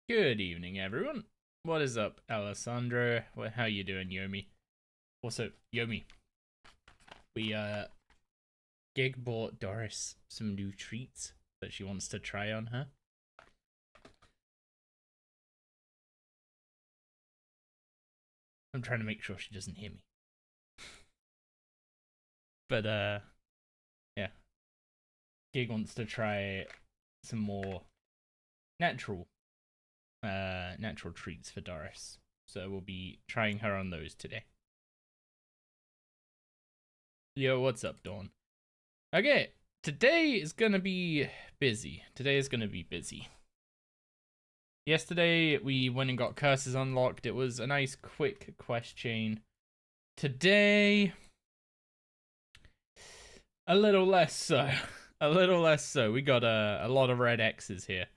Good evening, everyone. What is up, Alessandro? How you doing, Yomi? Also, Yomi, we Gig bought Doris some new treats that she wants to try on her. I'm trying to make sure she doesn't hear me. But yeah, Gig wants to try some more natural treats for Doris. So we'll be trying her on those today. Yo, what's up, Dawn? Okay, today is gonna be busy. Yesterday, we went and got curses unlocked. It was a nice, quick quest chain. Today, a little less so. We got a lot of red X's here.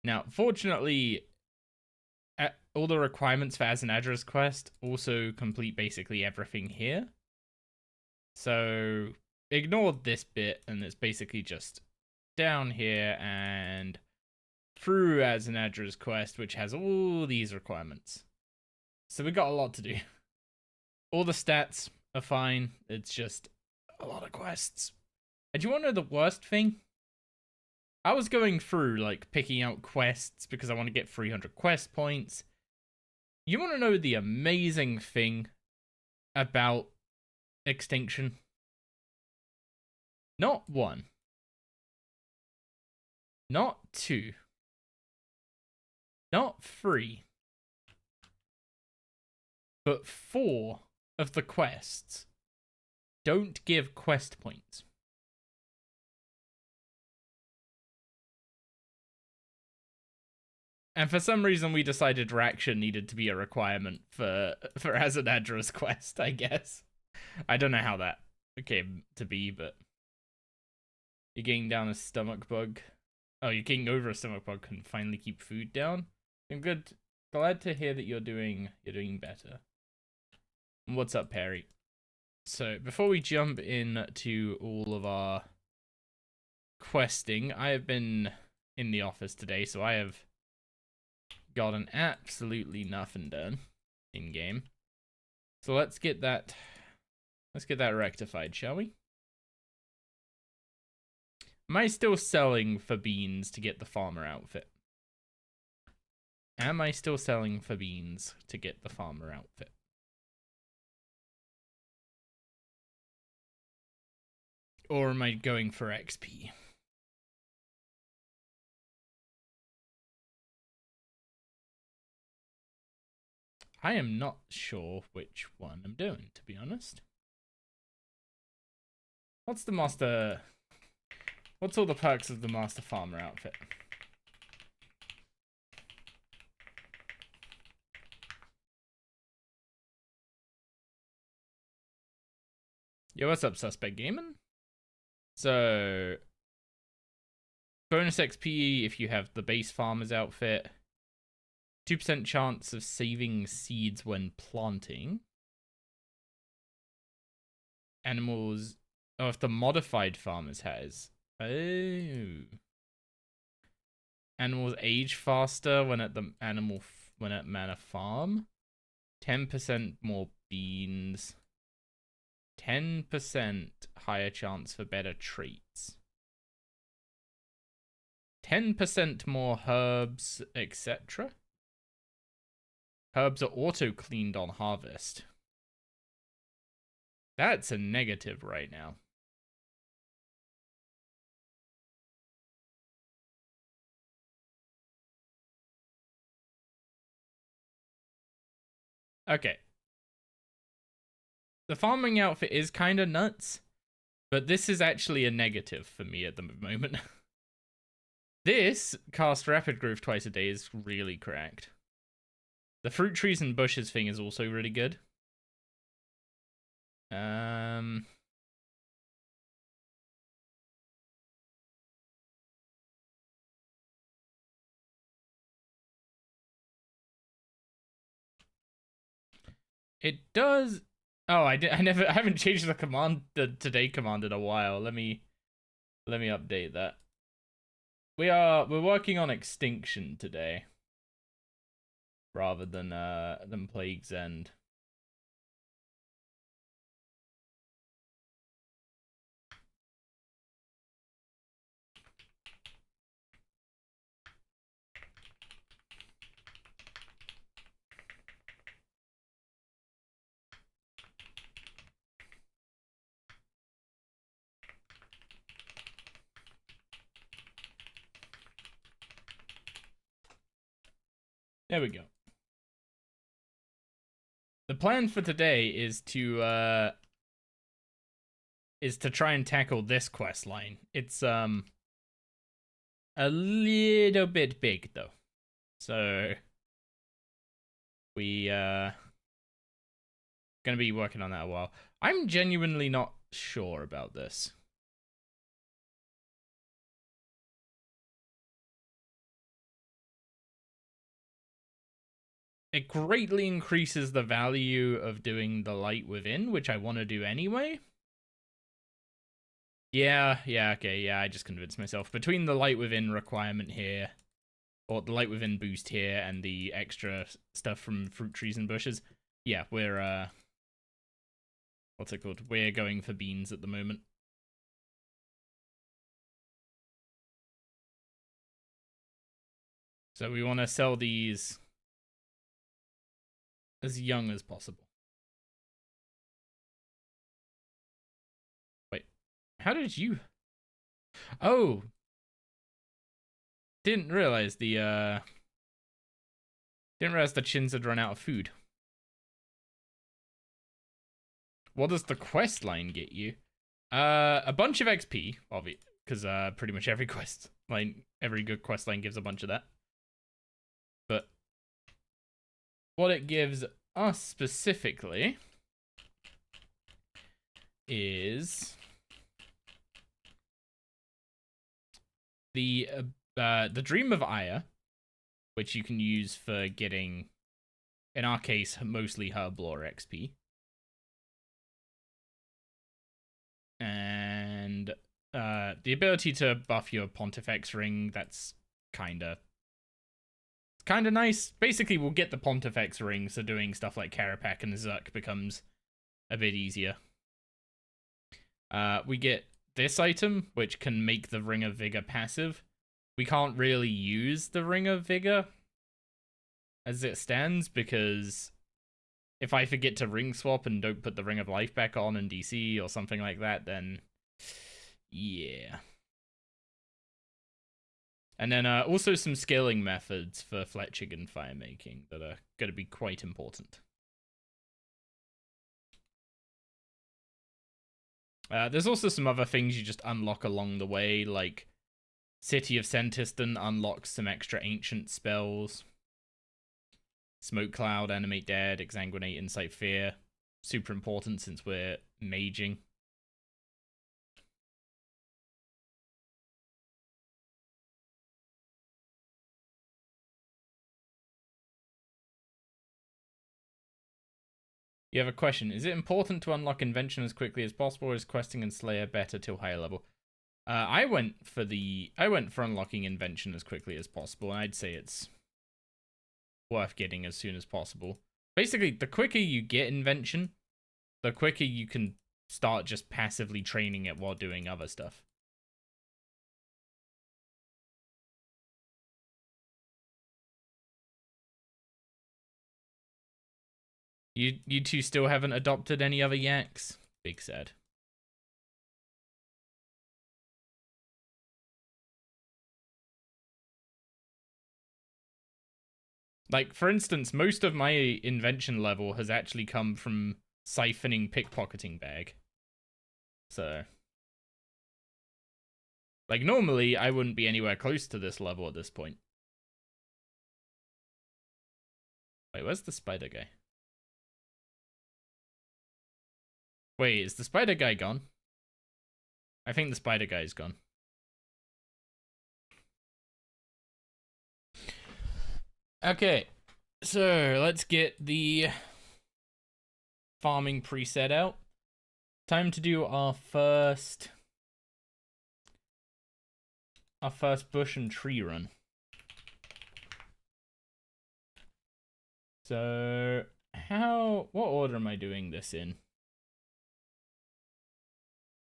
Now, fortunately, all the requirements for As an Address quest also complete basically everything here. So, ignore this bit, and it's basically just down here and through As an Address quest, which has all these requirements. So we got a lot to do. All the stats are fine. It's just a lot of quests. And do you want to know the worst thing? I was going through, like, picking out quests because I want to get 300 quest points. You want to know the amazing thing about Extinction? Not 1. Not 2. Not 3. But 4 of the quests don't give quest points. And for some reason, we decided reaction needed to be a requirement for As an Address quest, I guess. I don't know how that came to be, but you're getting down a stomach bug. Oh, you're getting over a stomach bug and finally keep food down. I'm good. Glad to hear that you're doing better. What's up, Perry? So before we jump into all of our questing, I have been in the office today, so I have gotten absolutely nothing done in game. So let's get that rectified, shall we? Am I still selling for beans to get the farmer outfit? Am I still selling for beans to get the farmer outfit? Or am I going for XP? I am not sure which one I'm doing, to be honest. What's all the perks of the master farmer outfit? Yo, what's up, Suspect Gaming? So, bonus XP if you have the base farmer's outfit. 2% chance of saving seeds when planting. Animals. Oh, if the modified farmers has. Oh. Animals age faster when at Manor Farm. 10% more beans. 10% higher chance for better traits. 10% more herbs, etc. Herbs are auto-cleaned on harvest. That's a negative right now. Okay. The farming outfit is kind of nuts, but this is actually a negative for me at the moment. This cast rapid growth twice a day is really cracked. The fruit trees and bushes thing is also really good. It does. Oh, I haven't changed the today command in a while. Let me update that. We're working on Extinction today. rather than Plague's End. There we go. The plan for today is to try and tackle this quest line. It's a little bit big though. So we gonna be working on that a while. I'm genuinely not sure about this. It greatly increases the value of doing the light within, which I want to do anyway. Yeah, okay, yeah, I just convinced myself. Between the light within requirement here, or the light within boost here, and the extra stuff from fruit trees and bushes, yeah, we're, what's it called? We're going for beans at the moment. So we want to sell these as young as possible. Wait, how did you... Oh! Didn't realize the chins had run out of food. What does the quest line get you? A bunch of XP, obviously, because pretty much every quest line, every good quest line gives a bunch of that. But what it gives us specifically is the Dream of Aya, which you can use for getting, in our case, mostly Herblore XP. And the ability to buff your Pontifex ring, that's kinda nice. Basically, we'll get the Pontifex ring, so doing stuff like Carapac and Zerk becomes a bit easier. We get this item, which can make the Ring of Vigor passive. We can't really use the Ring of Vigor as it stands, because if I forget to ring swap and don't put the Ring of Life back on in DC or something like that, then yeah. And then also some scaling methods for Fletching and Firemaking that are going to be quite important. There's also some other things you just unlock along the way, like City of Sentiston unlocks some extra ancient spells. Smoke Cloud, Animate Dead, Exsanguinate, Insight Fear. Super important since we're maging. You have a question. Is it important to unlock Invention as quickly as possible, or is Questing and Slayer better till higher level? I went for unlocking Invention as quickly as possible, and I'd say it's worth getting as soon as possible. Basically, the quicker you get Invention, the quicker you can start just passively training it while doing other stuff. You two still haven't adopted any other yaks? Big sad. Like, for instance, most of my invention level has actually come from siphoning pickpocketing bag. So, like, normally I wouldn't be anywhere close to this level at this point. Wait, where's the spider guy? Wait, is the spider guy gone? I think the spider guy's gone. Okay, so let's get the farming preset out. Time to do our first bush and tree run. So, what order am I doing this in?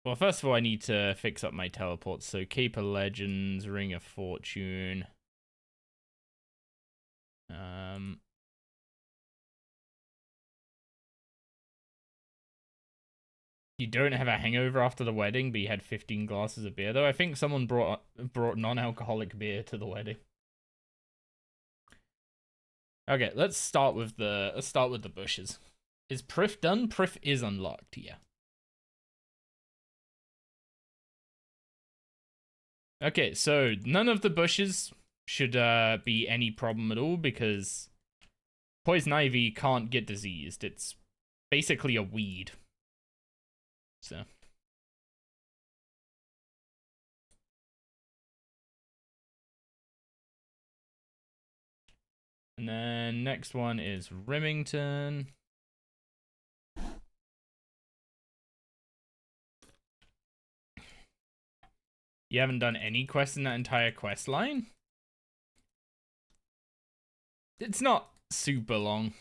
Well, first of all, I need to fix up my teleports. So, Cape of Legends, Ring of Fortune. You don't have a hangover after the wedding, but you had 15 glasses of beer, though. I think someone brought non-alcoholic beer to the wedding. Okay, let's start with the bushes. Is Prif done? Prif is unlocked, yeah. Okay, so none of the bushes should be any problem at all because poison ivy can't get diseased. It's basically a weed. So. And then next one is Remington. You haven't done any quests in that entire quest line? It's not super long.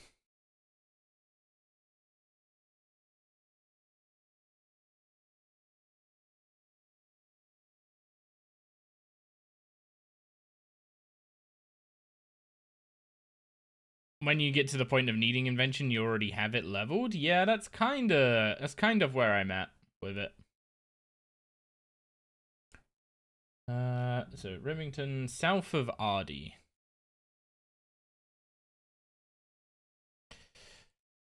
When you get to the point of needing invention, you already have it leveled. Yeah, that's kind of where I'm at with it. So Remington, south of Ardy.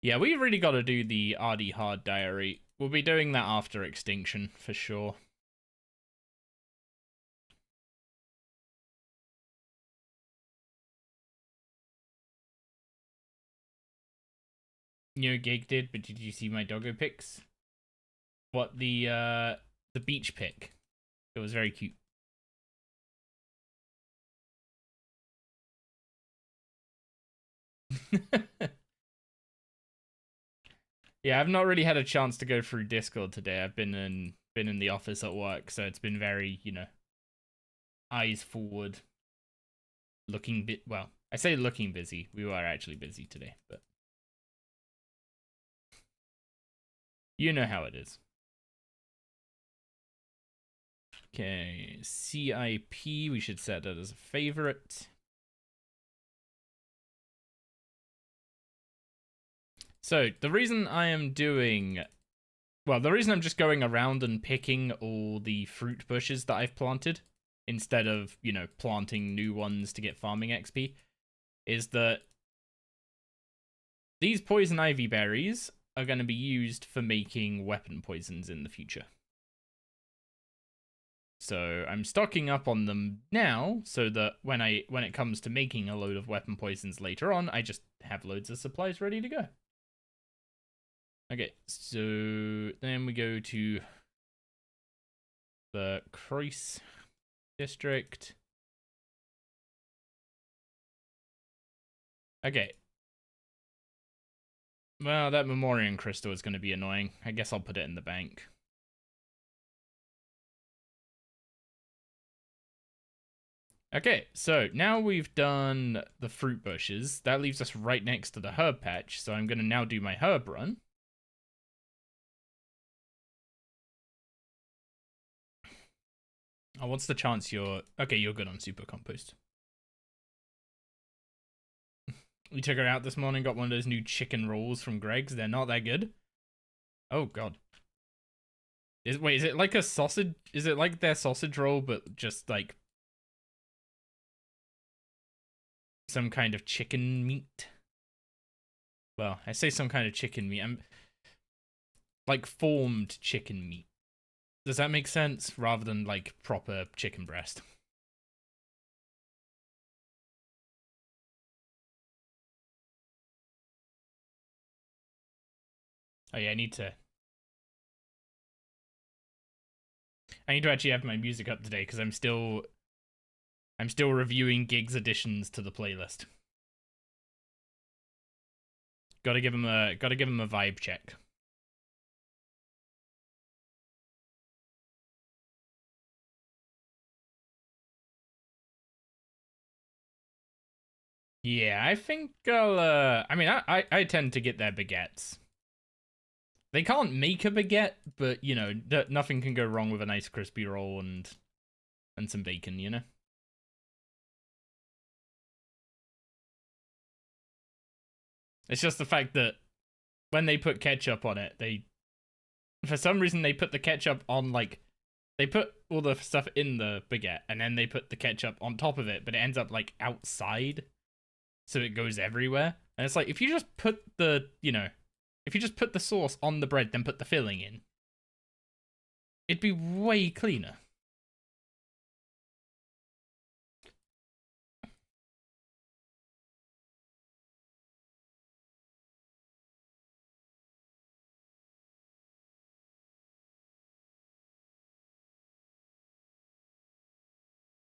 Yeah, we really got to do the Ardy Hard Diary. We'll be doing that after Extinction, for sure. You know, Gig did, but did you see my doggo pics? What, the beach pic? It was very cute. Yeah, I've not really had a chance to go through Discord today. I've been in the office at work, so it's been very, eyes forward, looking well. I say looking busy. We were actually busy today, but you know how it is. Okay, CIP. We should set that as a favorite. So the reason I'm just going around and picking all the fruit bushes that I've planted instead of, planting new ones to get farming XP is that these poison ivy berries are going to be used for making weapon poisons in the future. So I'm stocking up on them now so that when it comes to making a load of weapon poisons later on, I just have loads of supplies ready to go. Okay, so then we go to the Kreis district. Okay. Well, that Memoriam crystal is going to be annoying. I guess I'll put it in the bank. Okay, so now we've done the fruit bushes. That leaves us right next to the herb patch, so I'm going to now do my herb run. Oh, what's the chance you're... Okay, you're good on super compost. We took her out this morning, got one of those new chicken rolls from Greg's. They're not that good. Oh, God. Wait, is it like a sausage? Is it like their sausage roll, but just like some kind of chicken meat? Well, I say some kind of chicken meat. I'm like formed chicken meat. Does that make sense? Rather than like proper chicken breast. Oh yeah, I need to actually have my music up today because I'm still reviewing Gigs additions to the playlist. Gotta give him a vibe check. Yeah, I think I'll, I mean, I tend to get their baguettes. They can't make a baguette, but, you know, nothing can go wrong with a nice crispy roll and some bacon, you know? It's just the fact that when they put ketchup on it, for some reason, they put the ketchup on, like, they put all the stuff in the baguette, and then they put the ketchup on top of it, but it ends up, like, outside, so it goes everywhere. And it's like, if you just put the, you know, if you just put the sauce on the bread, then put the filling in, it'd be way cleaner.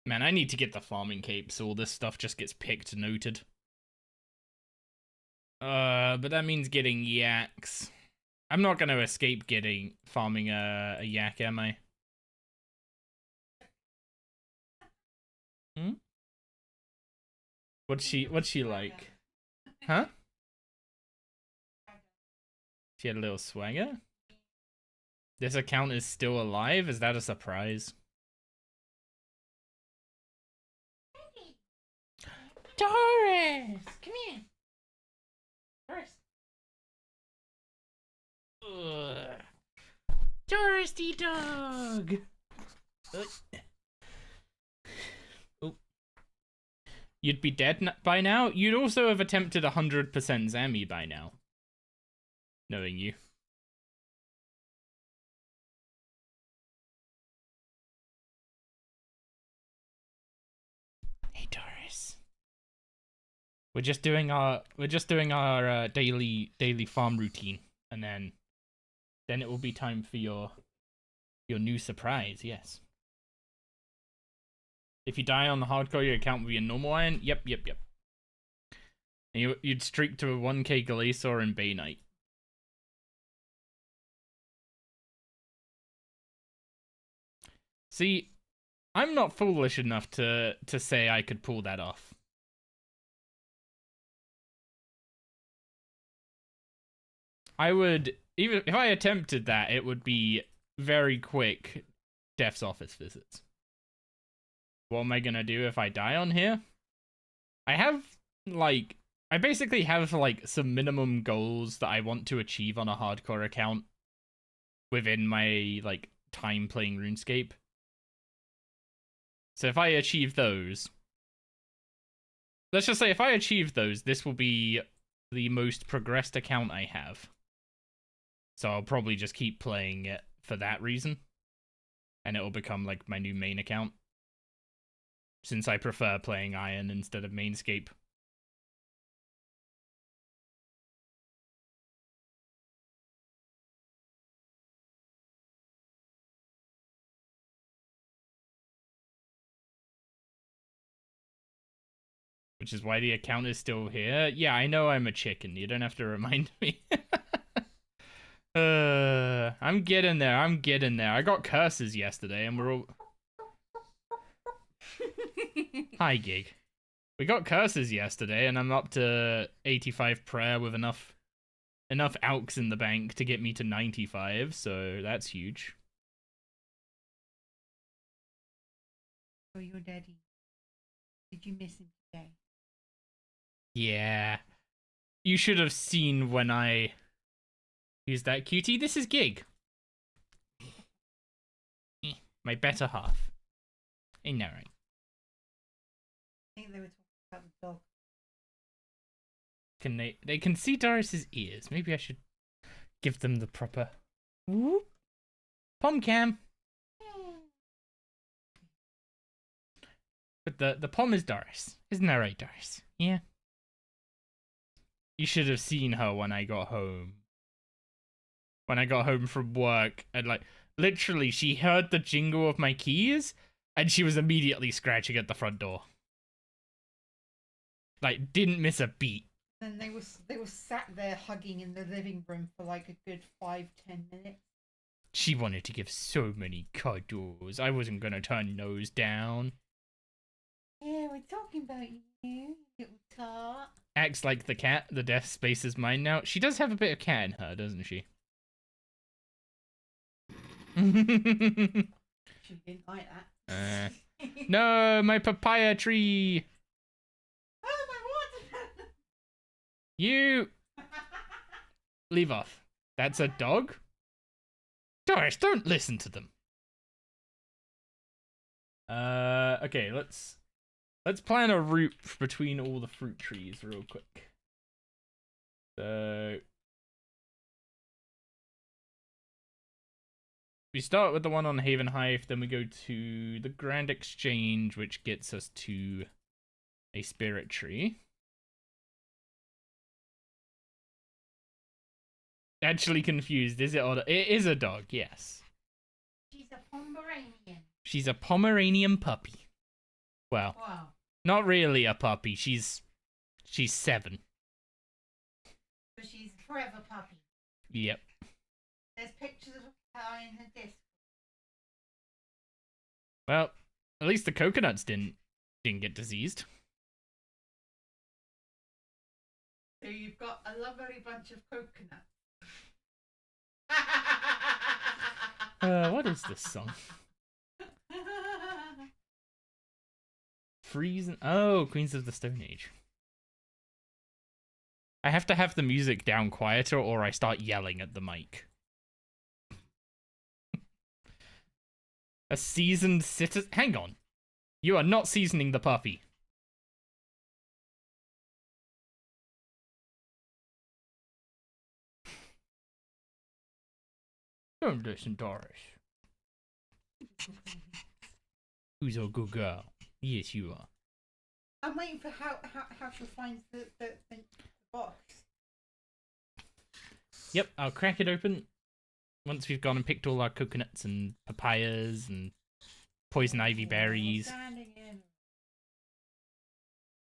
Man, I need to get the farming cape so all this stuff just gets picked and noted. But that means getting yaks. I'm not gonna escape farming a yak, am I? Hmm? What's she like? Huh? She had a little swagger? This account is still alive? Is that a surprise? Doris! Come here! Doris! Ugh. Doristy dog! Oh. You'd be dead by now? You'd also have attempted 100% Zammy by now. Knowing you. Hey Doris. We're just doing our daily farm routine, and then it will be time for your new surprise. Yes. If you die on the hardcore, your account will be a normal iron. Yep. And you'd streak to a 1k Galasaur in Bay Knight. See, I'm not foolish enough to say I could pull that off. I would, even if I attempted that, it would be very quick Death's office visits. What am I gonna do if I die on here? I basically have, like, some minimum goals that I want to achieve on a hardcore account within my, like, time playing RuneScape. So if I achieve those, let's just say if I achieve those, this will be the most progressed account I have. So I'll probably just keep playing it for that reason. And it will become, like, my new main account. Since I prefer playing Iron instead of Mainscape. Which is why the account is still here. Yeah, I know I'm a chicken. You don't have to remind me. I'm getting there. I got curses yesterday and we're all... Hi, Gig. We got curses yesterday and I'm up to 85 prayer with enough alks in the bank to get me to 95, so that's huge. Oh, your daddy. Did you miss him today? Yeah. You should have seen when I used that cutie. This is Gig. My better half. Ain't that right? I think they were talking about the dog. They can see Doris's ears. Maybe I should give them the proper whoop. Pom cam. But the pom is Doris. Isn't that right, Doris? Yeah. You should have seen her when I got home. When I got home from work, and, like, literally she heard the jingle of my keys and she was immediately scratching at the front door. Like, didn't miss a beat. And they were sat there hugging in the living room for like a good 5-10 minutes. She wanted to give so many cuddles. I wasn't gonna turn those down. Yeah, we're talking talking about you, little tart. Acts like the cat. The death space is mine now. She does have a bit of cat in her, doesn't she? She didn't like that. No, my papaya tree. Oh, my watermelon. You leave off. That's a dog? Doris, don't listen to them. Okay, let's plan a route between all the fruit trees real quick. So we start with the one on Haven Hive, then we go to the Grand Exchange, which gets us to a spirit tree. Actually confused, is it? It is a dog, yes. She's a Pomeranian. She's a Pomeranian puppy. Well, Wow. not really a puppy. She's 7. But she's a forever puppy. Yep. There's pictures of her in her disc. Well, at least the coconuts didn't get diseased. So you've got a lovely bunch of coconuts. What is this song? Freezing. Oh, Queens of the Stone Age. I have to have the music down quieter or I start yelling at the mic. A seasoned citizen. Hang on. You are not seasoning the puppy. Don't listen, Doris. Who's a good girl? Yes, you are. I'm waiting for how she finds the box. Yep, I'll crack it open once we've gone and picked all our coconuts and papayas and poison ivy berries.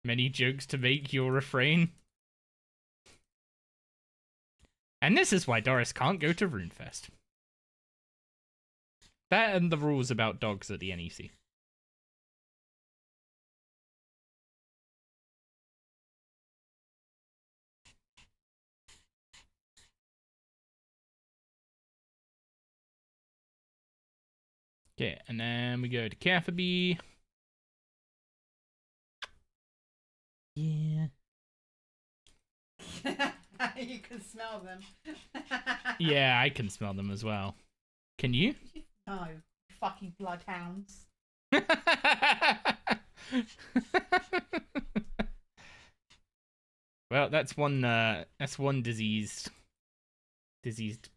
Many jokes to make your refrain. And this is why Doris can't go to RuneFest. That and the rules about dogs at the NEC. Okay, and then we go to Cafferby. Yeah. You can smell them. Yeah, I can smell them as well. Can you? No, fucking bloodhounds. Well, that's one diseased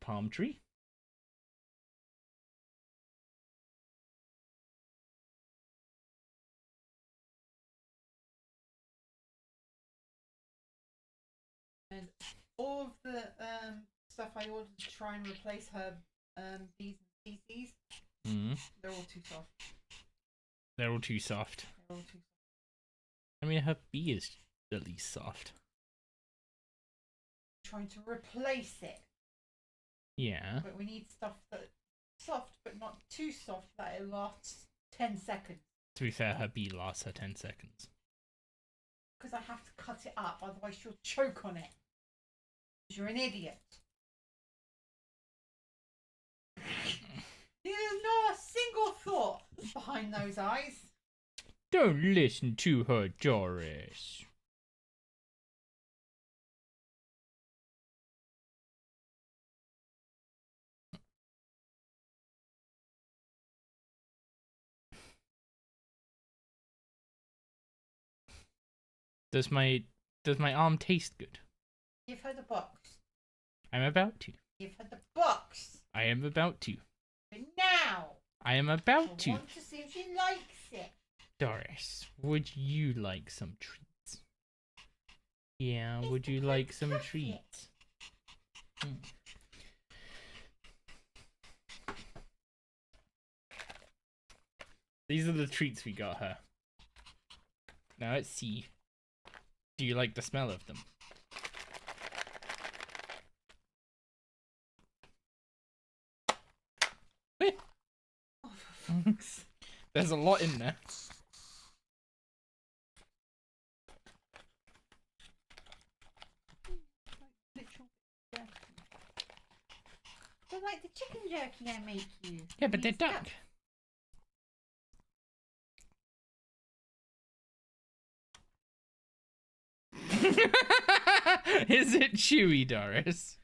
palm tree. And all of the stuff I ordered to try and replace her bees and feces, they're all too soft. They're all too soft. They're all too soft. I mean, her bee is at least soft. Trying to replace it. Yeah. But we need stuff that's soft, but not too soft that it lasts 10 seconds. To be fair, her bee lasts her 10 seconds. Because I have to cut it up, otherwise she'll choke on it. Because you're an idiot. There's not a single thought behind those eyes. Don't listen to her, Doris. Does my arm taste good? Give her the box. I'm about to. Give her the box. I am about to. But now. I am about to. I want to see if she likes it. Doris, would you like some treats? Yeah, would you like some treats? These are the treats we got her. Now let's see. Do you like the smell of them? Oh, for fuck's sake. There's a lot in there. like the chicken jerky I make you. Yeah, but they're duck. Is it chewy, Doris?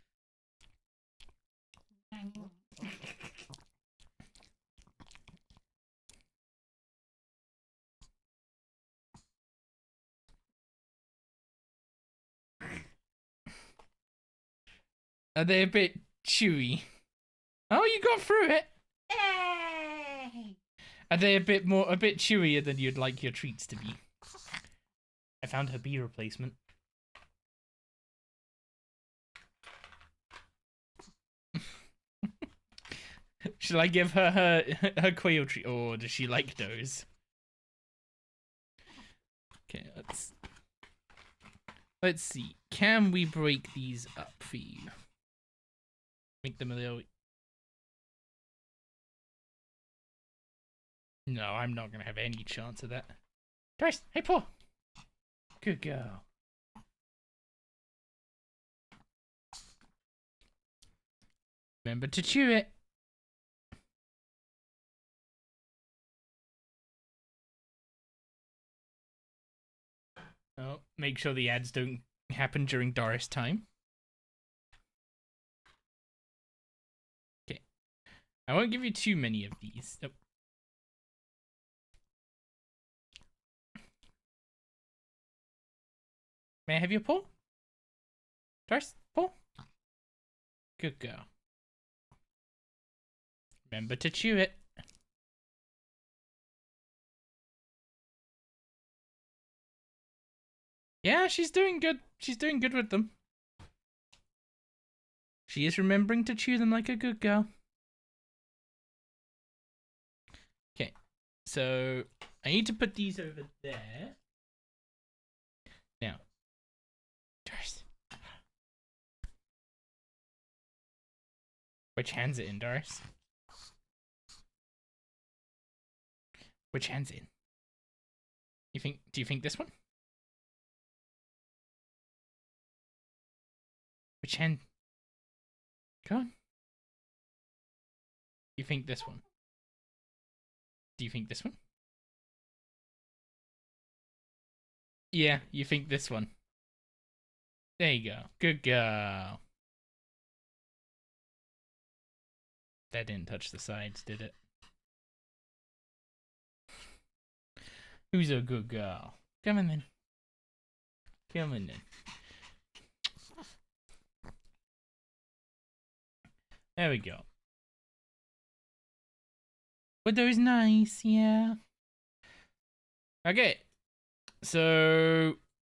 Are they a bit chewy? Oh, you got through it. Yay! Are they a bit chewier than you'd like your treats to be? I found her bee replacement. Should I give her her quail treat, or does she like those? Okay, let's see. Can we break these up for you? Make them a little. No, I'm not gonna have any chance of that. Doris, hey Paul. Good girl. Remember to chew it. Oh, make sure the ads don't happen during Doris time. Okay. I won't give you too many of these. Oh. May I have your paw? Doris, paw? Good girl. Remember to chew it. Yeah, she's doing good. She's doing good with them. She is remembering to chew them like a good girl. Okay, so I need to put these over there. Now, Doris. Which hand's it in, Doris? Which hand's it in? Do you think this one? Which hand? Come on. You think this one? Do you think this one? Yeah, you think this one. There you go. Good girl. That didn't touch the sides, did it? Who's a good girl? Come on then. Come on then. There we go. Were those nice? Yeah. Okay. So,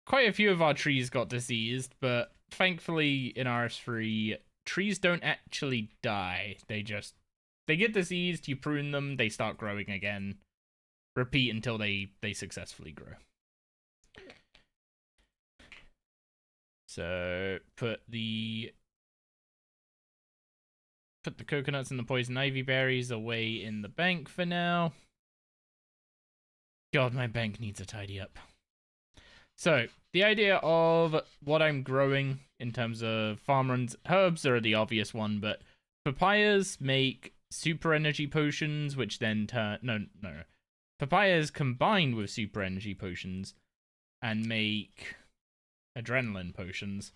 quite a few of our trees got diseased, but thankfully in RS3, trees don't actually die. They get diseased, you prune them, they start growing again. Repeat until they successfully grow. So, put the coconuts and the poison ivy berries away in the bank for now. God, my bank needs a tidy up. So, the idea of what I'm growing in terms of farmlands, herbs are the obvious one, but papayas make super energy potions, which then turn... No. Papayas combine with super energy potions and make adrenaline potions.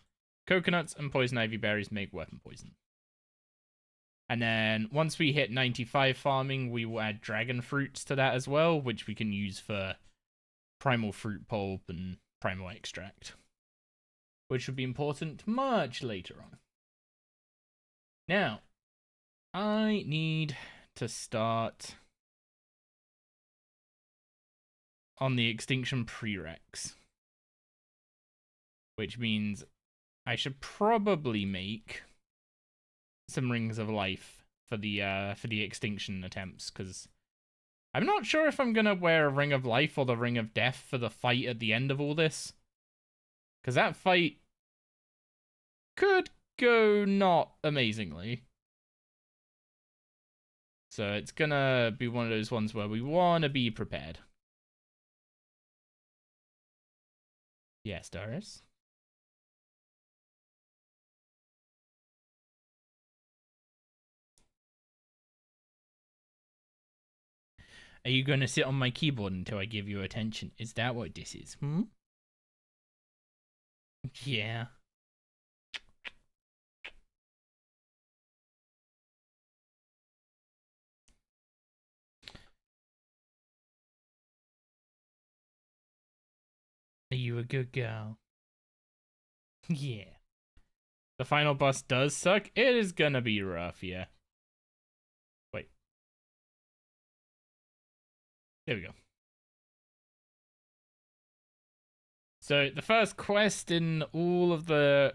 Coconuts and poison ivy berries make weapon poison. And then once we hit 95 farming, we will add dragon fruits to that as well, which we can use for primal fruit pulp and primal extract, which will be important much later on. Now, I need to start on the Extinction prereqs, which means I should probably make some rings of life for the Extinction attempts, because I'm not sure if I'm gonna wear a ring of life or the ring of death for the fight at the end of all this, because that fight could go not amazingly. So it's gonna be one of those ones where we want to be prepared. Yes, Doris? Are you going to sit on my keyboard until I give you attention? Is that what this is? Hmm? Yeah. Are you a good girl? Yeah. The final boss does suck. It is gonna be rough, yeah. Wait. There we go. So the first quest in all of the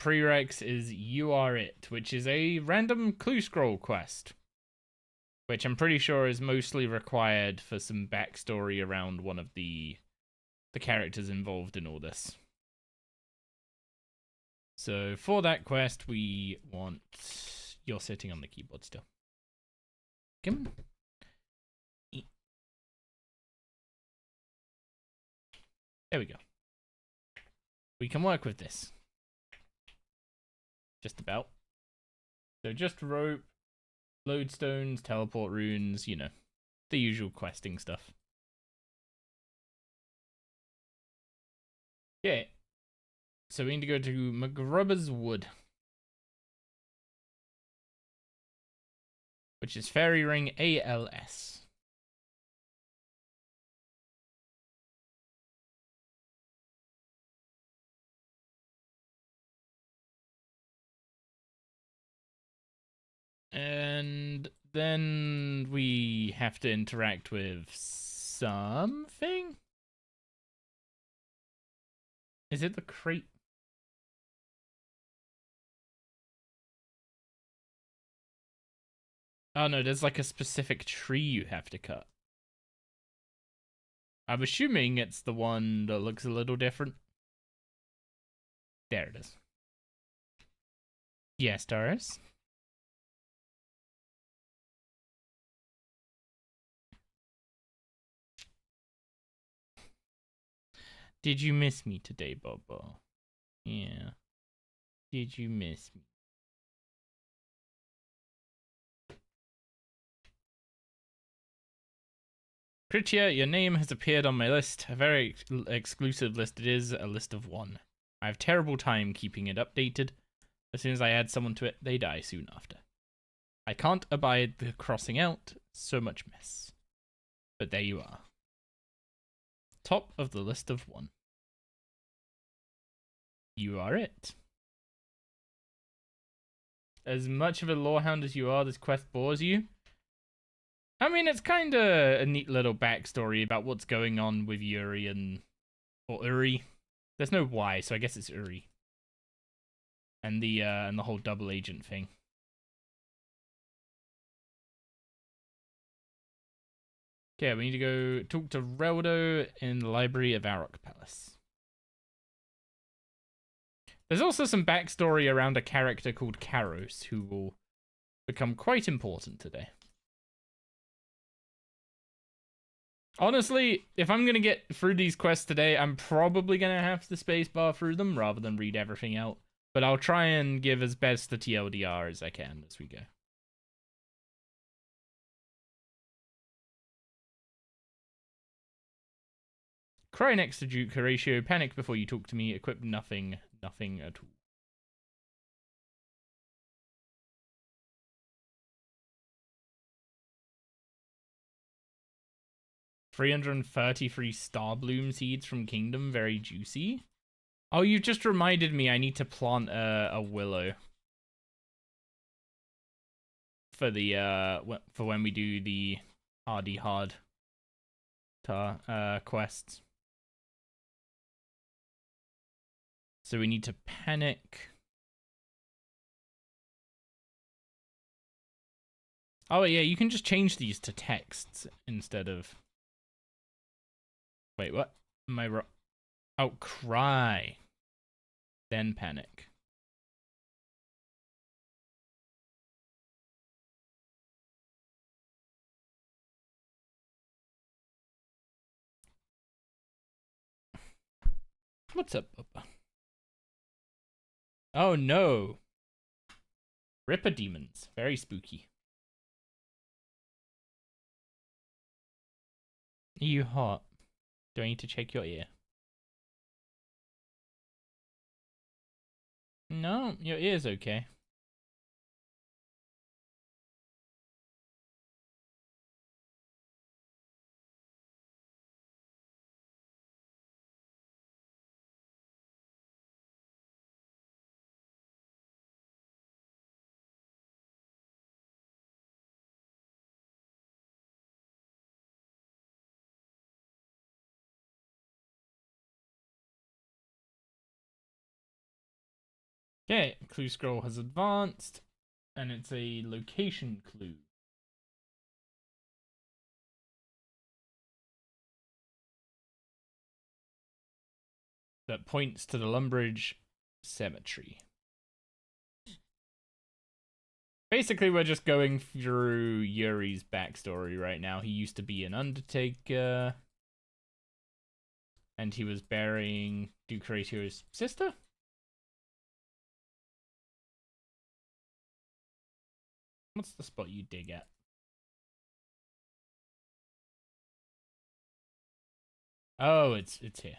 prereqs is You Are It, which is a random clue scroll quest. Which I'm pretty sure is mostly required for some backstory around one of the characters involved in all this. So for that quest, we want... You're sitting on the keyboard still. Come on. There we go. We can work with this. Just about. So just rope, lodestones, teleport runes, you know, the usual questing stuff. Yeah. So we need to go to McGrubber's Wood, which is Fairy Ring ALS. And then we have to interact with something? Is it the crate? Oh no, there's like a specific tree you have to cut. I'm assuming it's the one that looks a little different. There it is. Yes, Doris. Did you miss me today, Bobo? Yeah. Did you miss me? Kritia, your name has appeared on my list. A very exclusive list it is, a list of one. I have terrible time keeping it updated. As soon as I add someone to it, they die soon after. I can't abide the crossing out, so much mess. But there you are. Top of the list of one. You are it. As much of a lorehound as you are, this quest bores you. I mean, it's kind of a neat little backstory about what's going on with Yuri or Uri. There's no Y, so I guess it's Uri. And the whole double agent thing. Okay, we need to go talk to Reldo in the library of Arok Palace. There's also some backstory around a character called Karos, who will become quite important today. Honestly, if I'm going to get through these quests today, I'm probably going to have to spacebar through them rather than read everything out. But I'll try and give as best the TLDR as I can as we go. Cry next to Duke, Horatio. Panic before you talk to me. Equip nothing. Nothing at all. $333 star bloom seeds from Kingdom. Very juicy. Oh, you just reminded me I need to plant a willow. For the, for when we do the hardy hard quests. So we need to panic. Oh yeah, you can just change these to texts instead of... Wait, what? Am I wrong? Oh, cry. Then panic. What's up, Bubba? Oh no. Ripper demons. Very spooky. Are you hot? Do I need to check your ear? No, your ear's okay. Okay, clue scroll has advanced, and it's a location clue. That points to the Lumbridge Cemetery. Basically, we're just going through Yuri's backstory right now. He used to be an undertaker, and he was burying Duke Horatio's sister? What's the spot you dig at? Oh, it's here.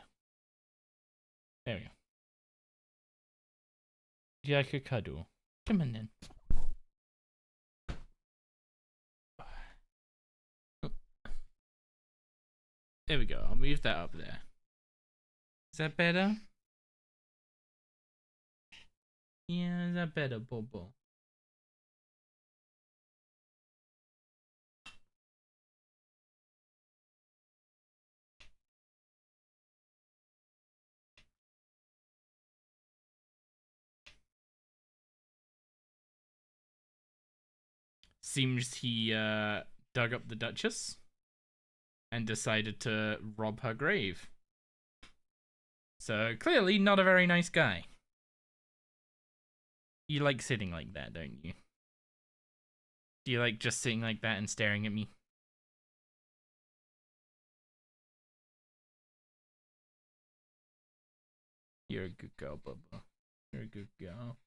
There we go. Do you like a cuddle? Come on then. There we go. I'll move that up there. Is that better? Yeah, is that better, Bobo? Seems he dug up the Duchess and decided to rob her grave. So clearly not a very nice guy. You like sitting like that, don't you? Do you like just sitting like that and staring at me? You're a good girl, Bubba. You're a good girl.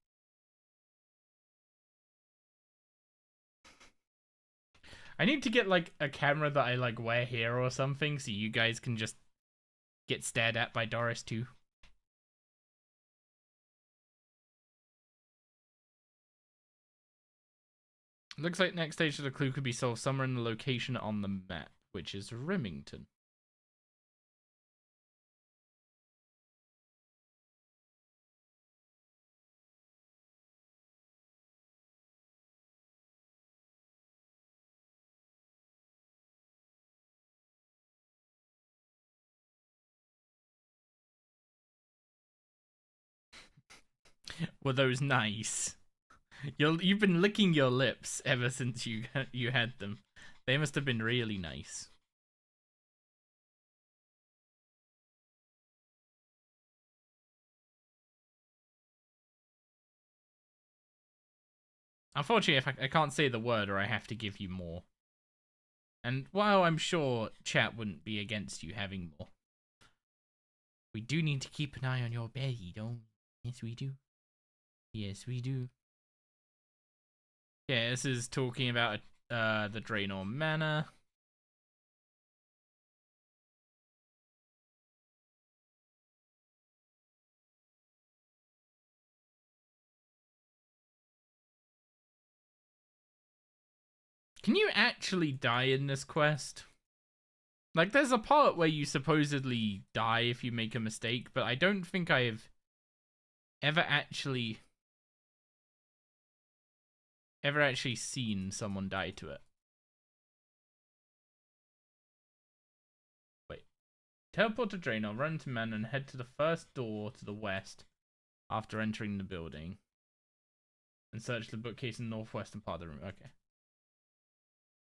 I need to get like a camera that I like wear here or something so you guys can just get stared at by Doris too. Looks like next stage of the clue could be solved somewhere in the location on the map, which is Remington. Were those nice? You've been licking your lips ever since you had them. They must have been really nice. Unfortunately, if I can't say the word or I have to give you more. And while I'm sure chat wouldn't be against you having more, we do need to keep an eye on your belly, don't we? Yes, we do. Yes, we do. Yeah, this is talking about the Draenor Manor. Can you actually die in this quest? Like, there's a part where you supposedly die if you make a mistake, but I don't think I've ever actually seen someone die to it. Wait. Teleport to Draenor, run to Man, and head to the first door to the west after entering the building. And search the bookcase in the northwestern part of the room. Okay.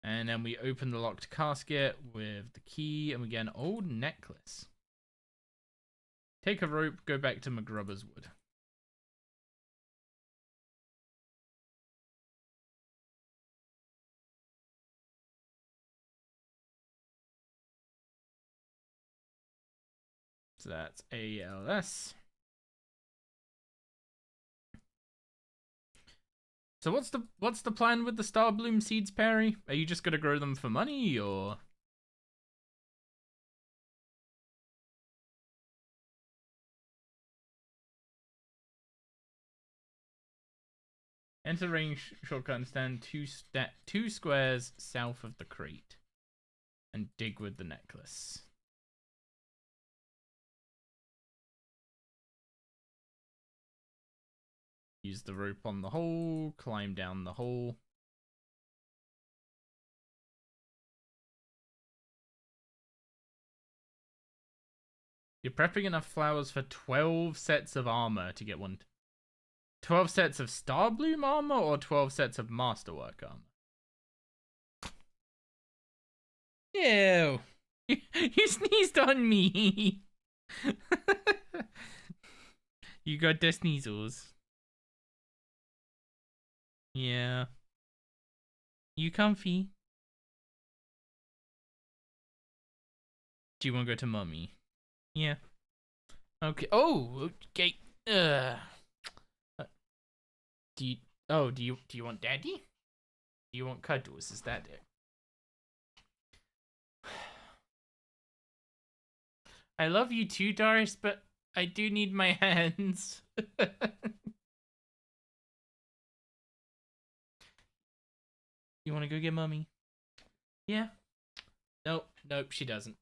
And then we open the locked casket with the key, and we get an old necklace. Take a rope, go back to McGrubber's Wood. So that's ALS. So what's the plan with the Starbloom seeds, Perry? Are you just gonna grow them for money, or Enter range shortcut and stand two squares south of the crate. And dig with the necklace. Use the rope on the hole, climb down the hole. You're prepping enough flowers for 12 sets of armor to get one. 12 sets of Star Bloom armor or 12 sets of Masterwork armor? Ew. You sneezed on me. You got the sneezels. Yeah. You comfy? Do you want to go to mommy? Yeah. Okay. Oh, okay. Do you want daddy? Do you want cuddles? Is that it? I love you too, Doris, but I do need my hands. You want to go get mommy? Yeah. Nope, she doesn't.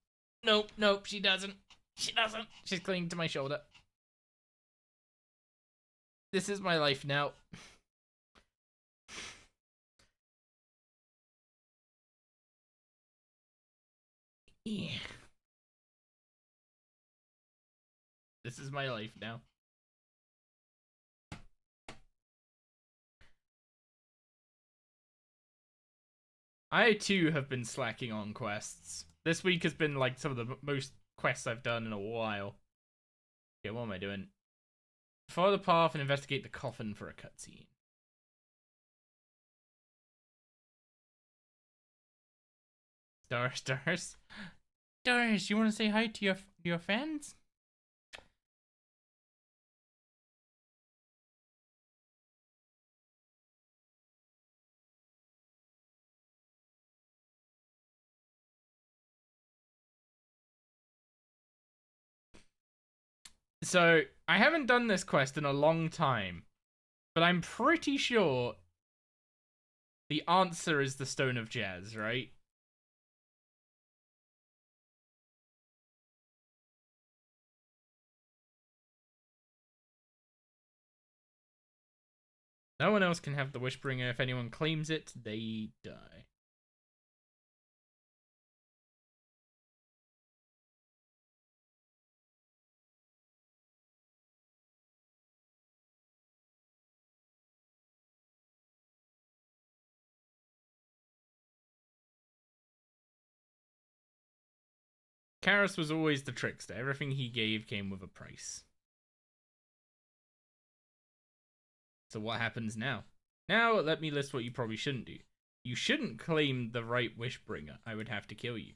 Nope, she doesn't. She doesn't. She's clinging to my shoulder. This is my life now. Yeah. This is my life now. I too have been slacking on quests. This week has been like some of the most quests I've done in a while. Okay, what am I doing? Follow the path and investigate the coffin for a cutscene. Doris, you want to say hi to your fans? So, I haven't done this quest in a long time, but I'm pretty sure the answer is the Stone of Jazz, right? No one else can have the Wishbringer. If anyone claims it, they die. Karas was always the trickster. Everything he gave came with a price. So what happens now? Now, let me list what you probably shouldn't do. You shouldn't claim the right Wishbringer. I would have to kill you.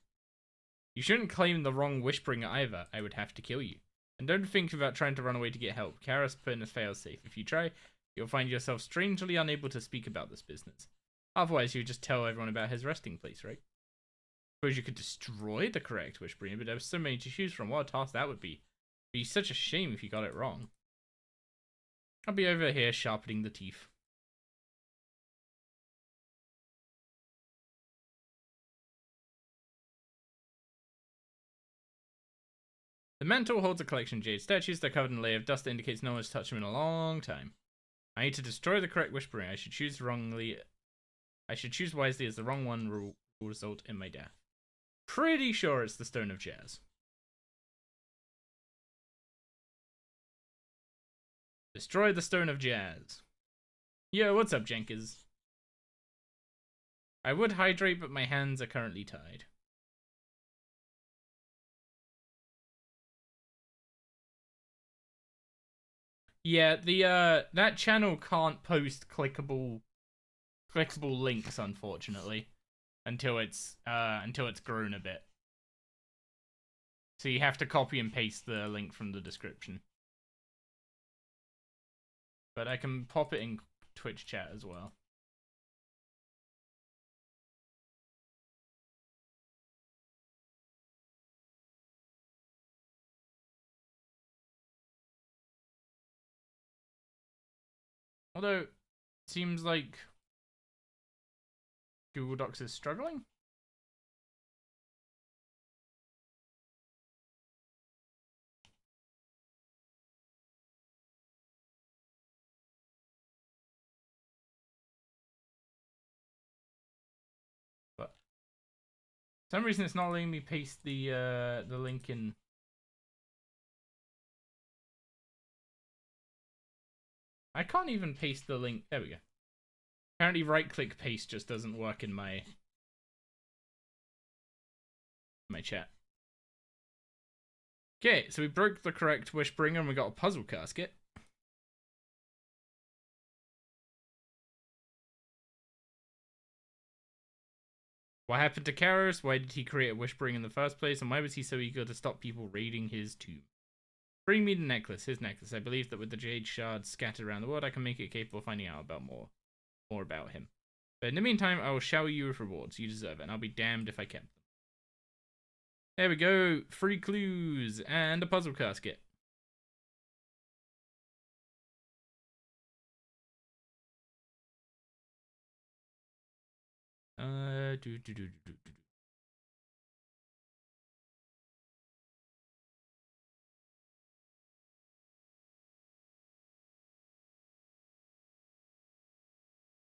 You shouldn't claim the wrong Wishbringer either. I would have to kill you. And don't think about trying to run away to get help. Karas put in a failsafe. If you try, you'll find yourself strangely unable to speak about this business. Otherwise, you would just tell everyone about his resting place, right? Suppose you could destroy the correct Wishbringer, but there were so many to choose from. What a task that would be. It'd be such a shame if you got it wrong. I'll be over here sharpening the teeth. The mantle holds a collection of jade statues that are covered in a layer of dust that indicates no one has touched them in a long time. I need to destroy the correct Wishbringer. I should choose wisely, as the wrong one will result in my death. Pretty sure it's the Stone of Jazz. Destroy the Stone of Jazz. Yo, what's up, Jenkins? I would hydrate, but my hands are currently tied. Yeah, the that channel can't post clickable links, unfortunately, until it's grown a bit. So you have to copy and paste the link from the description. But I can pop it in Twitch chat as well. Although, Seems like Google Docs is struggling. But for some reason it's not letting me paste the link in. I can't even paste the link. There we go. Apparently right-click paste just doesn't work in my chat. Okay, so we broke the correct Wishbringer and we got a puzzle casket. What happened to Karos? Why did he create a Wishbringer in the first place? And why was he so eager to stop people raiding his tomb? Bring me the necklace, his necklace. I believe that with the jade shards scattered around the world, I can make it capable of finding out about more about him. But in the meantime, I will shower you with rewards. You deserve it, and I'll be damned if I kept them. There we go. 3 clues and a puzzle casket.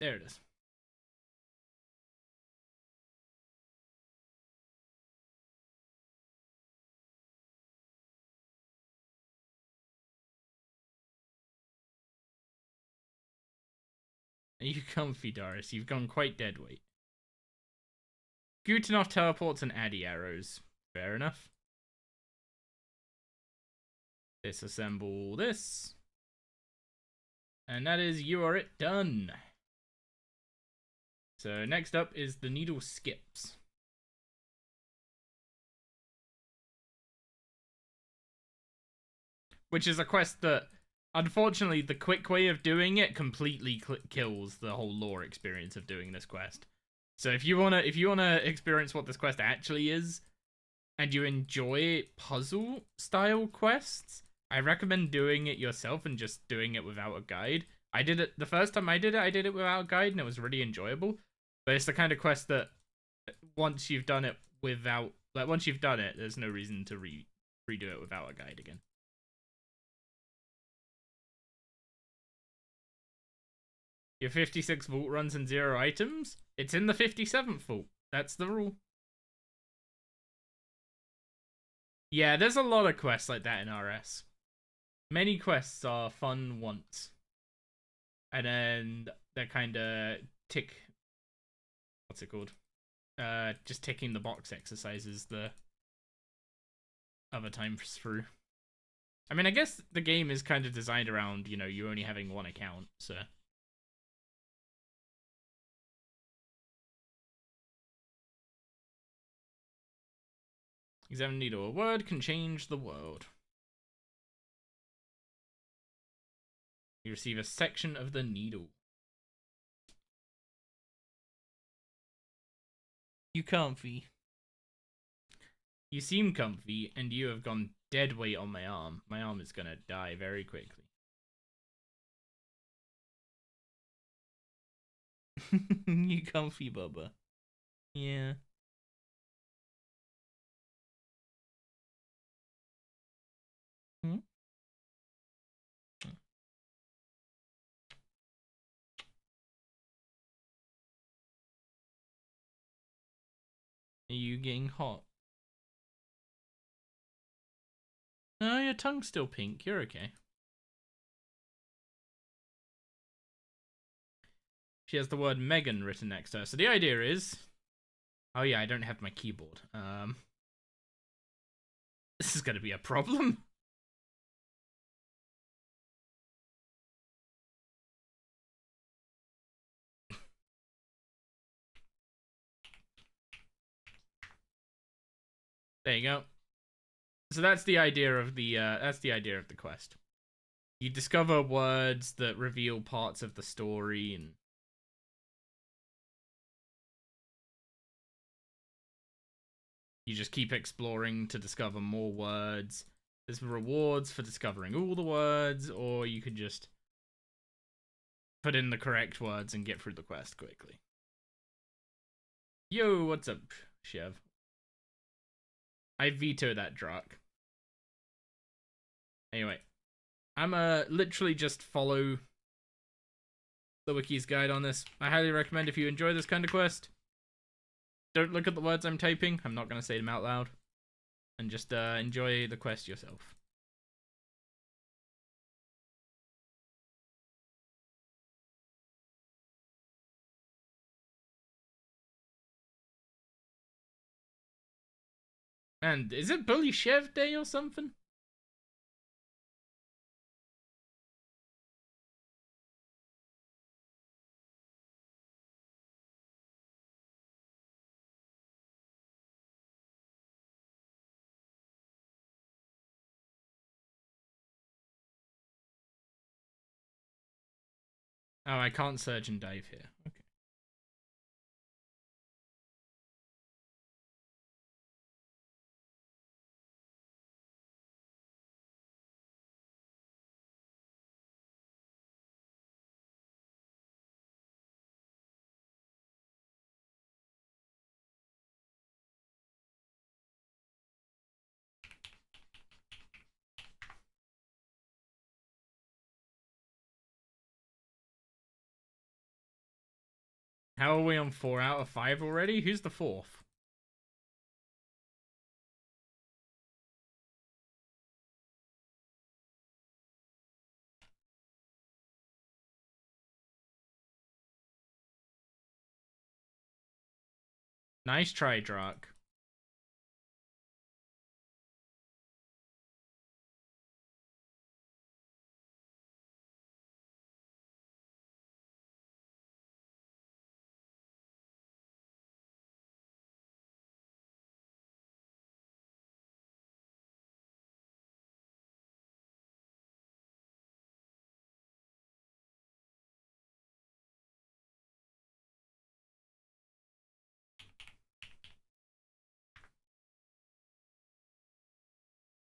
There it is. Are you comfy, Doris? You've gone quite dead weight. Gutenov teleports and Addy arrows. Fair enough. Disassemble this. And that is you are it done. So next up is the needle skips. Which is a quest that, unfortunately, the quick way of doing it completely kills the whole lore experience of doing this quest. So if you wanna experience what this quest actually is, and you enjoy puzzle style quests, I recommend doing it yourself and just doing it without a guide. I did it the first time I did it without a guide, and it was really enjoyable. But it's the kind of quest that once you've done it, there's no reason to redo it without a guide again. Your 56 vault runs and 0 items? It's in the 57th vault. That's the rule. Yeah, there's a lot of quests like that in RS. Many quests are fun once. And then they're kind of what's it called? Just ticking the box exercises the other times through. I mean, I guess the game is kind of designed around, you only having one account, so. Examine needle. A word can change the world. You receive a section of the needle. You comfy. You seem comfy, and you have gone dead weight on my arm. My arm is gonna die very quickly. You comfy, Bubba. Yeah. Hmm? Are you getting hot? No, your tongue's still pink. You're okay. She has the word Megan written next to her. So the idea is... Oh yeah, I don't have my keyboard. This is gonna be a problem. There you go. So that's the idea of the quest. You discover words that reveal parts of the story, and you just keep exploring to discover more words. There's rewards for discovering all the words, or you could just put in the correct words and get through the quest quickly. Yo, what's up, Chev? I veto that Drak. Anyway, I'm literally just follow the wiki's guide on this. I highly recommend if you enjoy this kind of quest. Don't look at the words I'm typing. I'm not going to say them out loud. And just enjoy the quest yourself. And is it Bully Chev Day or something? Oh, I can't surge and dive here. Okay. How are we on 4 out of 5 already? Who's the 4th? Nice try, Drak.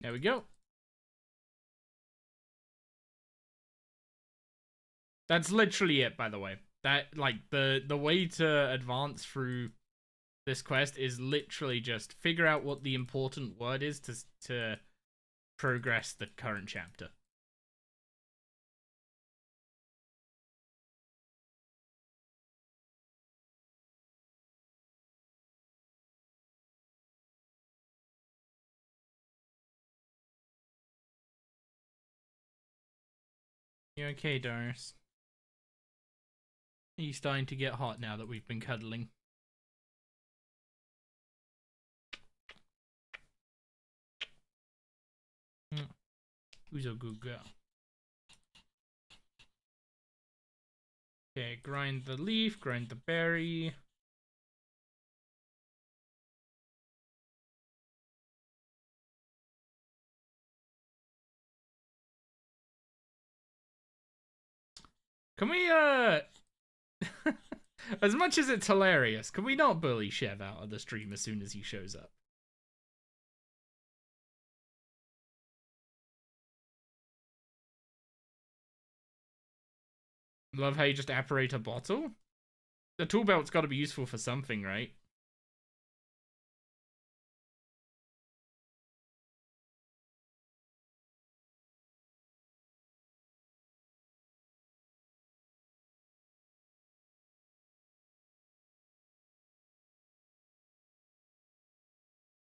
There we go. That's literally it, by the way. That, like, the way to advance through this quest is literally just figure out what the important word is to progress the current chapter. You okay, Darius? Are you starting to get hot now that we've been cuddling? Who's a good girl? Okay, grind the leaf, grind the berry. Can we, as much as it's hilarious, can we not bully Chev out of the stream as soon as he shows up? Love how you just apparate a bottle. The tool belt's got to be useful for something, right?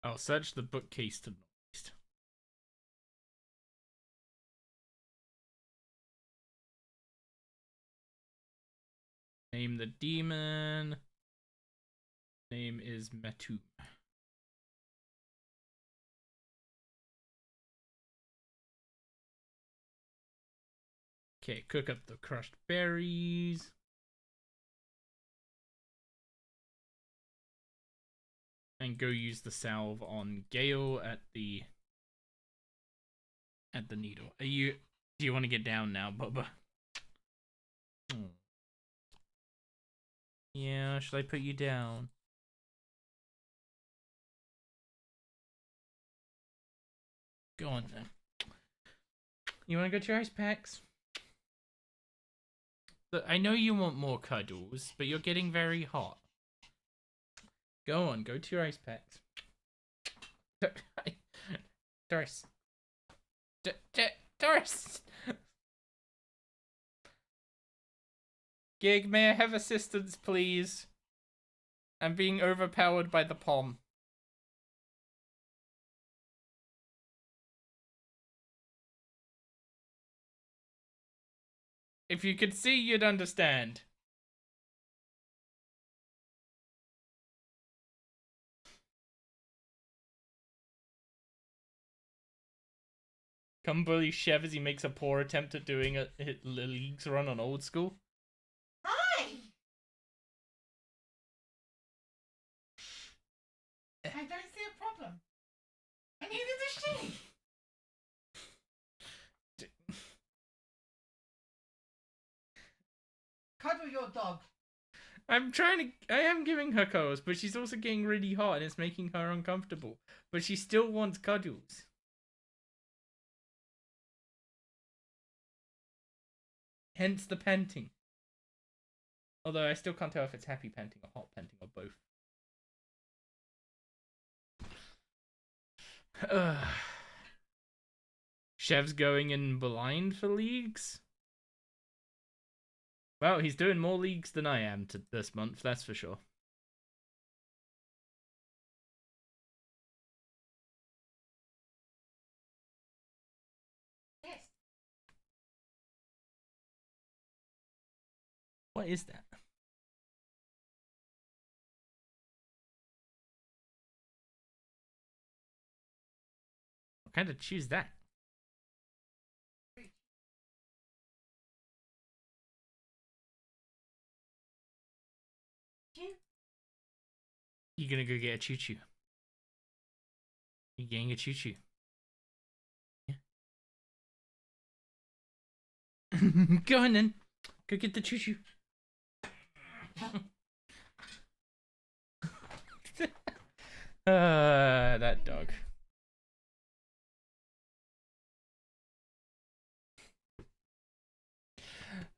I'll search the bookcase to the northeast. Name the demon. Name is Metu. Okay, cook up the crushed berries. And go use the salve on Gale at the needle. Do you want to get down now, Bubba? Oh. Yeah, should I put you down? Go on then. You want to go to your ice packs? Look, I know you want more cuddles, but you're getting very hot. Go on, go to your ice packs. Doris. Doris! Gig, may I have assistance, please? I'm being overpowered by the pom. If you could see, you'd understand. Come bully Chev as he makes a poor attempt at doing a leagues run on old school. Hi! I don't see a problem. And neither does she. Cuddle your dog. I am giving her cuddles, but she's also getting really hot and it's making her uncomfortable. But she still wants cuddles. Hence the panting. Although I still can't tell if it's happy panting or hot panting or both. Chev's going in blind for leagues? Well, he's doing more leagues than I am this month, that's for sure. Yes. What is that? I kind of choose that. You gonna go get a choo-choo? You getting a choo-choo? Yeah. Go on then. Go get the choo-choo. That dog.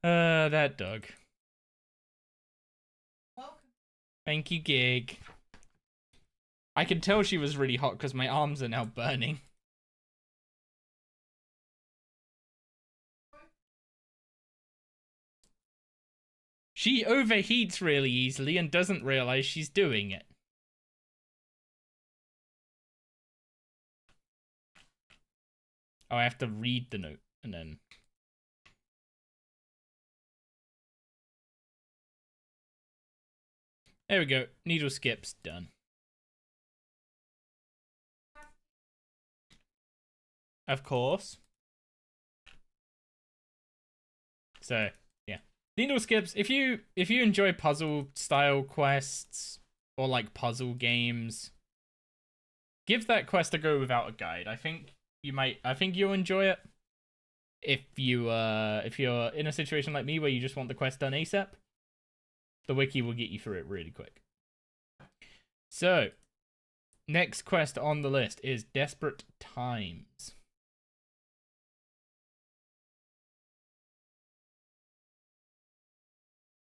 That dog. Welcome. Thank you, Gig. I could tell she was really hot because my arms are now burning. She overheats really easily and doesn't realize she's doing it. Oh, I have to read the note and then... There we go. Needle skips done. Of course. So, yeah. Needle skips, if you enjoy puzzle style quests or like puzzle games, give that quest a go without a guide. I think you'll enjoy it. If you're in a situation like me where you just want the quest done ASAP, the wiki will get you through it really quick. So, next quest on the list is Desperate Times.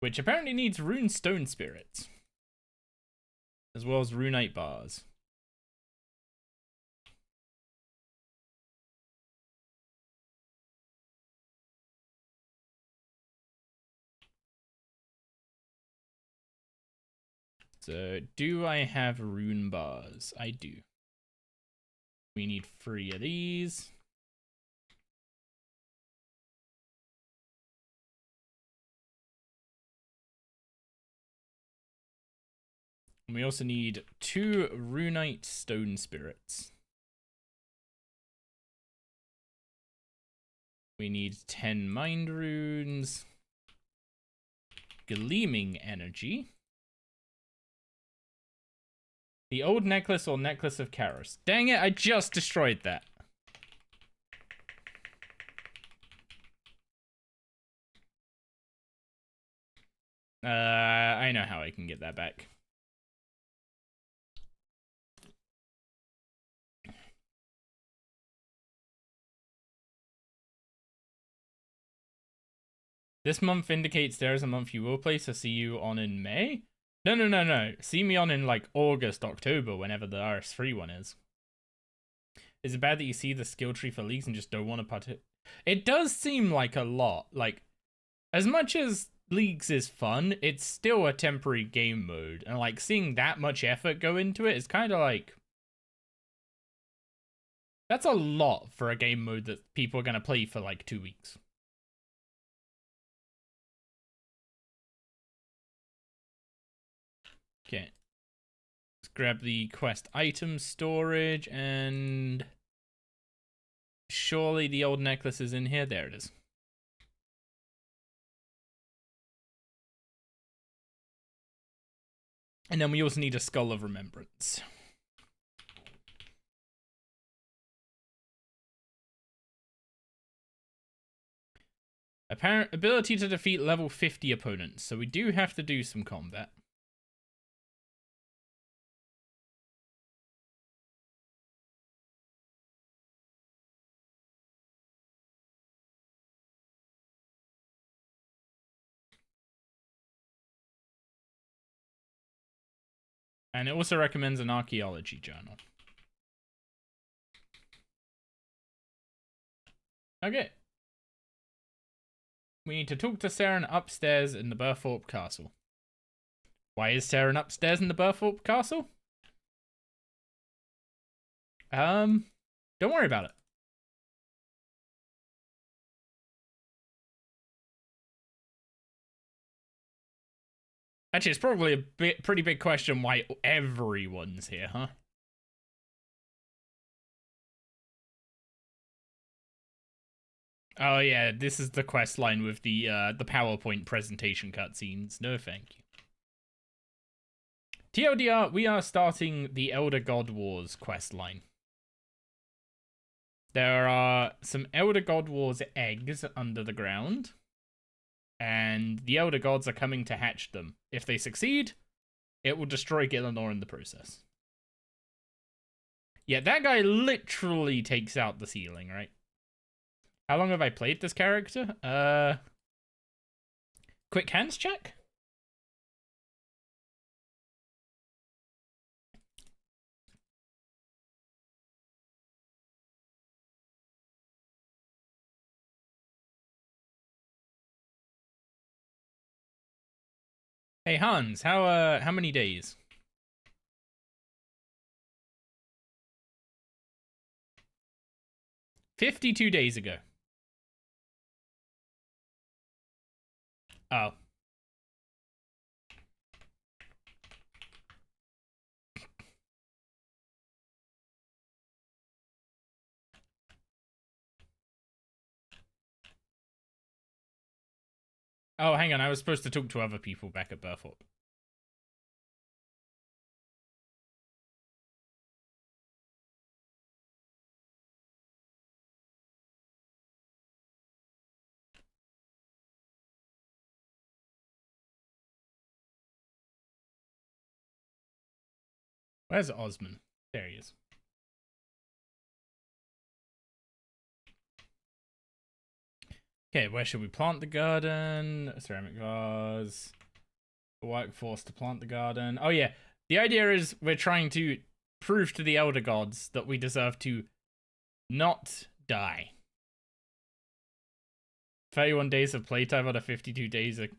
Which apparently needs rune stone spirits. As well as runite bars. So, do I have rune bars? I do. We need 3 of these. And we also need 2 runite stone spirits. We need 10 mind runes. Gleaming energy. The old necklace or necklace of Karos. Dang it, I just destroyed that. I know how I can get that back. This month indicates there is a month you will play, so see you on in May? No. See me on in like August, October, whenever the RS3 one is. Is it bad that you see the skill tree for leagues and just don't want to participate? It does seem like a lot. Like, as much as leagues is fun, it's still a temporary game mode. And like seeing that much effort go into it is kind of like... That's a lot for a game mode that people are going to play for like 2 weeks. Okay. Let's grab the quest item storage and... Surely the old necklace is in here. There it is. And then we also need a Skull of Remembrance. Apparent ability to defeat level 50 opponents. So we do have to do some combat. And it also recommends an archaeology journal. Okay. We need to talk to Saren upstairs in the Burthorpe Castle. Why is Saren upstairs in the Burthorpe Castle? Don't worry about it. Actually, it's probably a pretty big question why everyone's here, huh? Oh yeah, this is the quest line with the PowerPoint presentation cutscenes. No, thank you. TLDR, we are starting the Elder God Wars quest line. There are some Elder God Wars eggs under the ground, and the Elder Gods are coming to hatch them. If they succeed, it will destroy Gielinor in the process. Yeah, that guy literally takes out the ceiling, right? How long have I played this character? Quick hands check? Hey Hans, how many days? $52 days ago. Oh. Oh, hang on, I was supposed to talk to other people back at Burthorpe. Where's Osman? There he is. Okay, where should we plant the garden? Ceramic vase. Workforce to plant the garden. Oh yeah, the idea is we're trying to prove to the Elder Gods that we deserve to not die. 31 days of playtime out of 52 days of...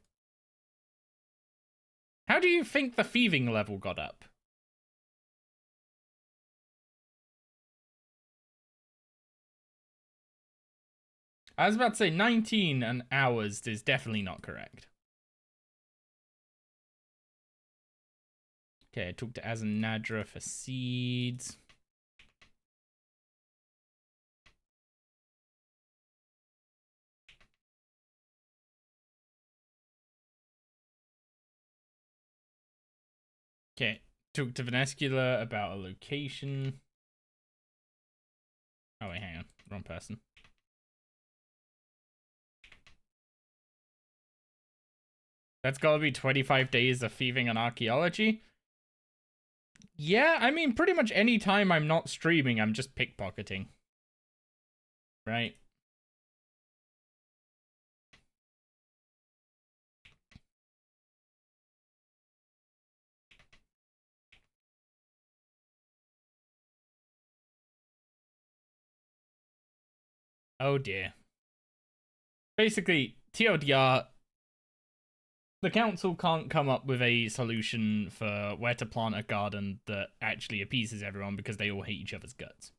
How do you think the thieving level got up? I was about to say 19 hours is definitely not correct. Okay, I talked to Azanadra for seeds. Okay, talked to Venescula about a location. Oh wait, hang on, wrong person. That's gotta be 25 days of thieving and archaeology. Yeah, I mean, pretty much any time I'm not streaming, I'm just pickpocketing. Right? Oh dear. Basically, TLDR, the council can't come up with a solution for where to plant a garden that actually appeases everyone because they all hate each other's guts.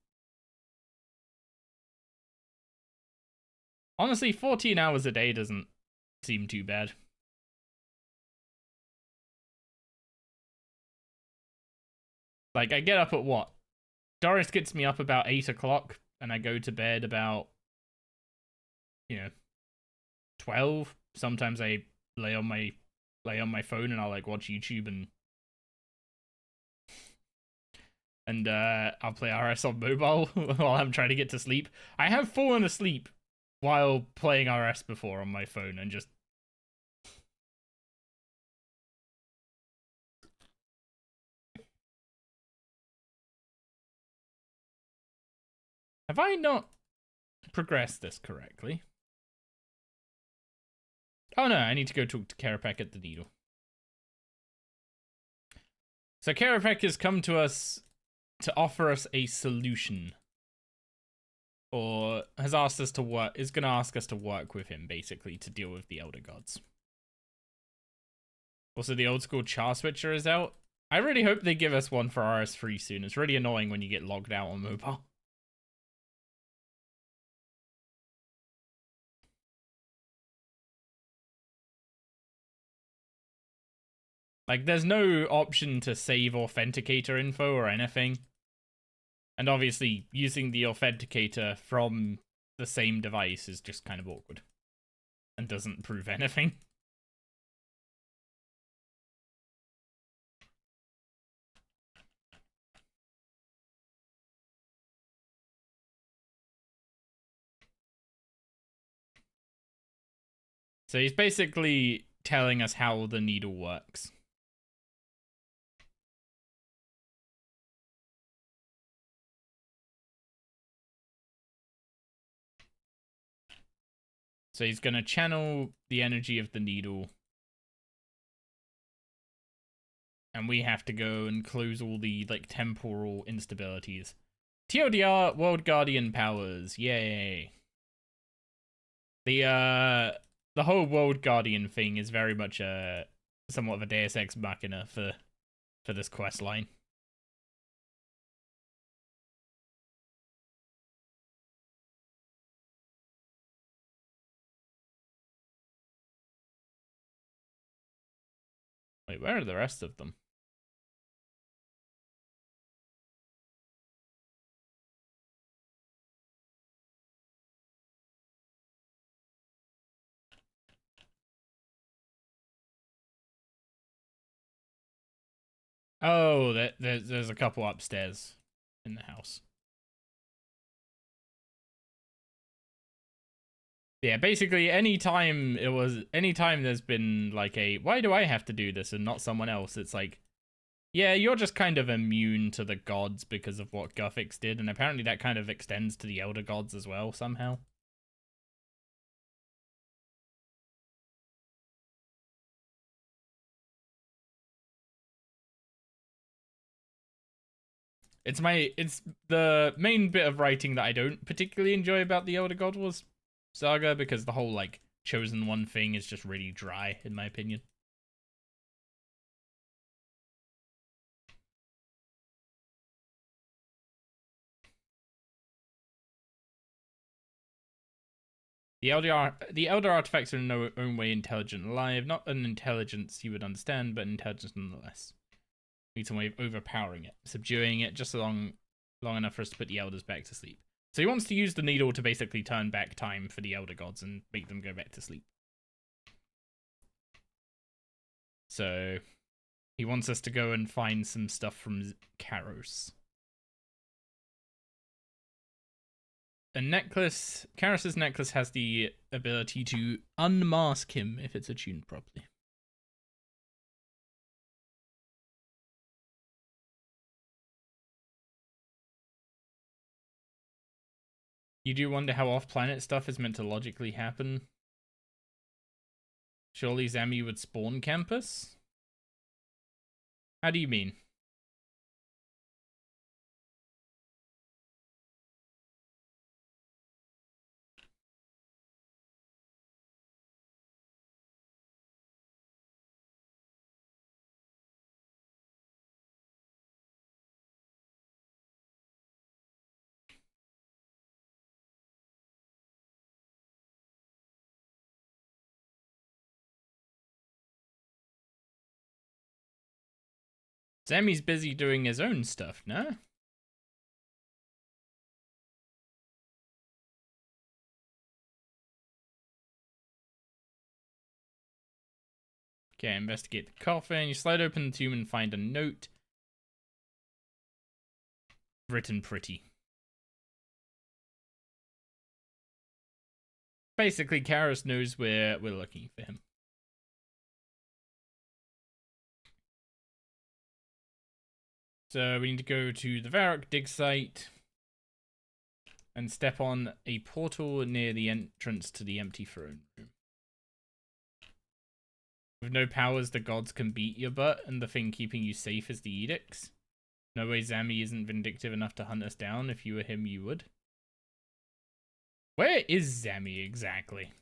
Honestly, 14 hours a day doesn't seem too bad. Like, I get up at what? Doris gets me up about 8 o'clock, and I go to bed about, 12. Sometimes I lay on my phone and I'll like watch YouTube and I'll play RS on mobile while I'm trying to get to sleep. I have fallen asleep while playing RS before on my phone and just... Have I not progressed this correctly? Oh no, I need to go talk to Karapek at the Needle. So Karapek has come to us to offer us a solution. Or has asked us to work, is going to ask us to work with him, basically, to deal with the Elder Gods. Also, the old school Char Switcher is out. I really hope they give us one for RS3 soon. It's really annoying when you get logged out on mobile. Like, there's no option to save authenticator info or anything. And obviously, using the authenticator from the same device is just kind of awkward. And doesn't prove anything. So he's basically telling us how the needle works. So he's going to channel the energy of the needle. And we have to go and close all the, like, temporal instabilities. TLDR, World Guardian powers. Yay. The whole World Guardian thing is very much somewhat of a Deus Ex Machina for this quest line. Wait, where are the rest of them? Oh, there's a couple upstairs in the house. Yeah, basically anytime there's been like a, why do I have to do this and not someone else? It's like, yeah, you're just kind of immune to the gods because of what Guthix did, and apparently that kind of extends to the Elder Gods as well somehow. It's the main bit of writing that I don't particularly enjoy about the Elder God Wars saga, because the whole like chosen one thing is just really dry in my opinion. The Elder artifacts are in no own way intelligent and alive, not an intelligence you would understand, but intelligence nonetheless. Need some way of overpowering it, subduing it just long enough for us to put the Elders back to sleep. So he wants to use the needle to basically turn back time for the Elder Gods and make them go back to sleep. So he wants us to go and find some stuff from Karos. A necklace. Karos's necklace has the ability to unmask him if it's attuned properly. You do wonder how off-planet stuff is meant to logically happen. Surely Zami would spawn campus? How do you mean? Sammy's busy doing his own stuff, no? Okay, investigate the coffin. You slide open the tomb and find a note. Written pretty. Basically, Karis knows we're looking for him. So we need to go to the Varrock dig site and step on a portal near the entrance to the empty throne room. With no powers, the gods can beat your butt, and the thing keeping you safe is the edicts. No way Zammy isn't vindictive enough to hunt us down. If you were him, you would. Where is Zammy exactly?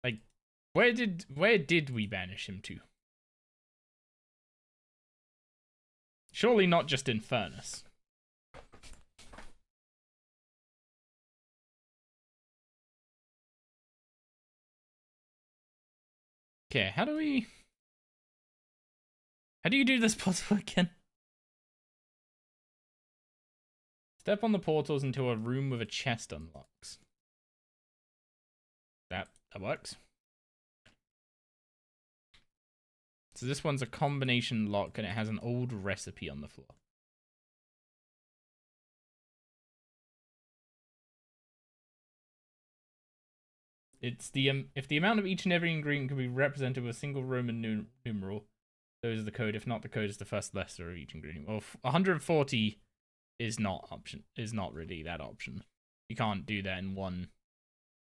Like, where did we banish him to? Surely not just Infernus. Okay, how do you do this puzzle again? Step on the portals until a room with a chest unlocks. That works. So this one's a combination lock and it has an old recipe on the floor. It's the if the amount of each and every ingredient can be represented with a single Roman numeral, those are the code. If not, the code is the first letter of each ingredient. Well, 140 is not really that option. You can't do that in one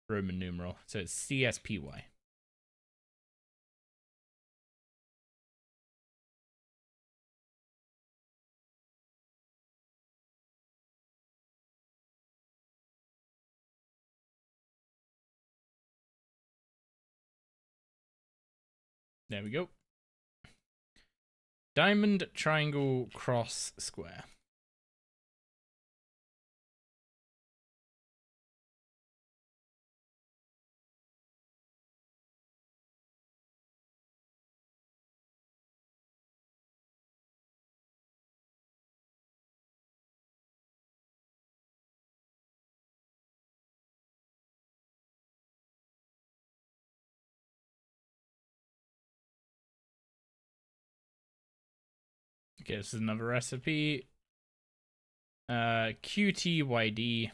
Roman numeral. So it's CSPY. There we go. Diamond, triangle, cross, square. Okay, this is another recipe. QTYD.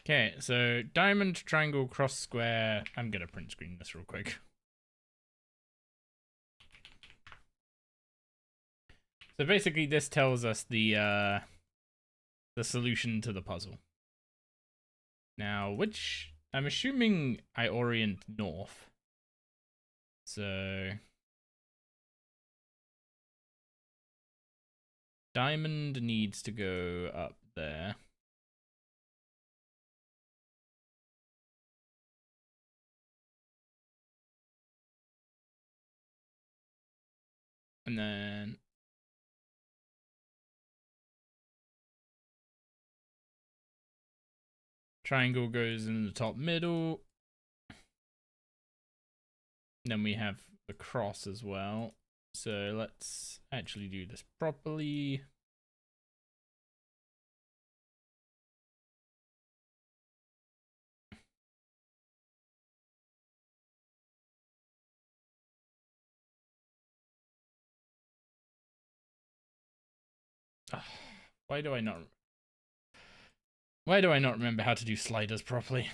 Okay, so diamond, triangle, cross, square. I'm gonna print screen this real quick. So basically, this tells us the solution to the puzzle. Now, which I'm assuming I orient north. So diamond needs to go up there. And then triangle goes in the top middle. And then we have the cross as well. So let's actually do this properly. Why do I not remember how to do sliders properly?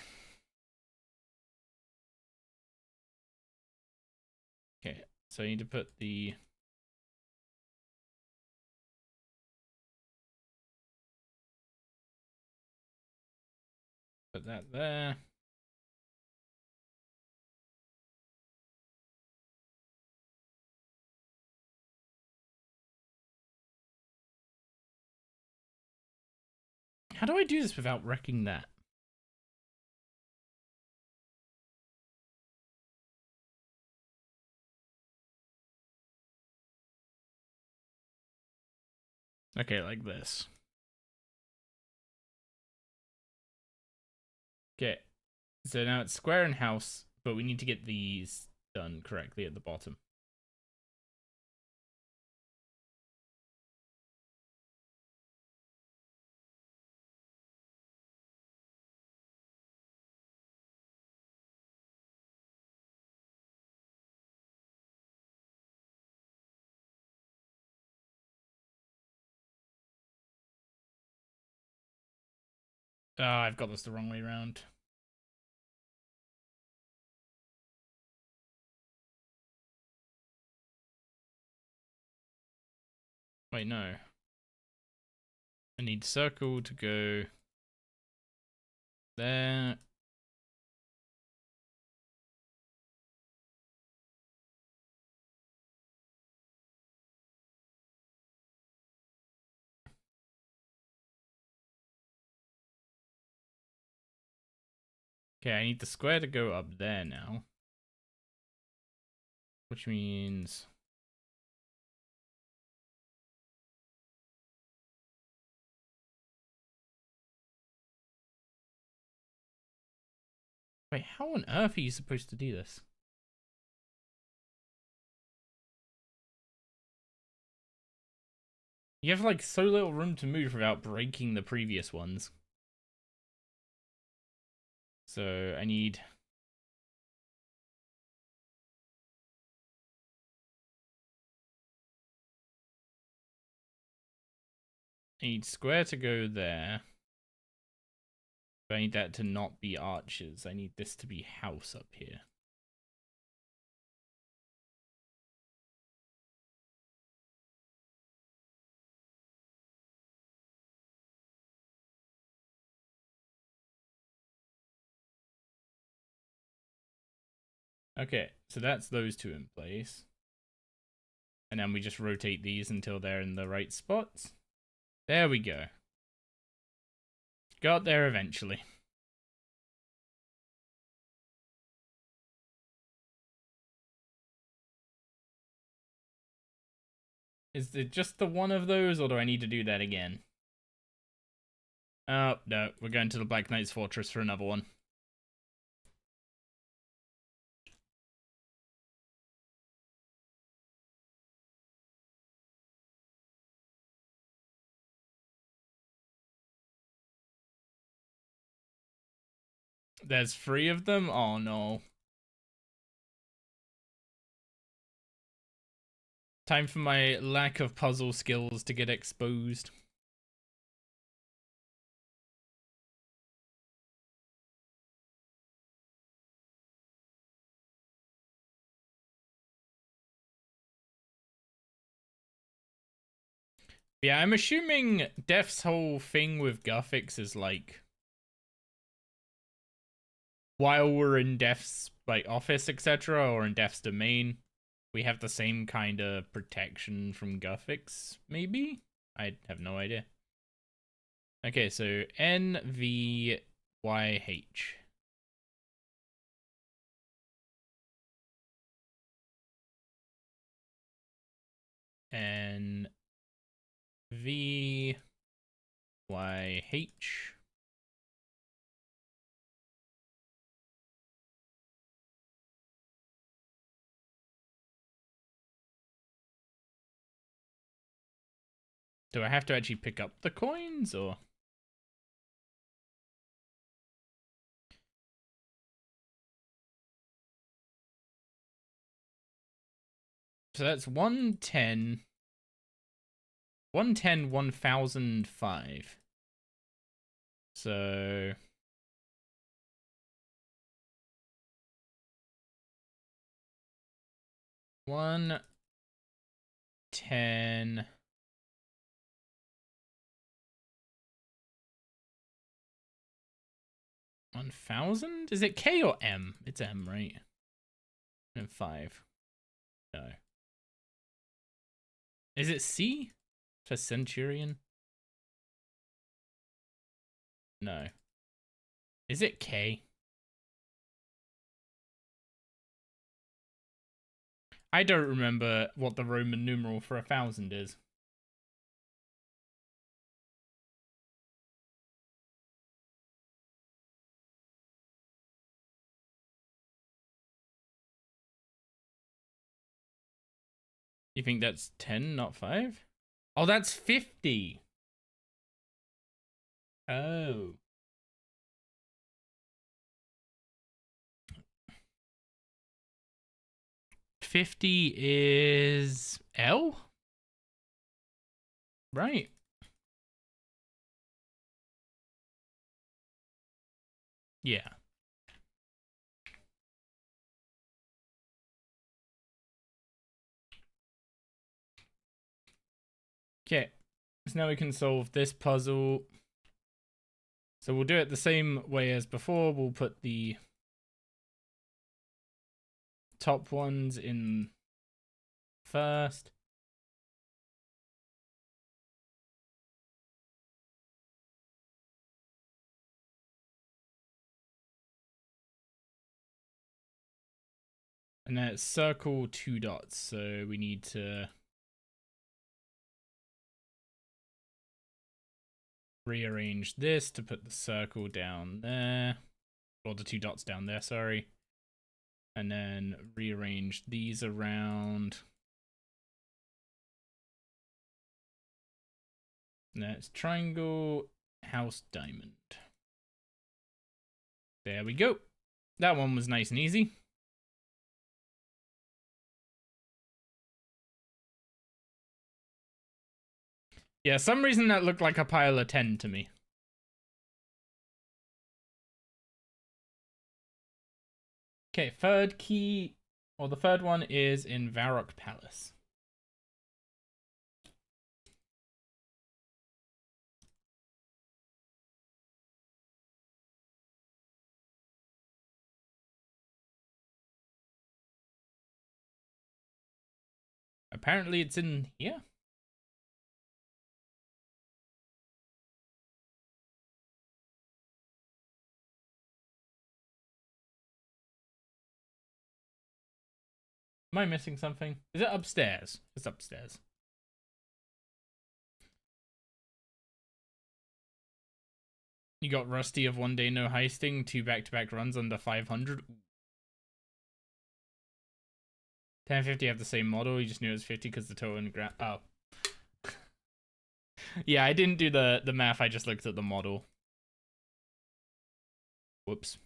Okay, so I need to put that there. How do I do this without wrecking that? Okay, like this. Okay, so now it's square and house, but we need to get these done correctly at the bottom. Oh, I've got this the wrong way around. Wait, no. I need circle to go there. Okay, I need the square to go up there now. Which means... Wait, how on earth are you supposed to do this? You have like so little room to move without breaking the previous ones. So I need... I need square to go there. But I need that to not be arches. I need this to be house up here. Okay, so that's those two in place. And then we just rotate these until they're in the right spots. There we go. Got there eventually. Is it just the one of those, or do I need to do that again? Oh, no. We're going to the Black Knight's Fortress for another one. There's 3 of them? Oh, no. Time for my lack of puzzle skills to get exposed. Yeah, I'm assuming Def's whole thing with Guffix is like... While we're in Def's like office, etc., or in Def's domain, we have the same kind of protection from Guffix, maybe? I have no idea. Okay, so NVYH. NVYH. Do I have to actually pick up the coins, or? So that's 110. 110, 1005. So... 110... 1000? Is it K or M? It's M, right? And 5. No. Is it C for Centurion? No. Is it K? I don't remember what the Roman numeral for 1000 is. You think that's 10, not 5? Oh, that's 50. Oh. $50 is L? Right. Yeah. Okay. So now we can solve this puzzle. So we'll do it the same way as before. We'll put the top ones in first. And then it's circle 2 dots. So we need to rearrange this to put the circle down there. Or the 2 dots down there, sorry. And then rearrange these around. That's triangle, house, diamond. There we go. That one was nice and easy. Yeah, some reason that looked like a pile of 10 to me. Okay, third key, or the third one is in Varrock Palace. Apparently it's in here. Am I missing something? Is it upstairs? It's upstairs. You got Rusty of One Day No Heisting, 2 back-to-back runs under 500. 1050 have the same model, you just knew it was 50 because the total and oh. Yeah, I didn't do the math, I just looked at the model. Whoops.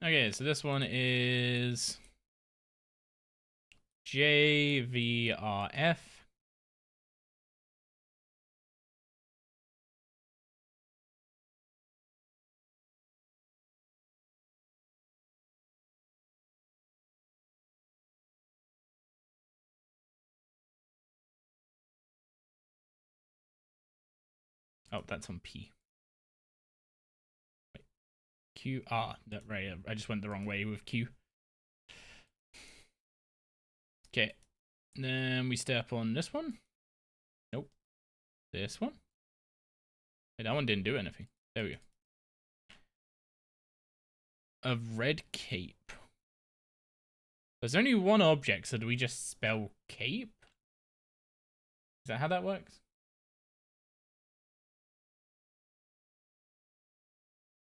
Okay, so this one is JVRF. Oh, that's on P. Wait, Q. Ah, that right. I just went the wrong way with Q. Okay. Then we step on this one. Nope. This one. Hey, that one didn't do anything. There we go. A red cape. There's only one object, so do we just spell cape? Is that how that works?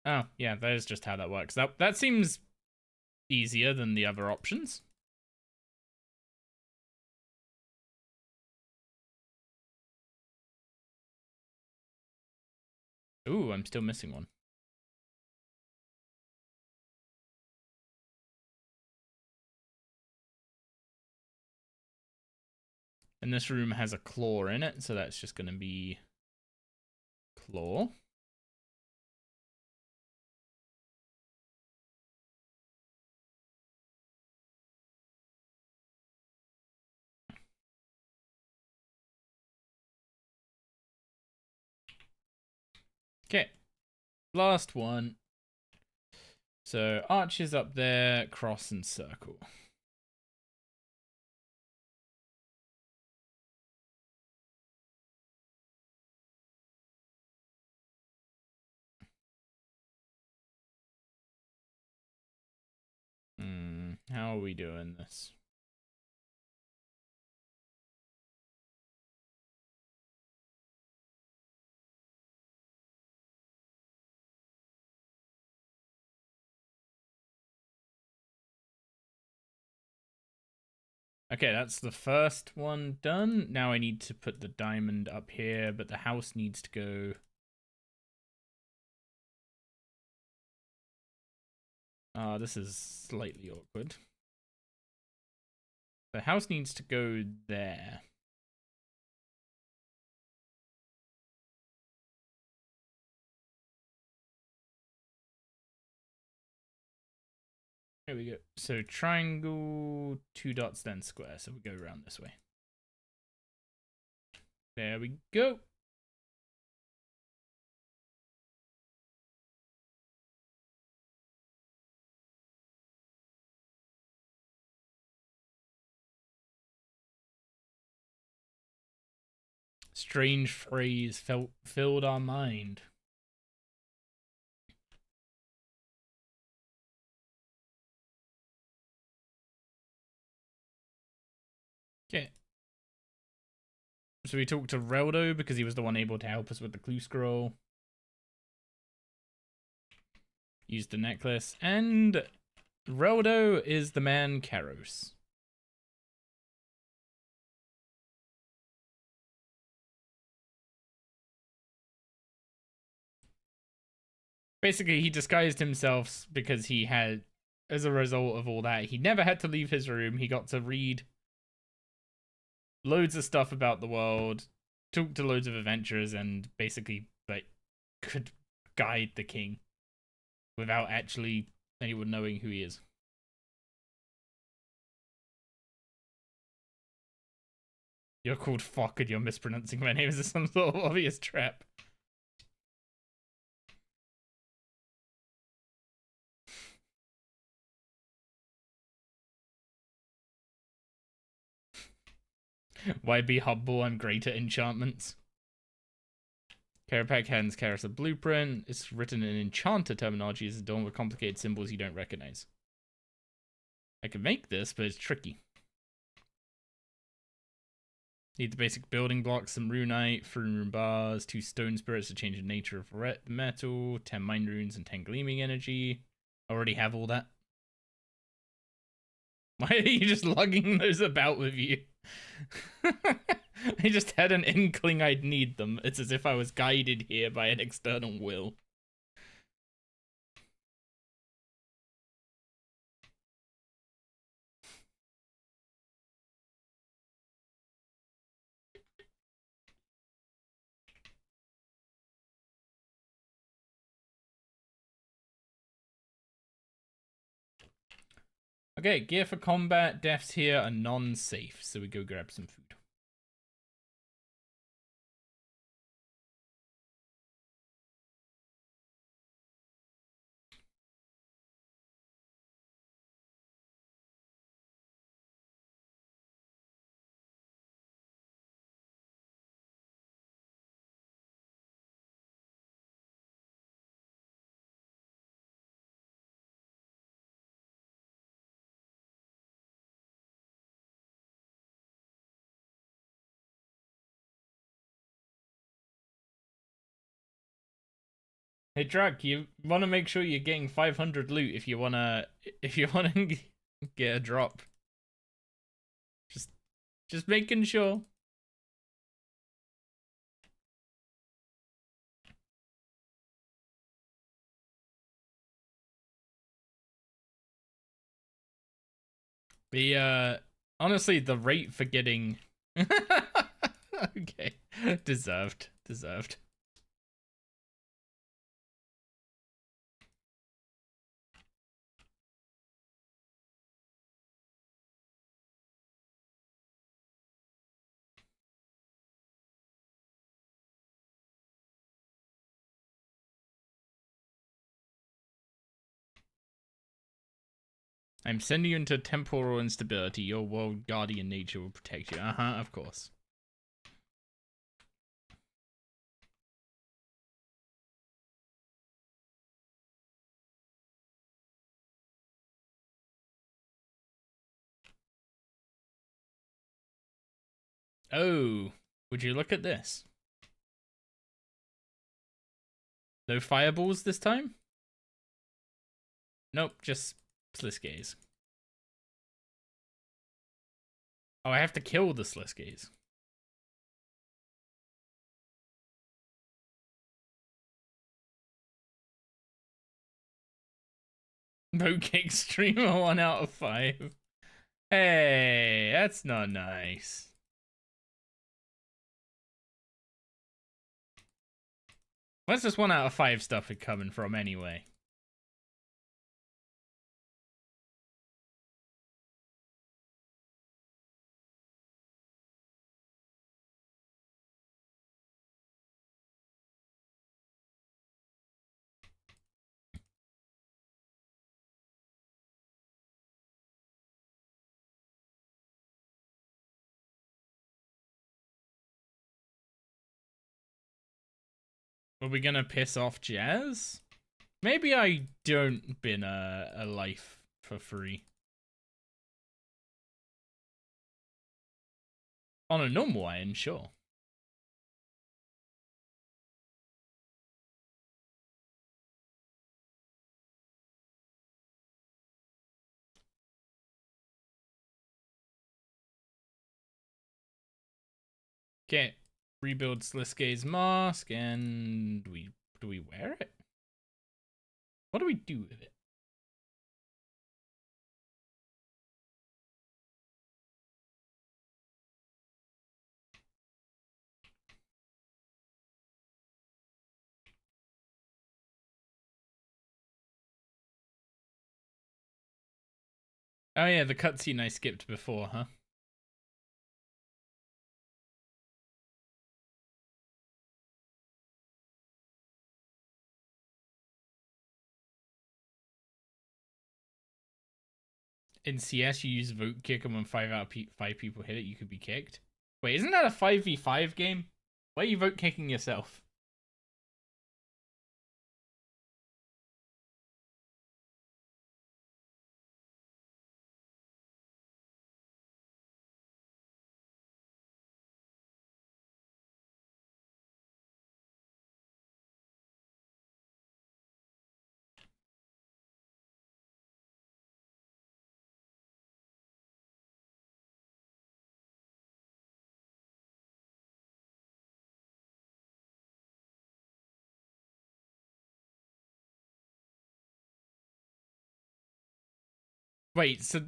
Oh, yeah, that is just how that works. That seems easier than the other options. Ooh, I'm still missing one. And this room has a claw in it, so that's just going to be claw. Okay, last one. So arches up there, cross and circle. How are we doing this? Okay, that's the first one done. Now I need to put the diamond up here, but the house needs to go... this is slightly awkward. The house needs to go there. There we go. So triangle, 2 dots, then square. So we go around this way. There we go. Strange phrase filled our mind. Okay. So we talked to Reldo because he was the one able to help us with the clue scroll. Used the necklace. And Reldo is the man Karos. Basically, he disguised himself because he had, as a result of all that, he never had to leave his room. He got to read loads of stuff about the world, talk to loads of adventurers, and basically, like, could guide the king without actually anyone knowing who he is. You're called Fuck and you're mispronouncing my name. Is this some sort of obvious trap? Why be humble? I'm great at enchantments. Karapak hands Karos a blueprint. It's written in enchanter terminology. It's adorned with complicated symbols you don't recognize. I can make this, but it's tricky. Need the basic building blocks, some runite, 3 rune bars, 2 stone spirits to change the nature of metal, 10 mind runes, and 10 gleaming energy. I already have all that. Why are you just lugging those about with you? I just had an inkling I'd need them. It's as if I was guided here by an external will. Okay, gear for combat, deaths here are non-safe, so we go grab some food. Hey Drag, you want to make sure you're getting 500 loot if you wanna get a drop. Just making sure. The honestly, the rate for getting okay, deserved. I'm sending you into temporal instability. Your world guardian nature will protect you. Of course. Oh, would you look at this? No fireballs this time? Nope, just Sliss gaze. Oh, I have to kill the Sliskies. Vote kick streamer 1 out of 5. Hey, that's not nice. Where's this 1 out of 5 stuff coming from anyway? Are we gonna piss off Jazz? Maybe I don't bin a life for free. On a normal iron, sure. Okay, rebuild Sliskay's mask, and do we wear it? What do we do with it? Oh yeah, the cutscene I skipped before, huh? In CS, you use vote kick, and when 5 out of 5 people hit it, you could be kicked. Wait, isn't that a 5v5 game? Why are you vote kicking yourself? Wait, so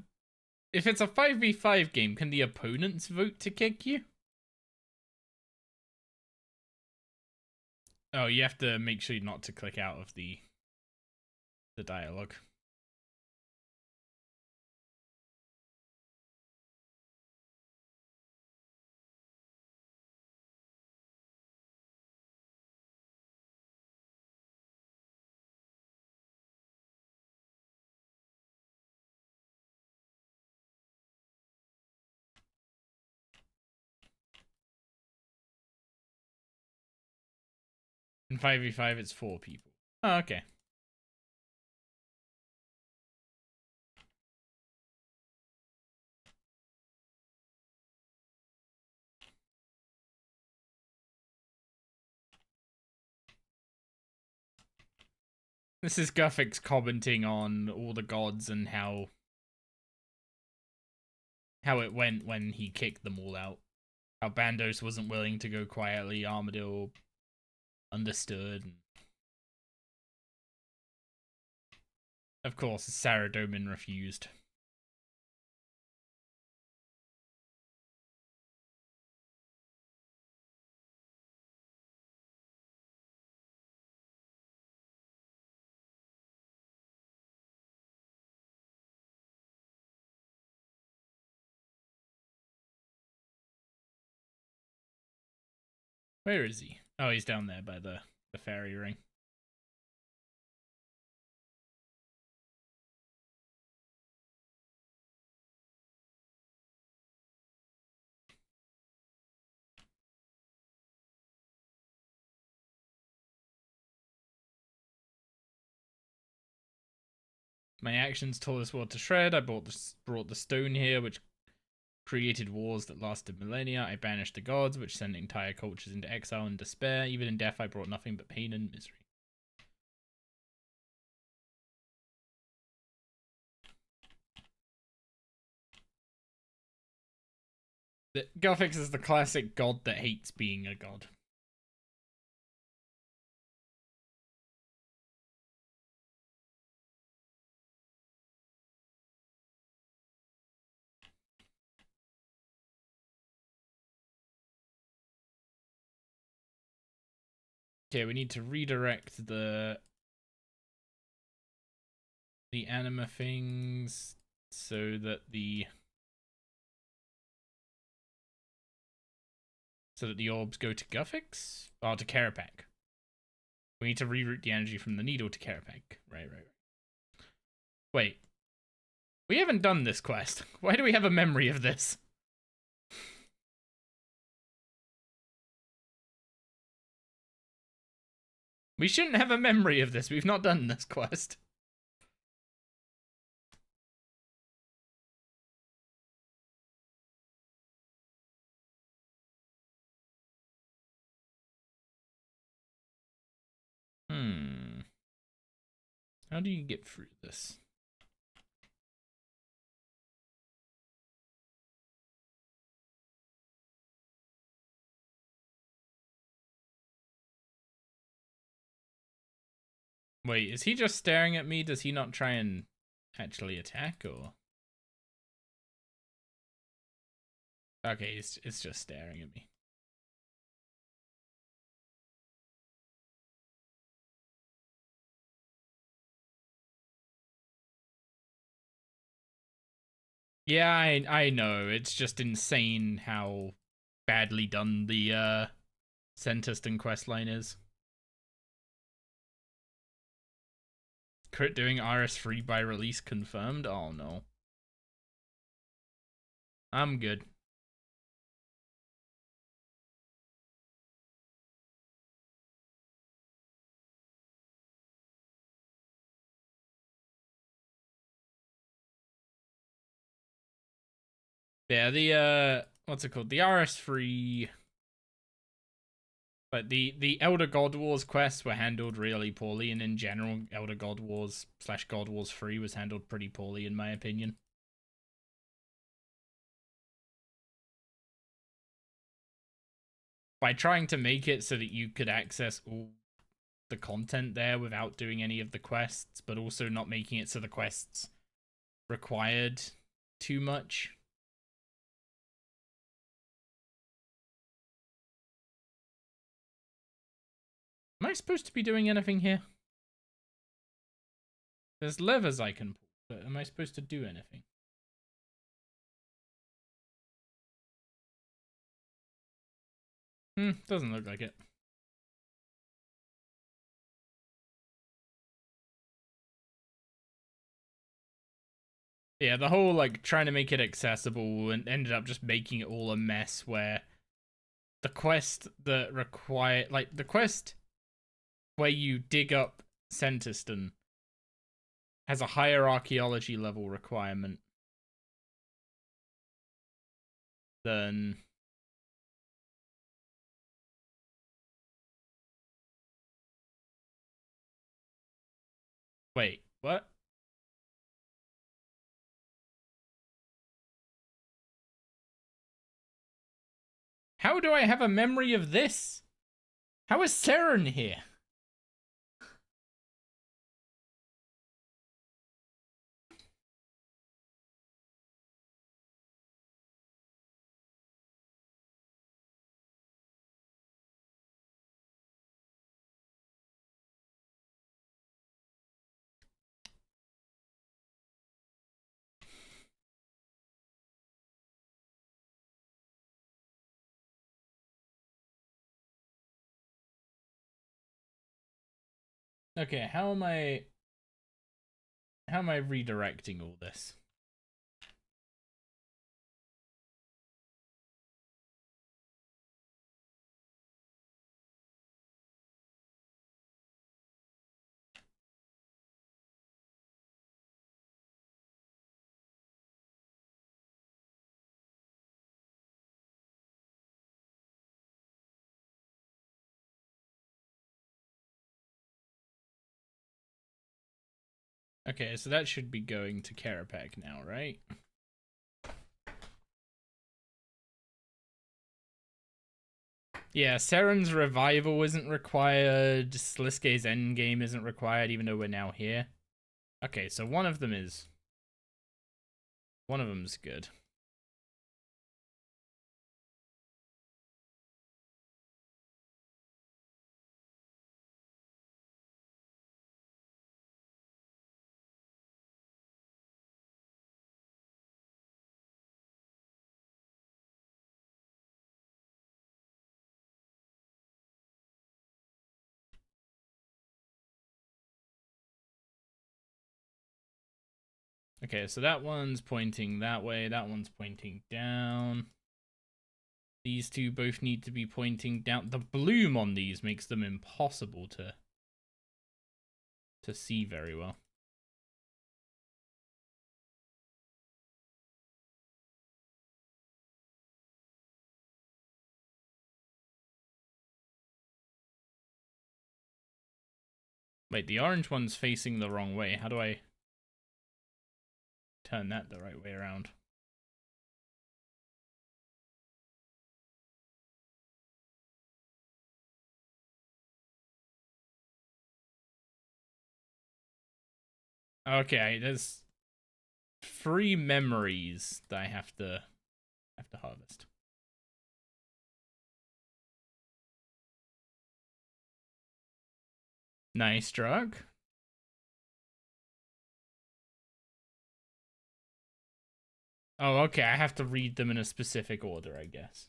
if it's a 5v5 game, can the opponents vote to kick you? Oh, you have to make sure not to click out of the dialogue. In 5v5, it's 4 people. Oh, okay. This is Guffix commenting on all the gods and how it went when he kicked them all out. How Bandos wasn't willing to go quietly, Armadillo understood. Of course, Saradomin refused. Where is he? Oh, he's down there by the fairy ring. My actions tore this world to shred. I brought the stone here, which created wars that lasted millennia. I banished the gods, which sent entire cultures into exile and despair. Even in death, I brought nothing but pain and misery. Guffix is the classic god that hates being a god. Okay, we need to redirect the anima things so that the orbs go to Guffix? Oh, to Karapak. We need to reroute the energy from the needle to Karapak. Right. Wait. We haven't done this quest. Why do we have a memory of this? We shouldn't have a memory of this. We've not done this quest. How do you get through this? Wait, is he just staring at me? Does he not try and actually attack, or? Okay, it's just staring at me. Yeah, I know. It's just insane how badly done the Centiston questline is. Crit doing RS3 by release confirmed? Oh no. I'm good. Yeah, the what's it called? The RS3, but the Elder God Wars quests were handled really poorly, and in general, Elder God Wars / God Wars 3 was handled pretty poorly in my opinion. By trying to make it so that you could access all the content there without doing any of the quests, but also not making it so the quests required too much. Am I supposed to be doing anything here? There's levers I can pull, but am I supposed to do anything? Doesn't look like it. Yeah, the whole, like, trying to make it accessible and ended up just making it all a mess where the quest that require, like, the quest where you dig up Centiston has a higher archaeology level requirement than... Wait, what? How do I have a memory of this? How is Seren here? Okay, how am I redirecting all this? Okay, so that should be going to Karapak now, right? Yeah, Seren's revival isn't required. Sliske's endgame isn't required, even though we're now here. Okay, so one of them is. One of them's good. Okay, so that one's pointing that way. That one's pointing down. These two both need to be pointing down. The bloom on these makes them impossible to see very well. Wait, the orange one's facing the wrong way. How do I turn that the right way around? Okay, there's 3 memories that I have to harvest. Nice drug. Oh, okay, I have to read them in a specific order, I guess.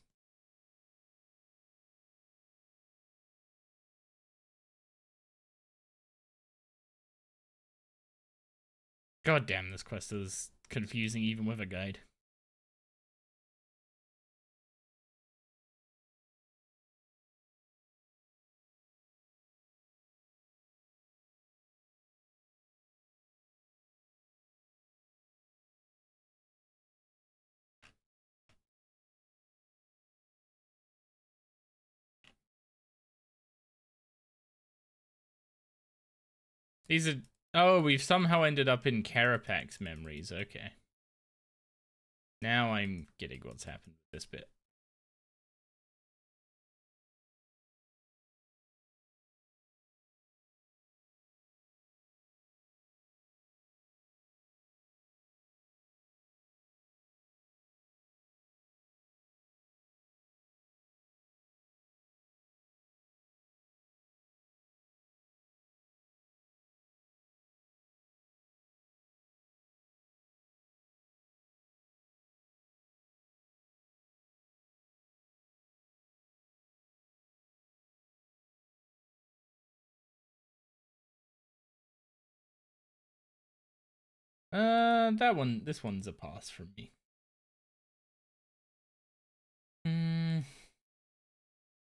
God damn, this quest is confusing even with a guide. These are... Oh, we've somehow ended up in Karapak's memories. Okay. Now I'm getting what's happened with this bit. This one's a pass from me.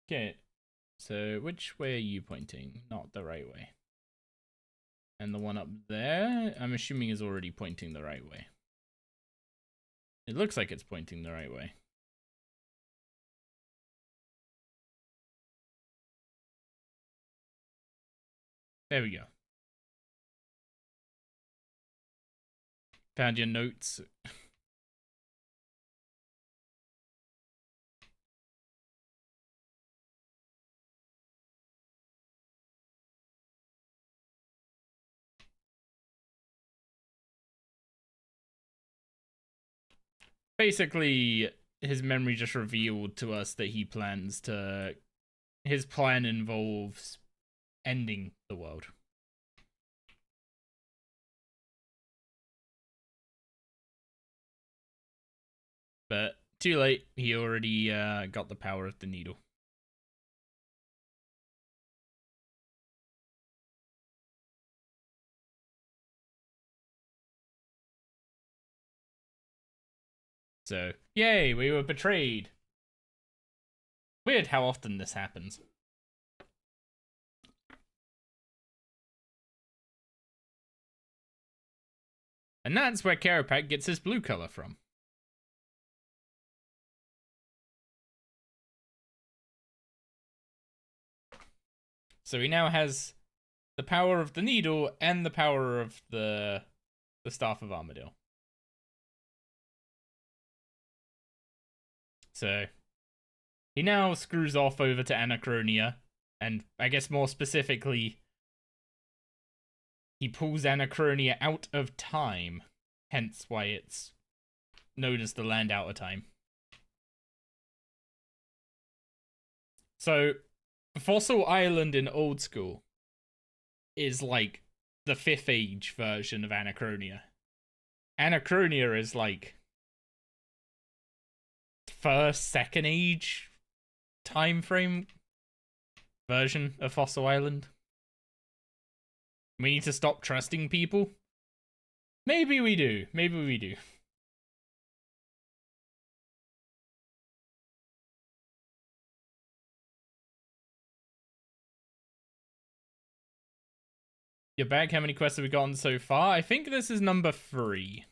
Okay, so which way are you pointing? Not the right way. And the one up there, I'm assuming is already pointing the right way. It looks like it's pointing the right way. There we go. Found your notes. Basically, his memory just revealed to us that he plans to... His plan involves ending the world. But too late, he already got the power of the needle. So, yay, we were betrayed. Weird how often this happens. And that's where Karapak gets his blue color from. So he now has the power of the needle and the power of the Staff of Armadale. So He now screws off over to Anachronia, and I guess more specifically, he pulls Anachronia out of time, hence why it's known as the land out of time. So, Fossil Island in Old School is like the 5th age version of Anachronia. Anachronia is like 1st, 2nd age time frame version of Fossil Island. We need to stop trusting people? Maybe we do. Maybe we do. Your bag, how many quests have we gotten so far? I think this is number 3.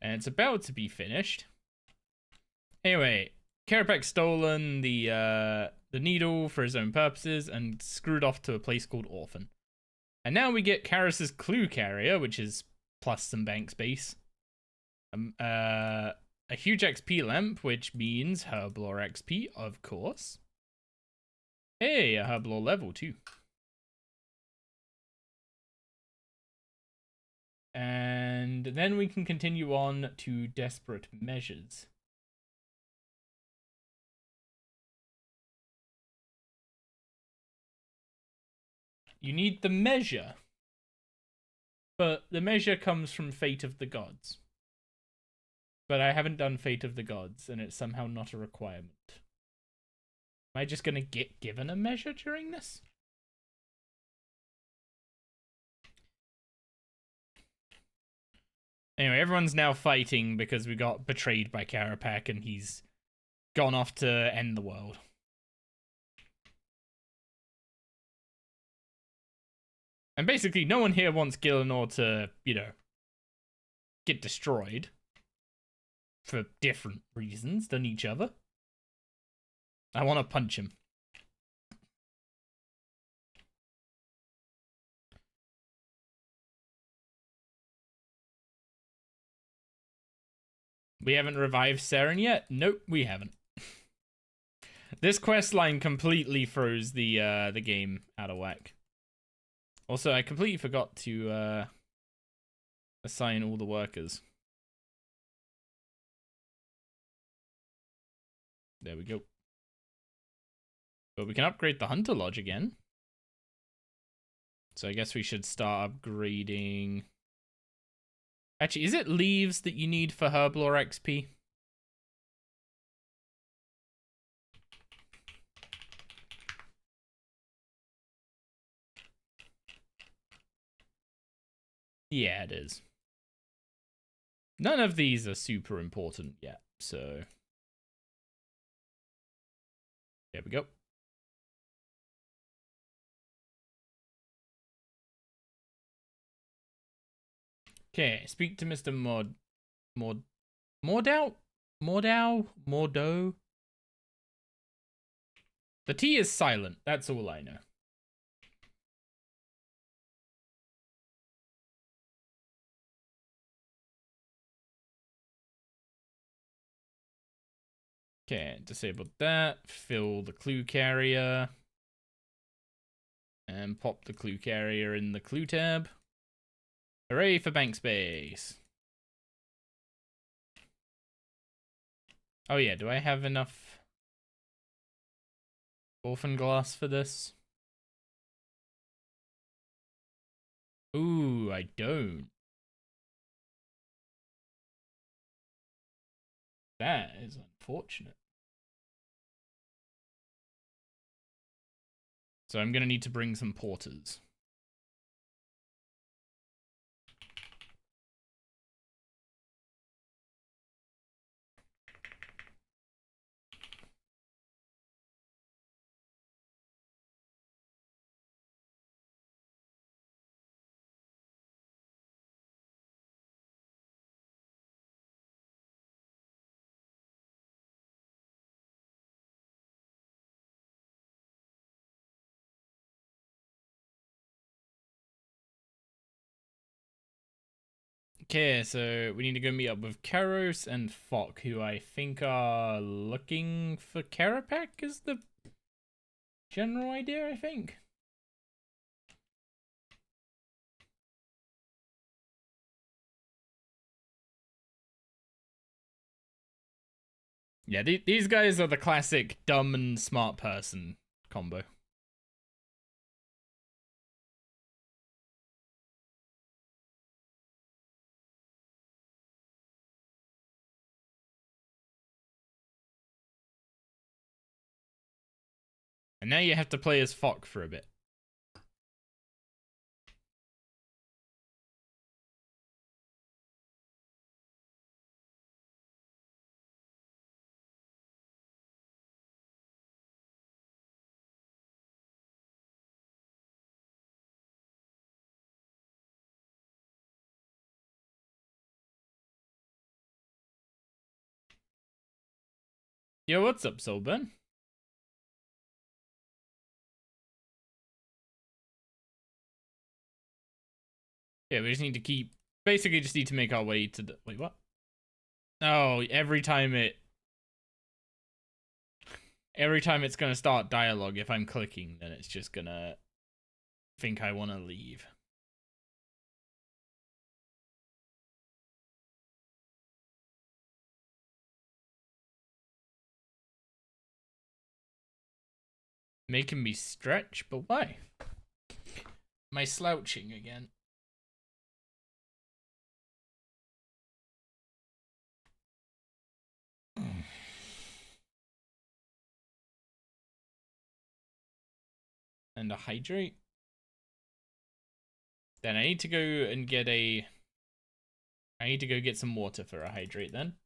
And it's about to be finished. Anyway, Karapek's stolen the needle for his own purposes and screwed off to a place called Orphan. And now we get Karis's clue carrier, which is plus some bank space. A huge XP lamp, which means Herblore XP, of course. Hey, a Herblore level too. And then we can continue on to Desperate Measures. You need the measure, but the measure comes from Fate of the Gods. But I haven't done Fate of the Gods, and it's somehow not a requirement. Am I just gonna get given a measure during this? Anyway, everyone's now fighting because we got betrayed by Karapek and he's gone off to end the world. And basically, no one here wants Gillinor to, you know, get destroyed. For different reasons than each other. I want to punch him. We haven't revived Seren yet? Nope, we haven't. This quest line completely throws the game out of whack. Also, I completely forgot to assign all the workers. There we go. But we can upgrade the Hunter Lodge again. So I guess we should start upgrading. Actually, is it leaves that you need for Herblore XP? Yeah, it is. None of these are super important yet, so there we go. Okay, speak to Mr. Mordo? The T is silent, that's all I know. Okay, disabled that, fill the clue carrier, and pop the clue carrier in the clue tab. Hooray for bank space. Oh yeah, do I have enough orphan glass for this? Ooh, I don't. That is unfortunate. So I'm gonna need to bring some porters. Okay, so we need to go meet up with Karos and Fok, who I think are looking for Karapak is the general idea, I think. Yeah, these guys are the classic dumb and smart person combo. And now you have to play as Fok for a bit. Yo, what's up, Soulburn? Yeah, we just need to keep... Basically just need to make our way to the... Wait, what? Oh, every time it's gonna start dialogue, if I'm clicking, then it's just gonna think I want to leave. Making me stretch, but why? Am I slouching again? And a hydrate. Then I need to go and get a... I need to go get some water for a hydrate then.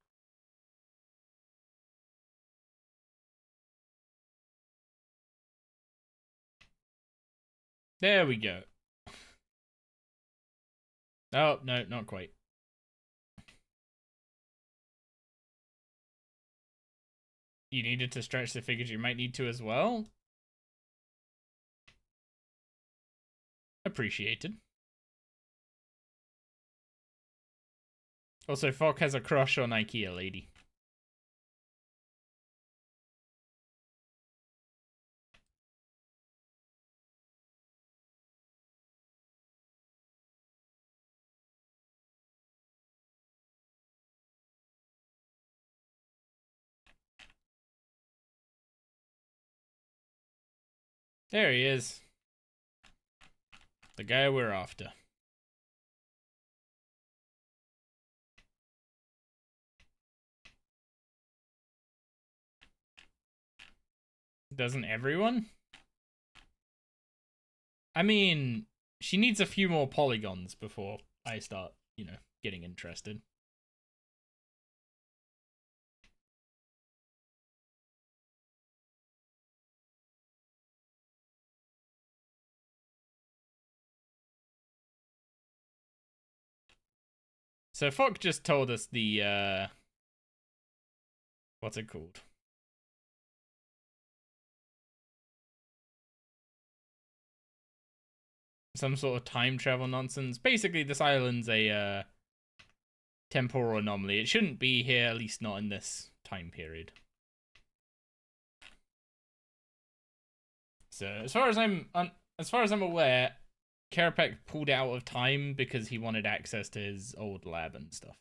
There we go. Oh, no, not quite. You needed to stretch the figures, you might need to as well. Appreciated. Also, Fok has a crush on IKEA lady. There he is. The guy we're after. Doesn't everyone? I mean, she needs a few more polygons before I start, you know, getting interested. So Fok just told us the, what's it called? Some sort of time travel nonsense. Basically, this island's a, temporal anomaly. It shouldn't be here, at least not in this time period. So, as far as I'm aware, Karapek pulled out of time because he wanted access to his old lab and stuff.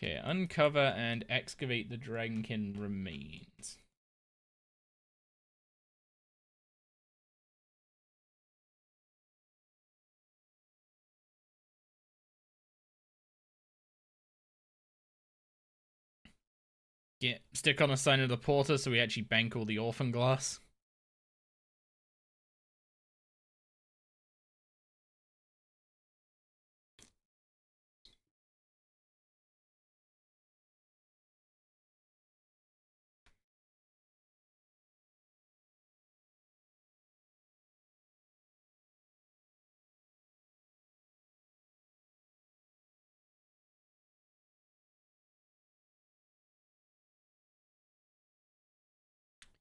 Okay, uncover and excavate the Dragonkin remains. Yeah, stick on a sign of the porter so we actually bank all the orphan glass.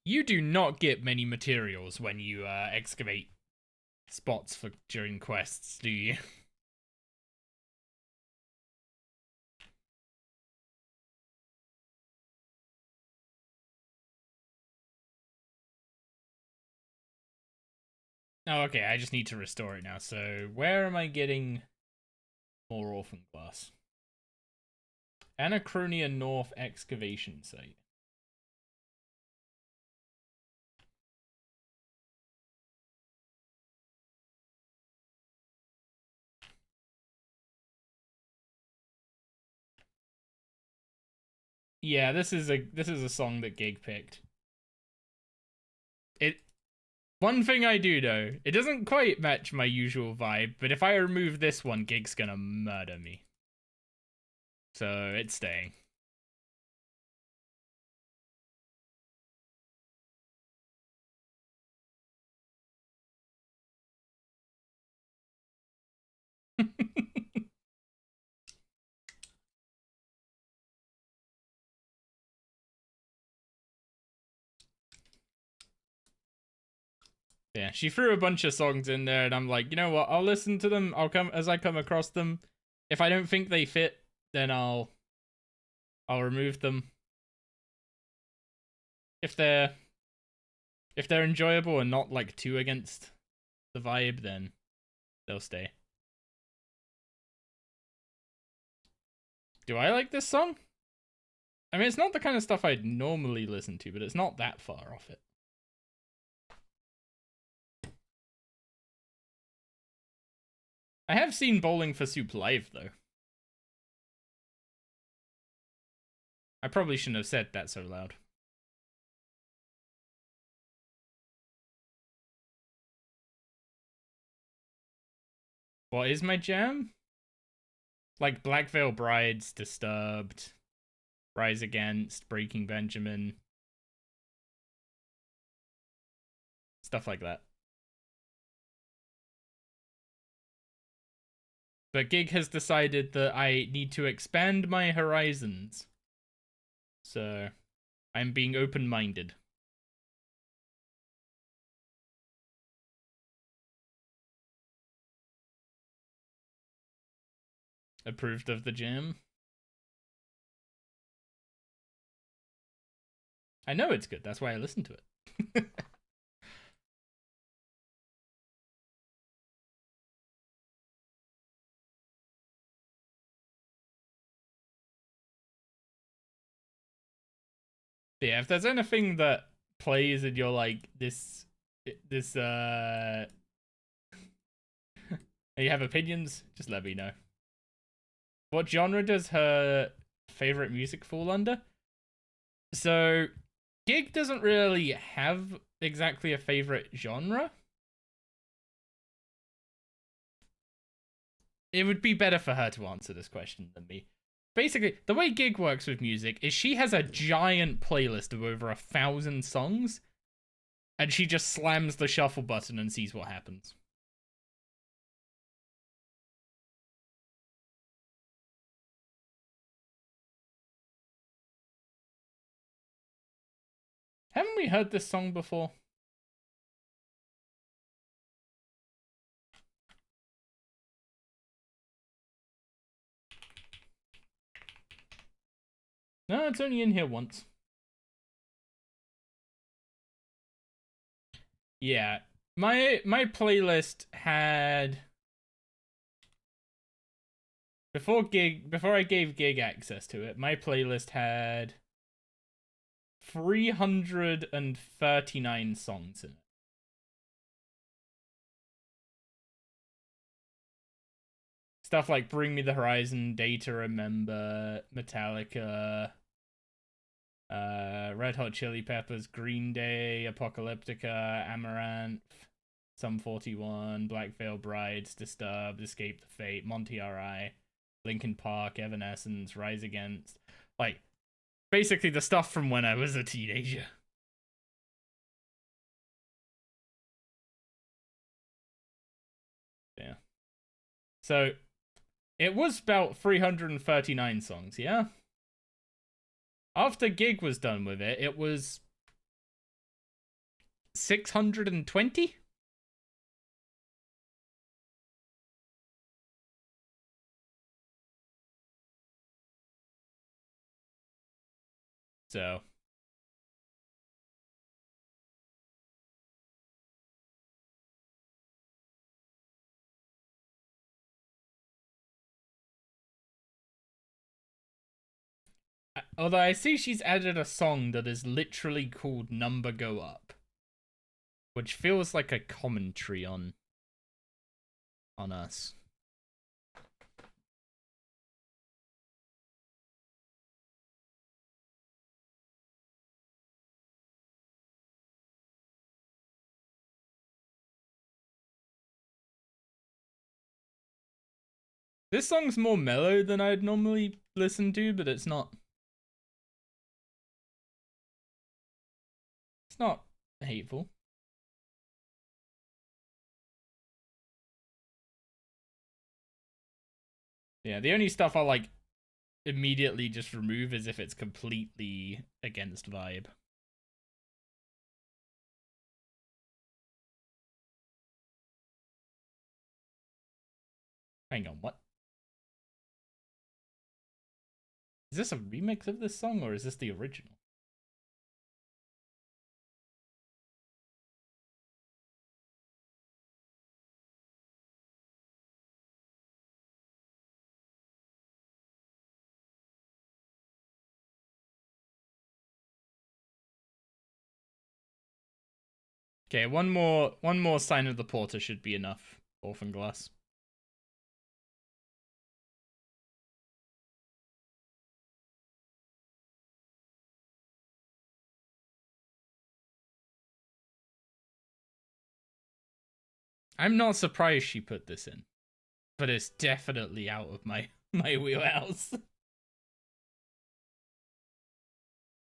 You do not get many materials when you excavate spots for during quests, do you? Oh, okay, I just need to restore it now. So where am I getting more orphan glass? Anachronia North excavation site. Yeah, this is a song that Gig picked. One thing I do know, it doesn't quite match my usual vibe, but if I remove this one, Gig's gonna murder me. So it's staying. Yeah, she threw a bunch of songs in there, and I'm like, you know what? I'll listen to them. I'll come as I come across them. If I don't think they fit, then I'll remove them. If they're enjoyable and not like too against the vibe, then they'll stay. Do I like this song? I mean, it's not the kind of stuff I'd normally listen to, but it's not that far off it. I have seen Bowling for Soup live, though. I probably shouldn't have said that so loud. What is my jam? Like Black Veil Brides, Disturbed, Rise Against, Breaking Benjamin. Stuff like that. But Gig has decided that I need to expand my horizons. So, I'm being open-minded. Approved of the jam. I know it's good, that's why I listen to it. Yeah, if there's anything that plays and you're like, and you have opinions, just let me know. What genre does her favorite music fall under? So, Gig doesn't really have exactly a favorite genre. It would be better for her to answer this question than me. Basically, the way Gig works with music is she has a giant playlist of over 1,000 songs, and she just slams the shuffle button and sees what happens. Haven't we heard this song before? No, it's only in here once. Yeah, my playlist had before I gave Gig access to it, my playlist had 339 songs in it. Stuff like Bring Me the Horizon, Day to Remember, Metallica, Red Hot Chili Peppers, Green Day, Apocalyptica, Amaranth, Sum 41, Black Veil Brides, Disturbed, Escape the Fate, Monty R.I., Linkin Park, Evanescence, Rise Against. Like, basically the stuff from when I was a teenager. Yeah. So, it was about 339 songs, yeah? After Gig was done with it, it was 620? So. Although I see she's added a song that is literally called Number Go Up, which feels like a commentary on us. This song's more mellow than I'd normally listen to, but it's not hateful. Yeah, the only stuff I like immediately just remove is if it's completely against vibe. Hang on, what? Is this a remix of this song or is this the original? Okay, one more sign of the porter should be enough. Orphan glass. I'm not surprised she put this in, but it's definitely out of my wheelhouse.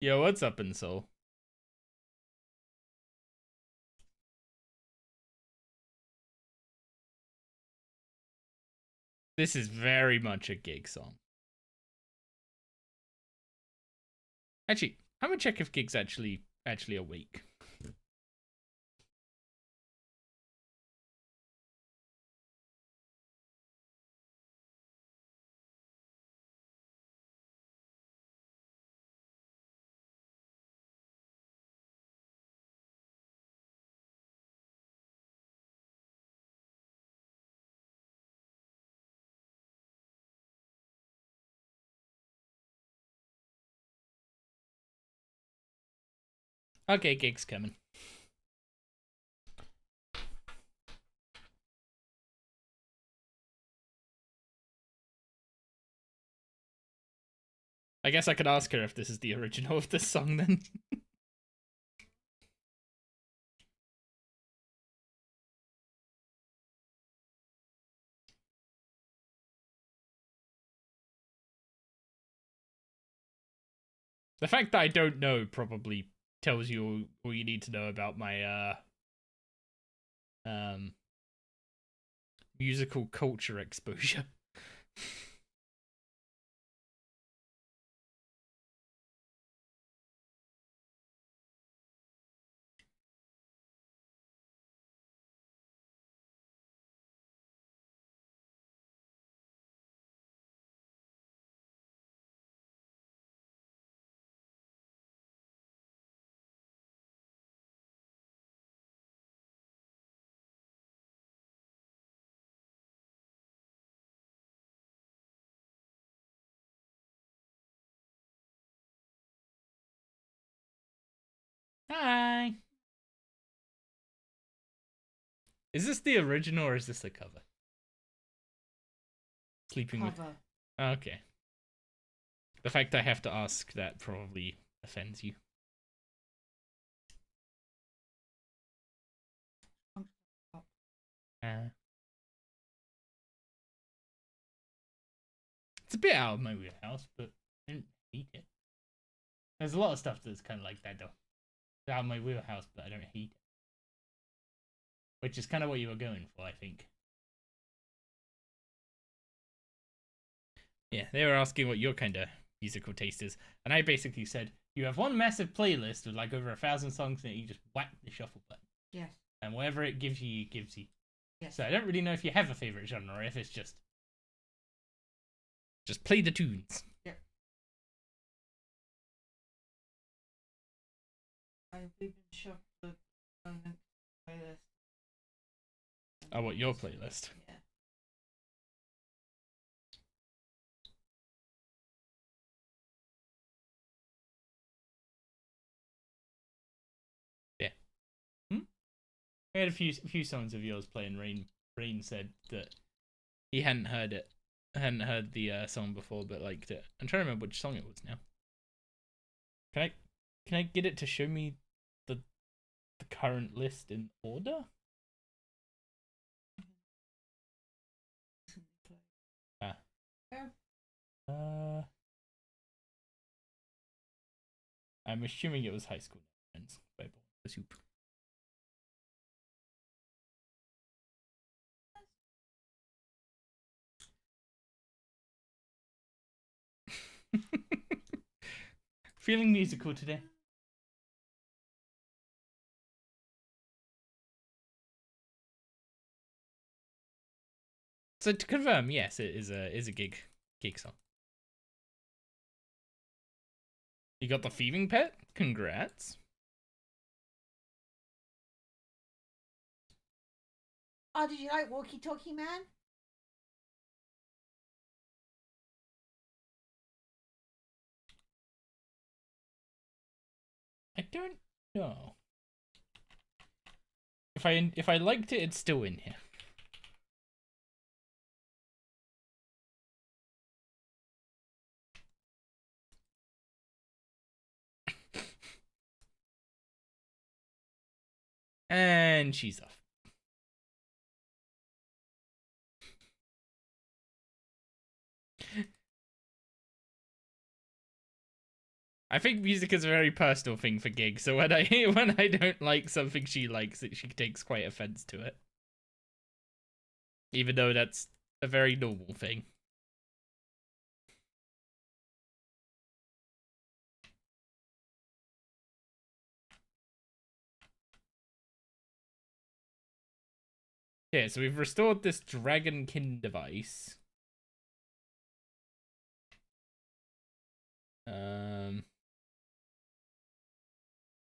Yo, what's up, Insole? This is very much a gig song. Actually, I'm gonna check if Gig's actually awake. Okay, Gig's coming. I guess I could ask her if this is the original of this song then. The fact that I don't know probably tells you all you need to know about my musical culture exposure. Hi. Is this the original or is this a cover? Sleeping Cover. with. Oh, okay. The fact I have to ask that probably offends you. It's a bit out of my wheelhouse, but I don't hate it. There's a lot of stuff that's kind of like that, though. It's out of my wheelhouse, but I don't hate it. Which is kind of what you were going for, I think. Yeah, they were asking what your kind of musical taste is, and I basically said, you have one massive playlist with like over 1,000 songs in it, you just whack the shuffle button. Yes. And whatever it gives you, it gives you. Yes. So I don't really know if you have a favorite genre or if it's just play the tunes. Yep. I've even shuffled the moment playlist. Oh, what, your playlist? Yeah. Yeah. I had a few songs of yours playing. Rain said that he hadn't heard the song before, but liked it. I'm trying to remember which song it was now. Can I get it to show me the current list in order? Ah. I'm assuming it was High School Friends by the Soup. Feeling musical today. So to confirm, yes, it is a gig song. You got the thieving pet? Congrats. Oh, did you like Walkie Talkie Man? I don't know. If I liked it, it's still in here. And she's off. I think music is a very personal thing for gigs, so when I don't like something she likes, she takes quite offense to it. Even though that's a very normal thing. Okay, so we've restored this Dragonkin device.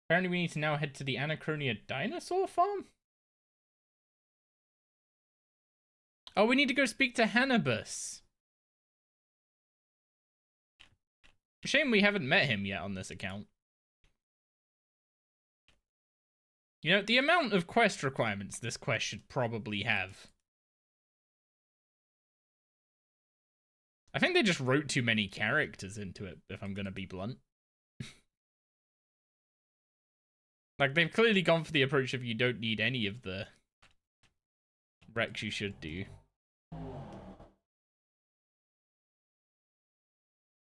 Apparently we need to now head to the Anachronia dinosaur farm? Oh, we need to go speak to Hannibus. Shame we haven't met him yet on this account. You know, the amount of quest requirements this quest should probably have. I think they just wrote too many characters into it, if I'm gonna be blunt. Like, they've clearly gone for the approach of you don't need any of the Rex you should do.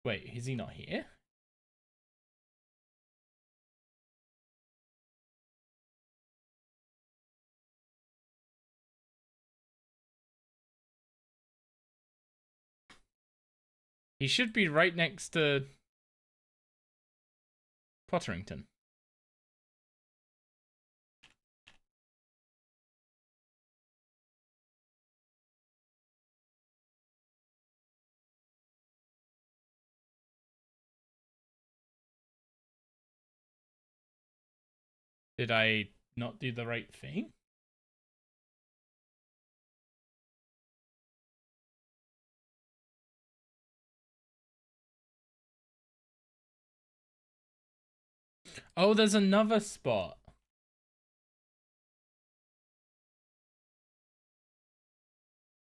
Wait, is he not here? He should be right next to Potterington. Did I not do the right thing? Oh, there's another spot.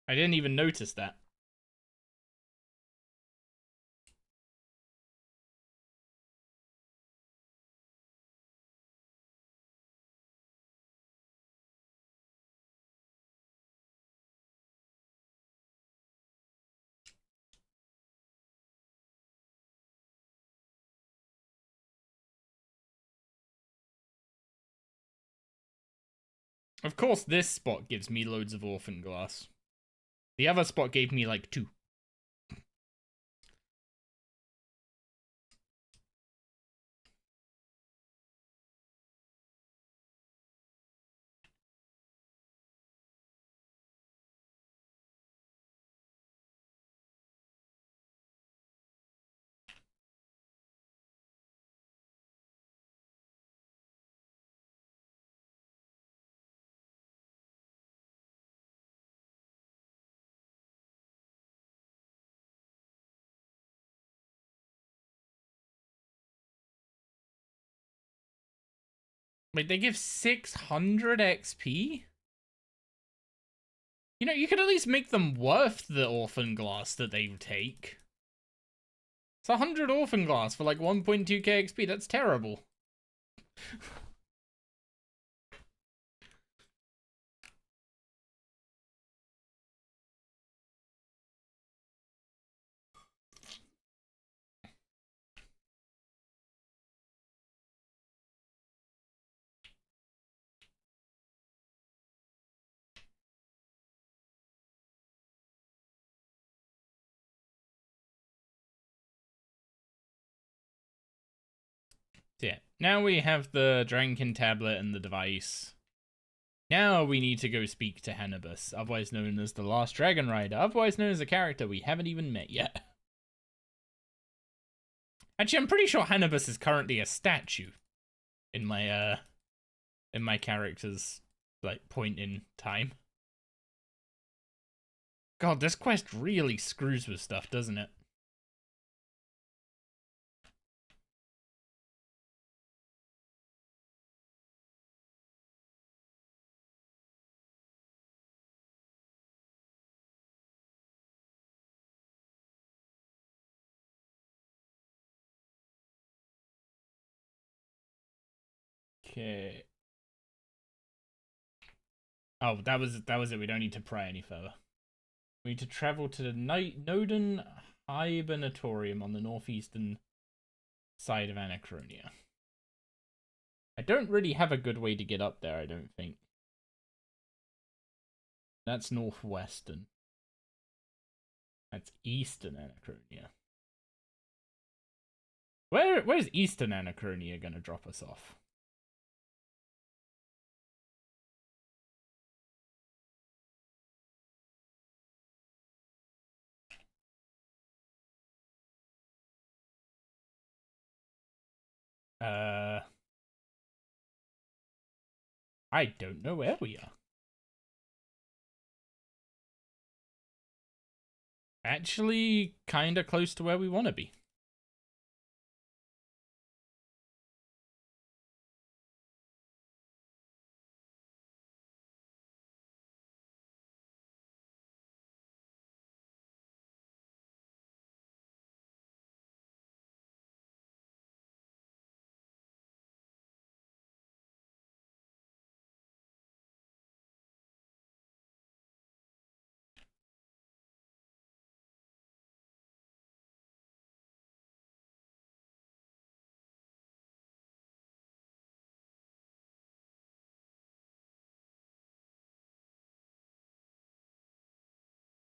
I didn't even notice that. Of course, this spot gives me loads of orphan glass. The other spot gave me like 2. Wait, they give 600 XP? You know, you could at least make them worth the orphan glass that they take. It's 100 orphan glass for like 1.2k XP. That's terrible. So yeah, now we have the Drankin tablet and the device. Now we need to go speak to Hannibus, otherwise known as the Last Dragon Rider, otherwise known as a character we haven't even met yet. Actually, I'm pretty sure Hannibus is currently a statue in my character's like point in time. God, this quest really screws with stuff, doesn't it? Okay. Oh, that was it. We don't need to pray any further. We need to travel to the Noden Hibernatorium on the northeastern side of Anachronia. I don't really have a good way to get up there, I don't think. That's northwestern. That's eastern Anachronia. Where's eastern Anachronia gonna drop us off? I don't know where we are. Actually, kinda close to where we want to be.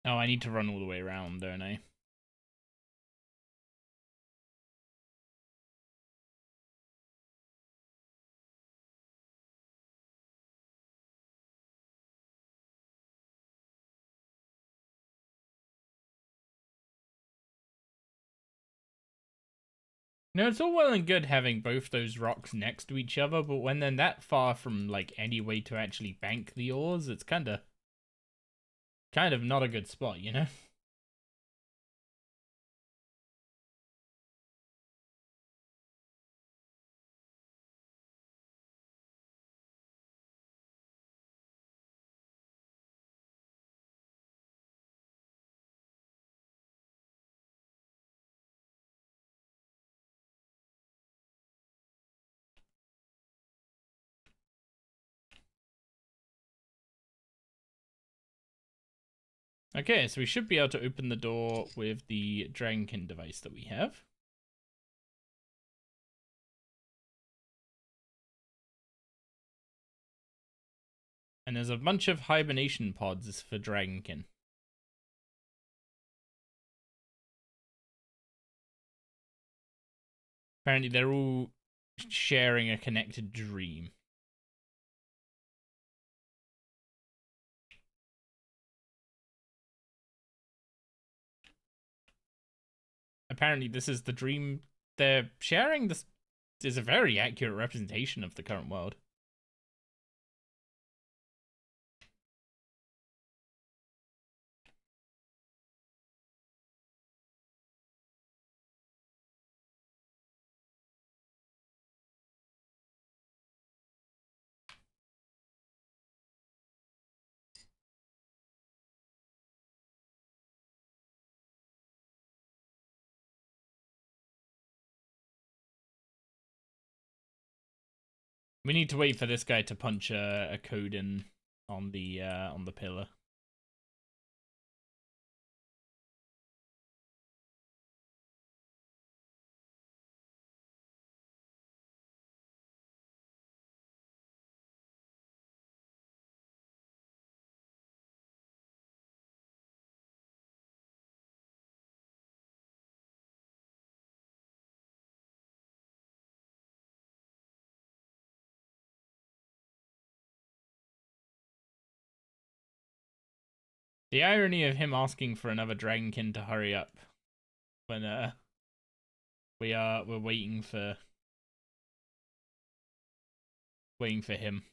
Oh, I need to run all the way around, don't I? No, it's all well and good having both those rocks next to each other, but when they're that far from like any way to actually bank the ores, it's kind of not a good spot, you know? Okay, so we should be able to open the door with the Drankin device that we have. And there's a bunch of hibernation pods for Dragonkin. Apparently they're all sharing a connected dream. Apparently this is the dream they're sharing. This is a very accurate representation of the current world. We need to wait for this guy to punch a code in on the pillar. The irony of him asking for another dragonkin to hurry up when we're waiting for him.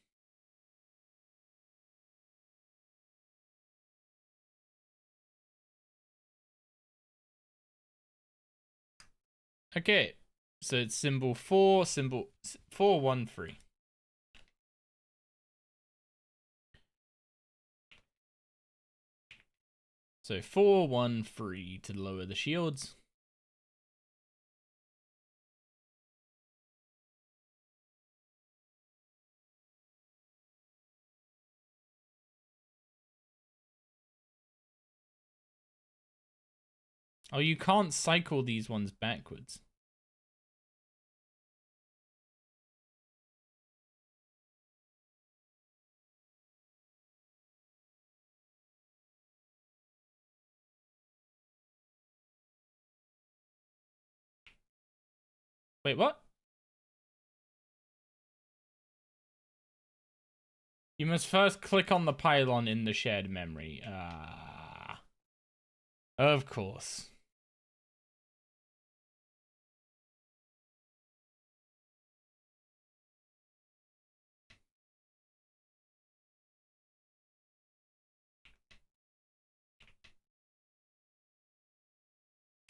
Okay, so it's symbol 413. So 413 to lower the shields. Oh, you can't cycle these ones backwards. Wait, what? You must first click on the pylon in the shared memory. Of course.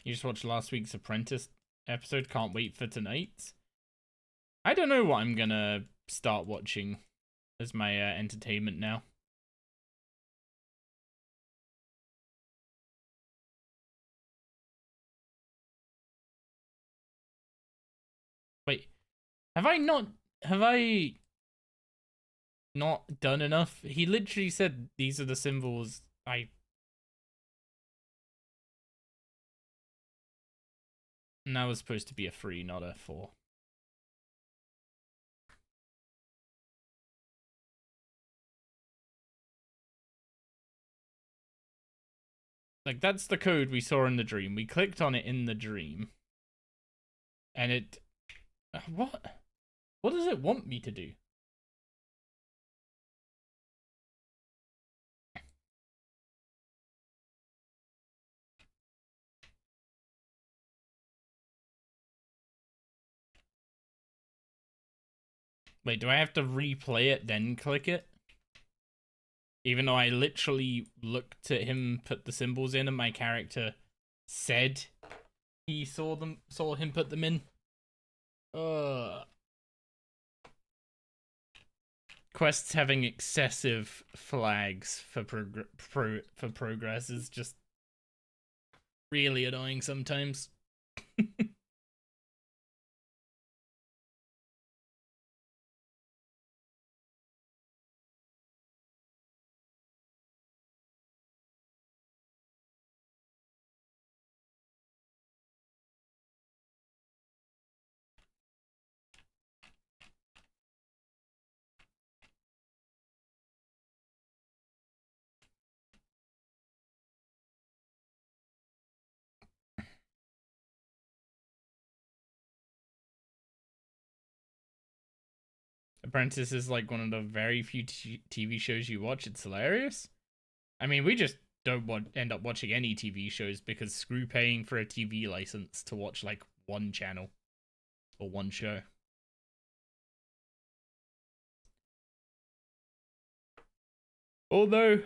You just watched last week's Apprentice episode. Can't wait for tonight's. I don't know what I'm gonna start watching as my entertainment now. Wait, have I not done enough? He literally said these are the symbols and that was supposed to be a 3, not a 4. Like, that's the code we saw in the dream. We clicked on it in the dream. And it... What? What does it want me to do? Wait, do I have to replay it, then click it? Even though I literally looked at him put the symbols in and my character said he saw him put them in. Quests having excessive flags for progress is just really annoying sometimes. Apprentice is like one of the very few TV shows you watch. It's hilarious. I mean, we just don't end up watching any TV shows because screw paying for a TV license to watch like one channel or one show. Although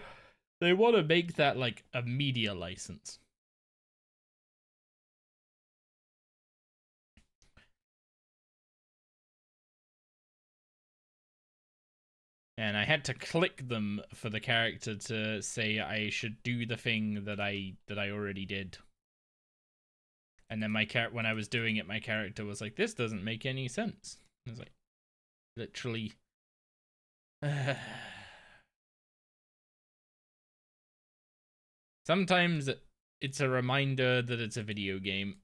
they want to make that like a media license. And I had to click them for the character to say I should do the thing that I already did. And then when I was doing it, my character was like, "This doesn't make any sense." I was like, Literally. Sometimes it's a reminder that it's a video game.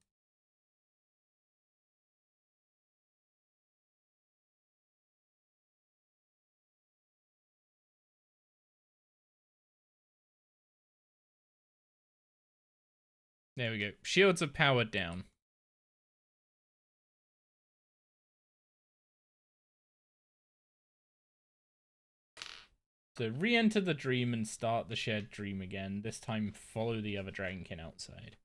There we go. Shields are powered down. So re-enter the dream and start the shared dream again. This time follow the other dragonkin outside.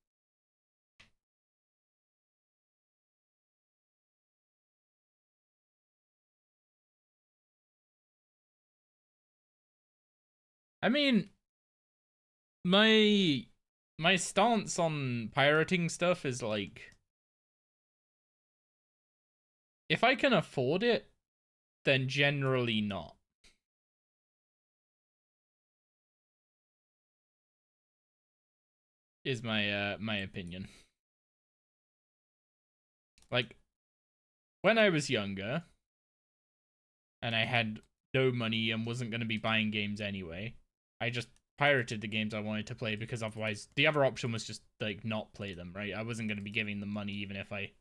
I mean, my stance on pirating stuff is like, if I can afford it, then generally not. Is my my opinion. Like, when I was younger and I had no money and wasn't going to be buying games anyway, I just pirated the games I wanted to play, because otherwise the other option was just like not play them, right? I wasn't going to be giving them money even if I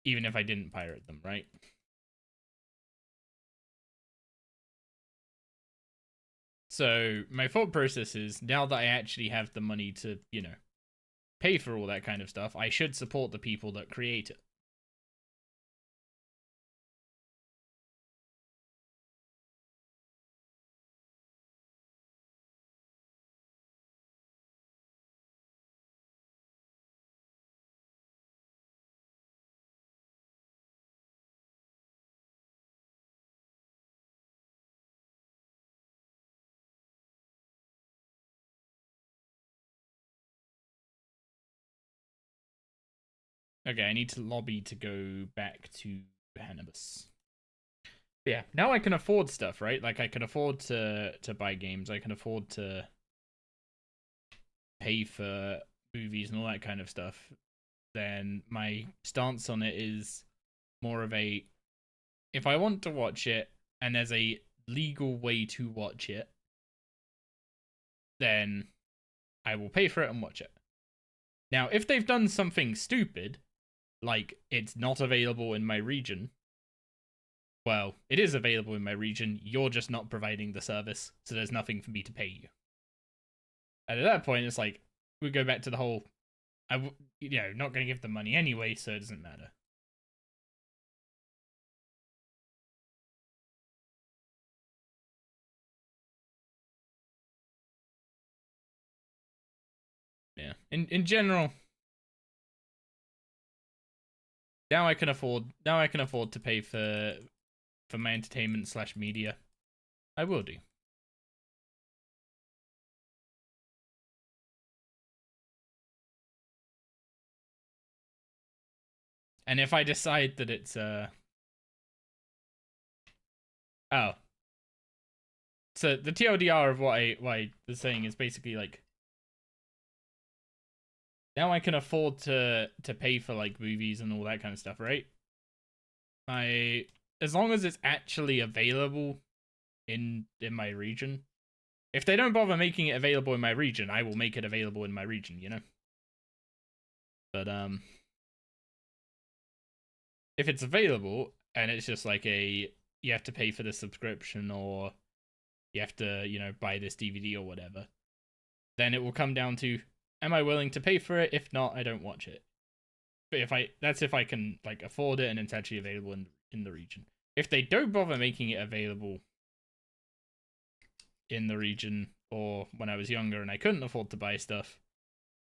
didn't pirate them, right? So my thought process is, now that I actually have the money to, you know, pay for all that kind of stuff, I should support the people that create it. Okay, I need to lobby to go back to Hannibus. Yeah, now I can afford stuff, right? Like, I can afford to buy games. I can afford to pay for movies and all that kind of stuff. Then my stance on it is more of a, if I want to watch it and there's a legal way to watch it, then I will pay for it and watch it. Now, if they've done something stupid, like it's not available in my region, well, it is available in my region, you're just not providing the service, so there's nothing for me to pay you. And at that point, it's like, we go back to the whole, not going to give them money anyway, so it doesn't matter. Yeah, in general, now I can afford to pay for my entertainment / media. I will do. And if I decide that it's oh, so the TLDR of what I was saying is basically like, now I can afford to pay for like movies and all that kind of stuff, right? As long as it's actually available in my region. If they don't bother making it available in my region, I will make it available in my region, you know? But if it's available and it's just like you have to pay for the subscription, or you have to, buy this DVD or whatever, then it will come down to, am I willing to pay for it? If not, I don't watch it. But that's if I can like afford it and it's actually available in the region. If they don't bother making it available in the region, or when I was younger and I couldn't afford to buy stuff,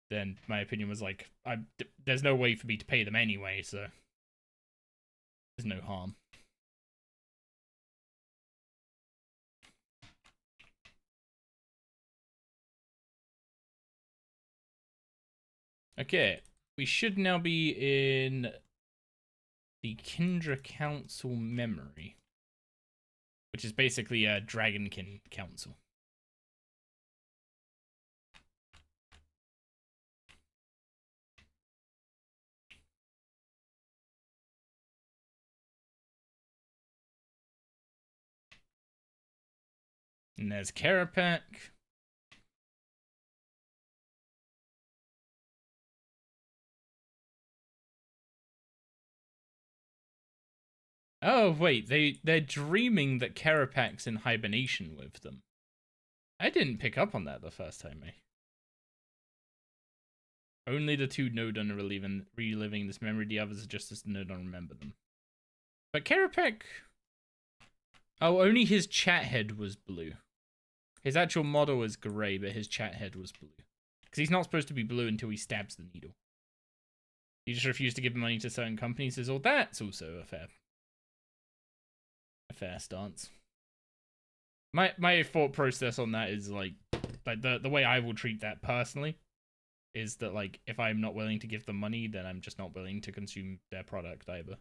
then my opinion was like, there's no way for me to pay them anyway, so there's no harm. Okay, we should now be in the Kindra Council memory, which is basically a Dragonkin Council. And there's Karapak. Oh, wait, they're dreaming that Karapak's in hibernation with them. I didn't pick up on that the first time, eh? Only the two know on reliving this memory, the others are just as no don't remember them. But Karapak... Oh, only his chat head was blue. His actual model is grey, but his chat head was blue. Because he's not supposed to be blue until he stabs the needle. He just refused to give money to certain companies, so that's also a fair stance. My thought process on that is like the way I will treat that personally is that like if I'm not willing to give them money, then I'm just not willing to consume their product either.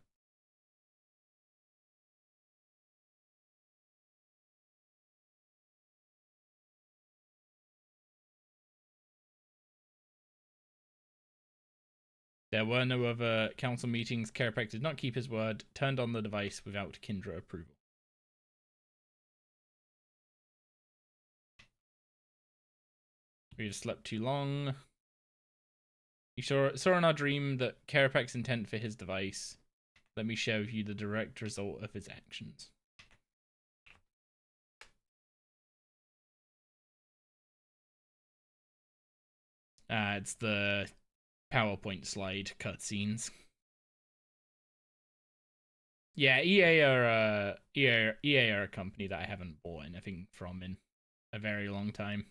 There were no other council meetings. Karapak did not keep his word, turned on the device without Kindra approval. We just slept too long. You saw in our dream that Karapak's intent for his device. Let me share with you the direct result of his actions. It's the PowerPoint slide cutscenes. Yeah, EA are a company that I haven't bought anything from in a very long time.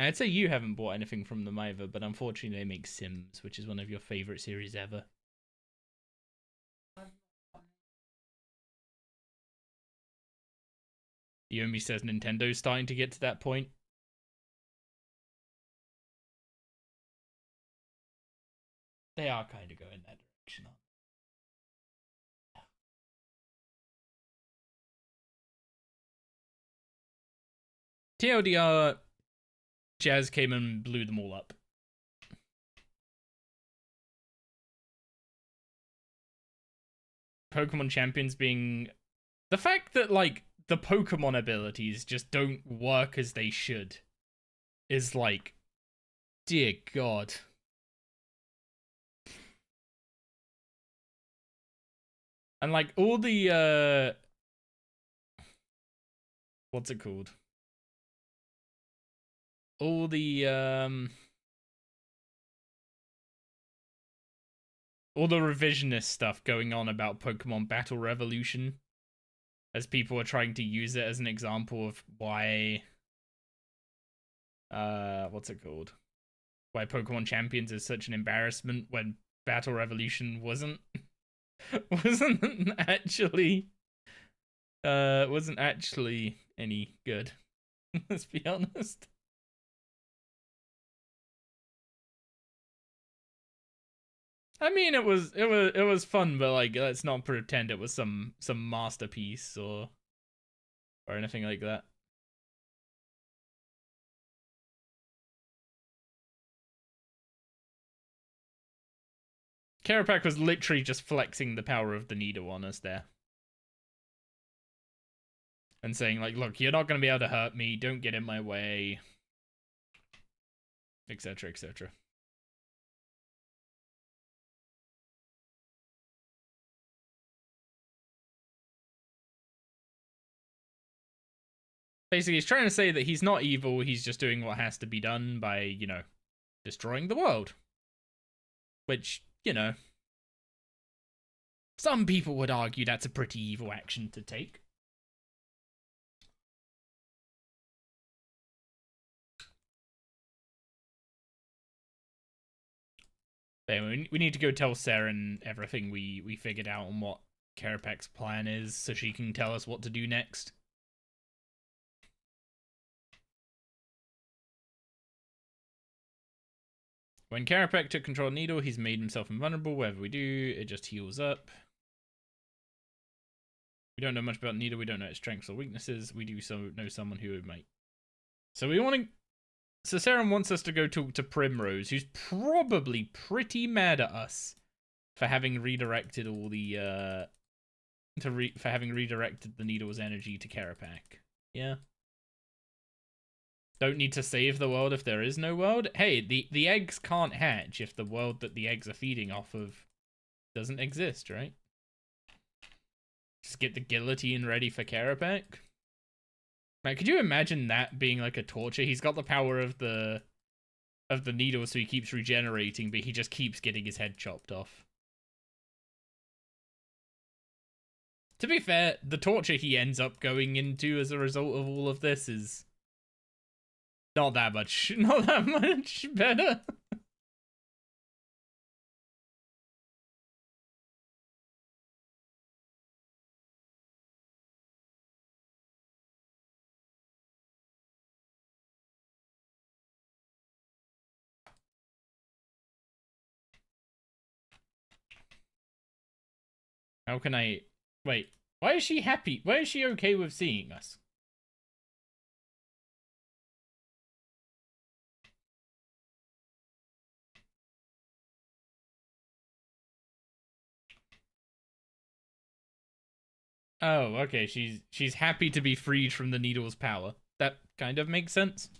I'd say you haven't bought anything from them either, but unfortunately they make Sims, which is one of your favorite series ever. Yomi says Nintendo's starting to get to that point. They are kind of going that direction, aren't they? TLDR, Jazz came and blew them all up. Pokemon Champions being... The fact that, like, the Pokemon abilities just don't work as they should is like... Dear God. And, like, all the, what's it called? All the revisionist stuff going on about Pokemon Battle Revolution, as people are trying to use it as an example of why, what's it called? Why Pokemon Champions is such an embarrassment when Battle Revolution wasn't actually any good. Let's be honest. I mean, it was fun, but like, let's not pretend it was some masterpiece or anything like that. Karapak was literally just flexing the power of the needle on us there. And saying, like, look, you're not going to be able to hurt me, don't get in my way, etc, etc. Basically, he's trying to say that he's not evil, he's just doing what has to be done by, you know, destroying the world. Which, you know, some people would argue that's a pretty evil action to take. But anyway, we need to go tell Saren everything we figured out on what Karapak's plan is, so she can tell us what to do next. When Karapak took control of Needle, he's made himself invulnerable. Whatever we do, it just heals up. We don't know much about Needle. We don't know its strengths or weaknesses. We do know someone who might. So we want to... So Saren wants us to go talk to Primrose, who's probably pretty mad at us for having redirected all the for having redirected the needle's energy to Karapak. Yeah. Don't need to save the world if there is no world. Hey, the eggs can't hatch if the world that the eggs are feeding off of doesn't exist, right? Just get the guillotine ready for Karapak. Man, could you imagine that being like a torture? He's got the power of the needle, so he keeps regenerating, but he just keeps getting his head chopped off. To be fair, the torture he ends up going into as a result of all of this is not that much better. How can I... Wait, why is she happy? Why is she okay with seeing us? Oh, okay, she's happy to be freed from the needle's power. That kind of makes sense.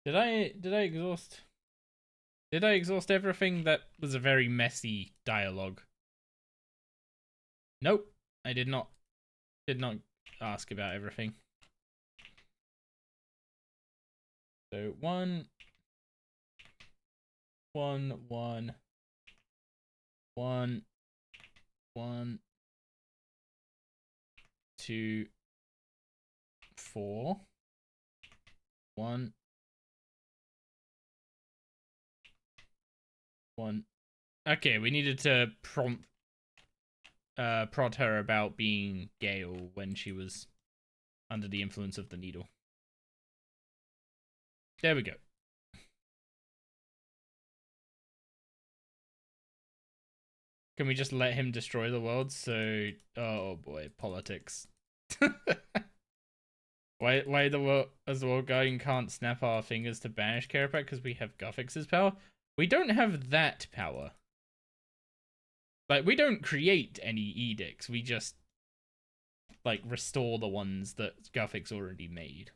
Did I exhaust? Did I exhaust everything? That was a very messy dialogue. Nope, I did not. Did not ask about everything. So 1, 1, 1, 1, 1, 2, 4, 1, 1. Okay, we needed to prod her about being Gale when she was under the influence of the needle. There we go. Can we just let him destroy the world? So, oh boy, politics. Why the world, as the world guardian, can't snap our fingers to banish Karapak because we have Guffix's power? We don't have that power. Like, we don't create any edicts. We just, like, restore the ones that Guffix already made.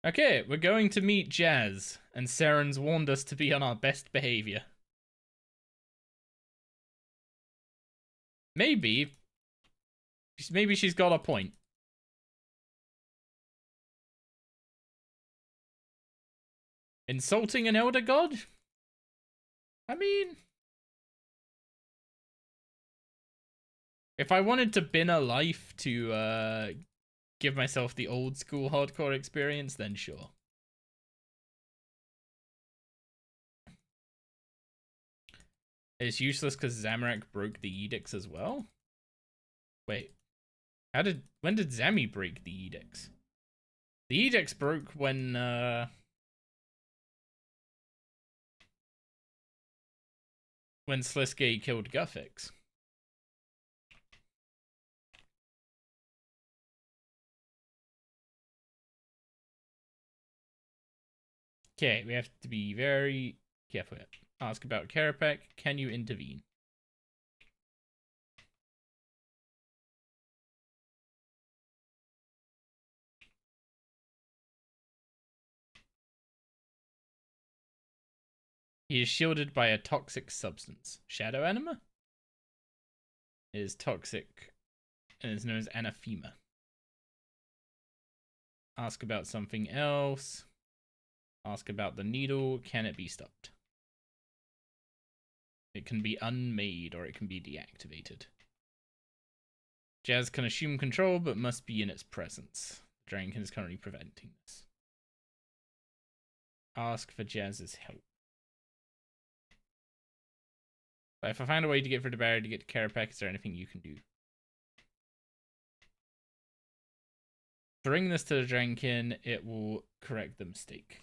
Okay, we're going to meet Jazz, and Saren's warned us to be on our best behavior. Maybe she's got a point. Insulting an elder god? I mean, if I wanted to bin a life to give myself the old school hardcore experience, then sure. It's useless because Zamorak broke the edicts as well? Wait. When did Zami break the edicts? The edicts broke when Sliske killed Guffix. Okay, we have to be very careful. Ask about Karapak. Can you intervene? He is shielded by a toxic substance. Shadow anima? It is toxic and is known as anathema. Ask about something else. Ask about the needle. Can it be stopped? It can be unmade or it can be deactivated. Jazz can assume control but must be in its presence. Dragon is currently preventing this. Ask for Jazz's help. But if I find a way to get through the barrier to get to Karapak, is there anything you can do? Bring this to the Drankin, it will correct the mistake.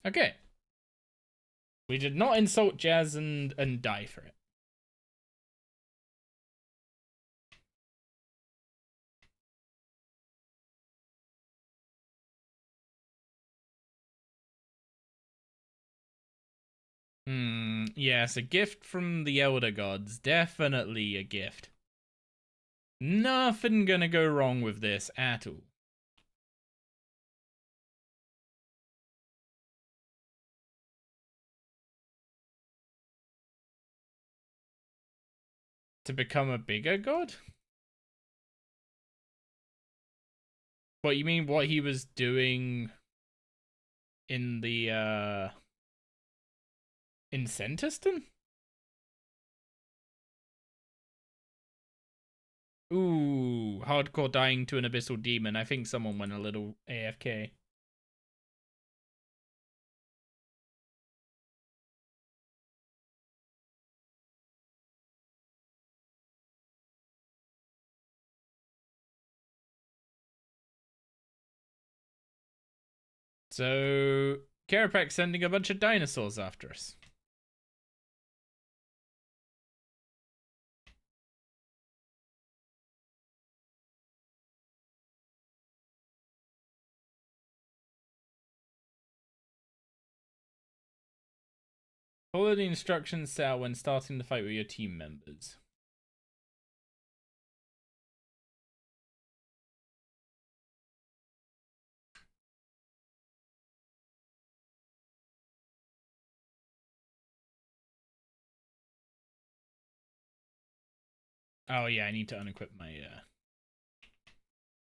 Okay. We did not insult Jazz and die for it. Yes, a gift from the Elder Gods. Definitely a gift. Nothing gonna go wrong with this at all. To become a bigger god? What, you mean what he was doing in the, in Centiston? Ooh, hardcore dying to an abyssal demon. I think someone went a little AFK. So, Carapax sending a bunch of dinosaurs after us. Follow the instructions set out when starting the fight with your team members. Oh yeah, I need to unequip my,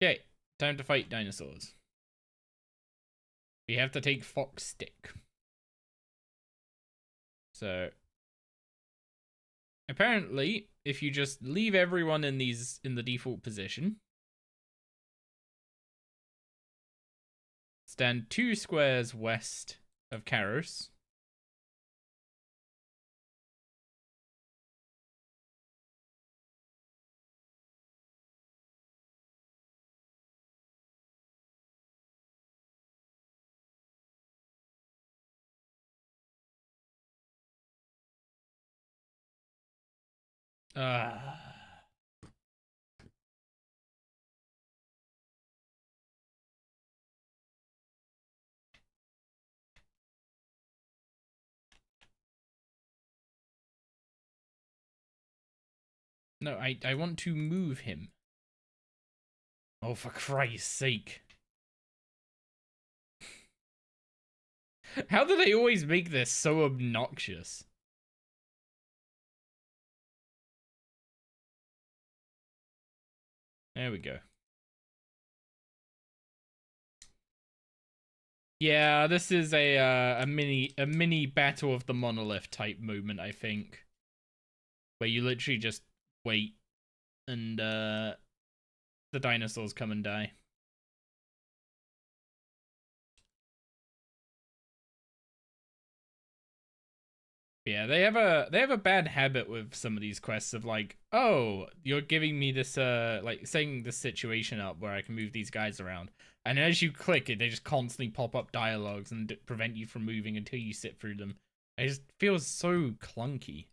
Okay, time to fight dinosaurs. We have to take Fox Stick. So, apparently, if you just leave everyone in the default position, stand 2 squares west of Karos, no, I want to move him. Oh, for Christ's sake. How do they always make this so obnoxious? There we go. Yeah, this is a mini Battle of the Monolith type moment, I think. Where you literally just wait and the dinosaurs come and die. Yeah, they have a bad habit with some of these quests of like, oh, you're giving me this like setting this situation up where I can move these guys around, and as you click it, they just constantly pop up dialogues and prevent you from moving until you sit through them. It just feels so clunky.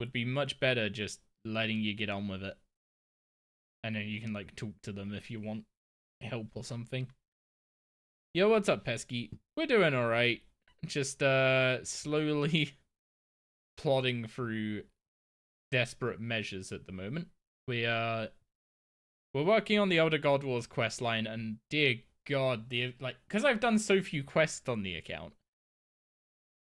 Would be much better just letting you get on with it, and then you can like talk to them if you want help or something. Yo, what's up, Pesky? We're doing alright. Just slowly plodding through desperate measures at the moment. We're working on the Elder God Wars quest line, and dear God, because I've done so few quests on the account,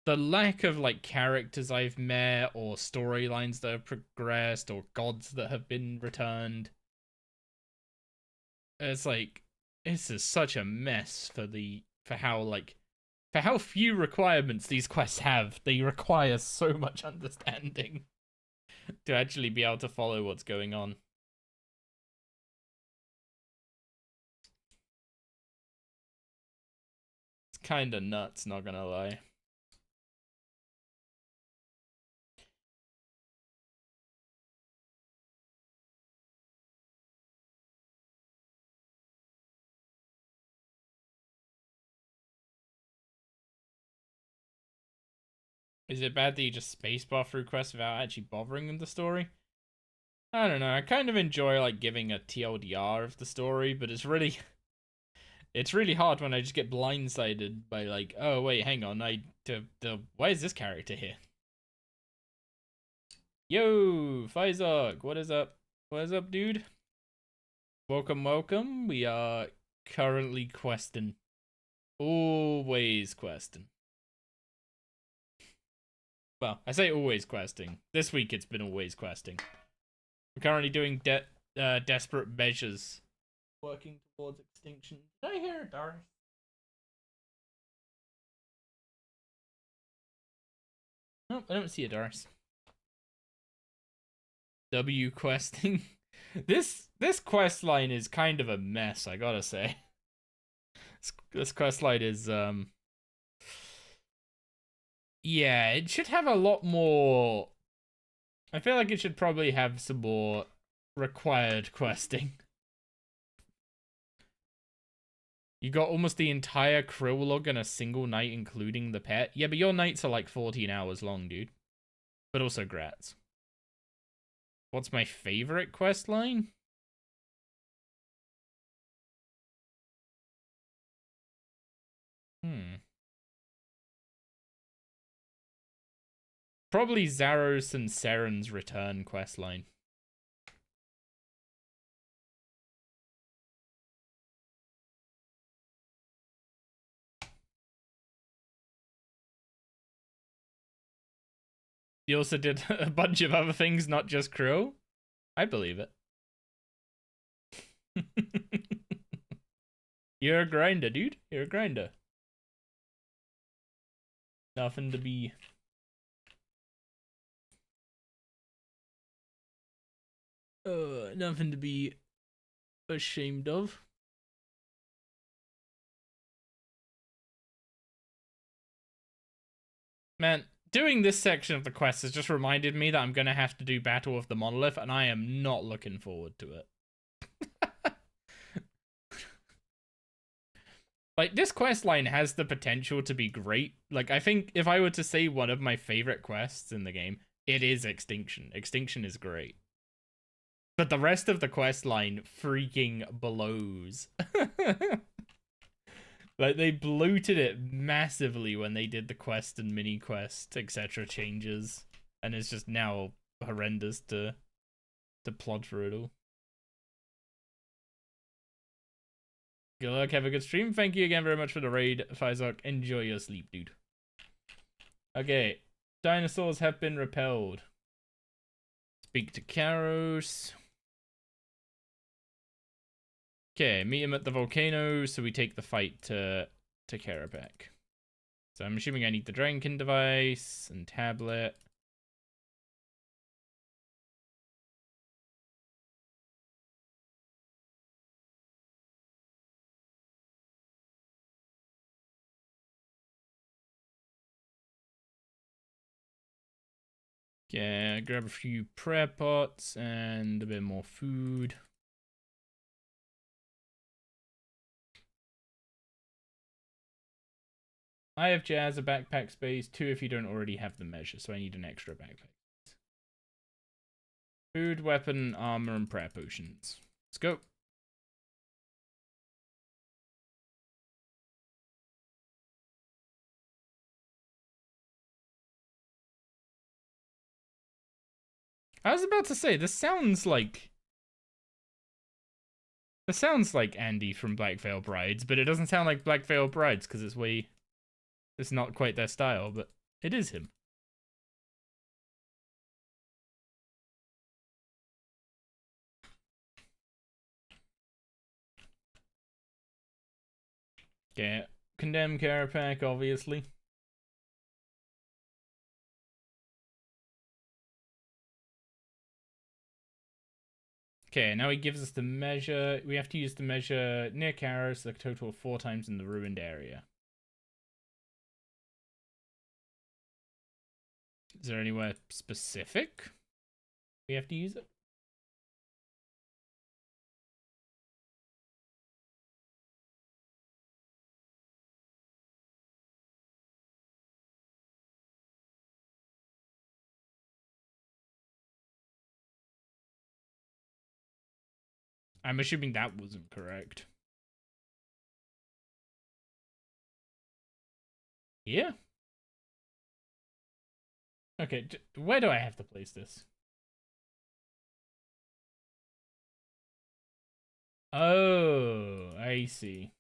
the lack of like characters I've met or storylines that have progressed or gods that have been returned, it's like this is such a mess for how few requirements these quests have. They require so much understanding to actually be able to follow what's going on. It's kind of nuts, not gonna lie. Is it bad that you just spacebar through quests without actually bothering with the story? I don't know. I kind of enjoy like giving a TLDR of the story, but it's really hard when I just get blindsided by like, oh wait, hang on, why is this character here? Yo, Fizok, what is up? What is up, dude? Welcome, welcome. We are currently questing. Always questing. Well, I say always questing. This week it's been always questing. We're currently doing desperate measures. Working towards extinction. Did I hear a Doris? Nope, I don't see a Doris. W questing. This quest line is kind of a mess, I gotta say. This quest line is yeah, it should have a lot more. I feel like it should probably have some more required questing. You got almost the entire krill log in a single night, including the pet. Yeah, but your nights are like 14 hours long, dude. But also grats. What's my favorite quest line? Probably Zaros and Seren's return questline. He also did a bunch of other things, not just Krill. I believe it. You're a grinder, dude. You're a grinder. Nothing to be... nothing to be ashamed of. Man, doing this section of the quest has just reminded me that I'm going to have to do Battle of the Monolith, and I am not looking forward to it. Like, this quest line has the potential to be great. Like, I think if I were to say one of my favorite quests in the game, it is Extinction. Extinction is great. But the rest of the quest line freaking blows. Like, they bloated it massively when they did the quest and mini quest, etc. changes. And it's just now horrendous to plod through it all. Good luck, have a good stream. Thank you again very much for the raid, Fizok. Enjoy your sleep, dude. Okay, dinosaurs have been repelled. Speak to Karos. Okay, meet him at the volcano, so we take the fight to Karapak. So I'm assuming I need the Dragonkin device and tablet. Yeah, grab a few prayer pots and a bit more food. I have Jazz, a backpack space, 2 if you don't already have the measure, so I need an extra backpack. Food, weapon, armor, and prayer potions. Let's go. I was about to say, this sounds like Andy from Black Veil Brides, but it doesn't sound like Black Veil Brides because it's not quite their style, but it is him. Okay, condemn Karapak, obviously. Okay, now he gives us the measure. We have to use the measure near Karos, a total of 4 times in the ruined area. Is there anywhere specific we have to use it? I'm assuming that wasn't correct. Yeah. Okay, where do I have to place this? Oh, I see.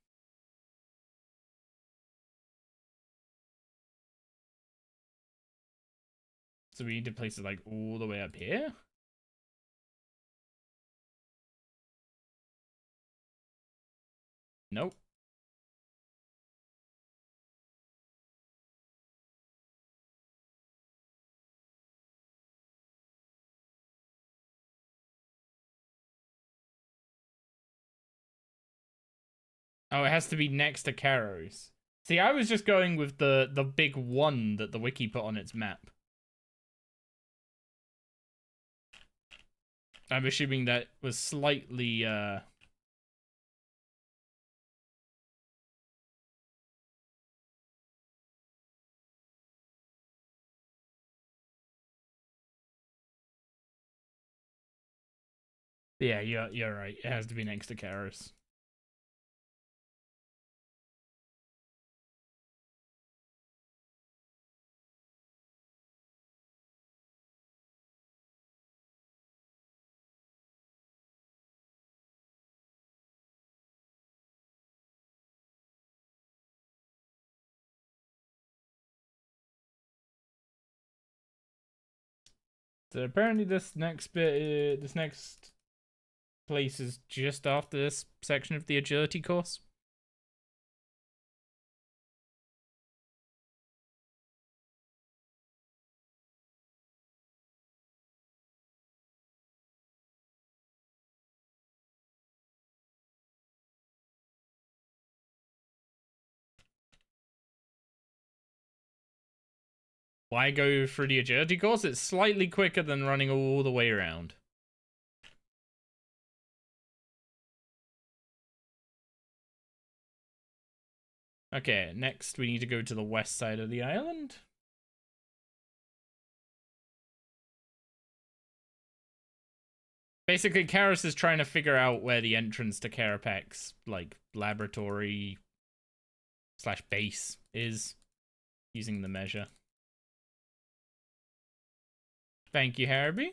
So we need to place it like all the way up here? Nope. Oh, it has to be next to Karos. See, I was just going with the big one that the wiki put on its map. I'm assuming that was slightly, Yeah, you're right. It has to be next to Karos. So apparently this next bit, this next place is just after this section of the agility course. Why go through the agility course? It's slightly quicker than running all the way around. Okay, next we need to go to the west side of the island. Basically, Karos is trying to figure out where the entrance to Karapak's, like, laboratory / base is, using the measure. Thank you, Harrowby.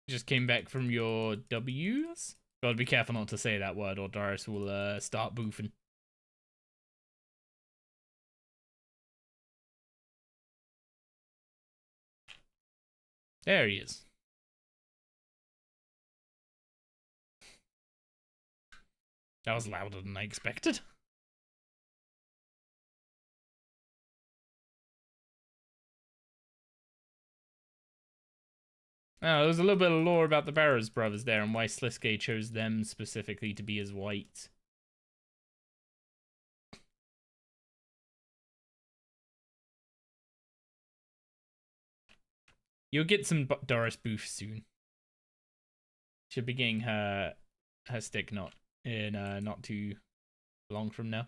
Just came back from your W's? Gotta be careful not to say that word or Doris will start boofing. There he is. That was louder than I expected. Oh, there was a little bit of lore about the Barrows brothers there and why Sliske chose them specifically to be his white. You'll get some Doris boof soon. She'll be getting her stick not too long from now.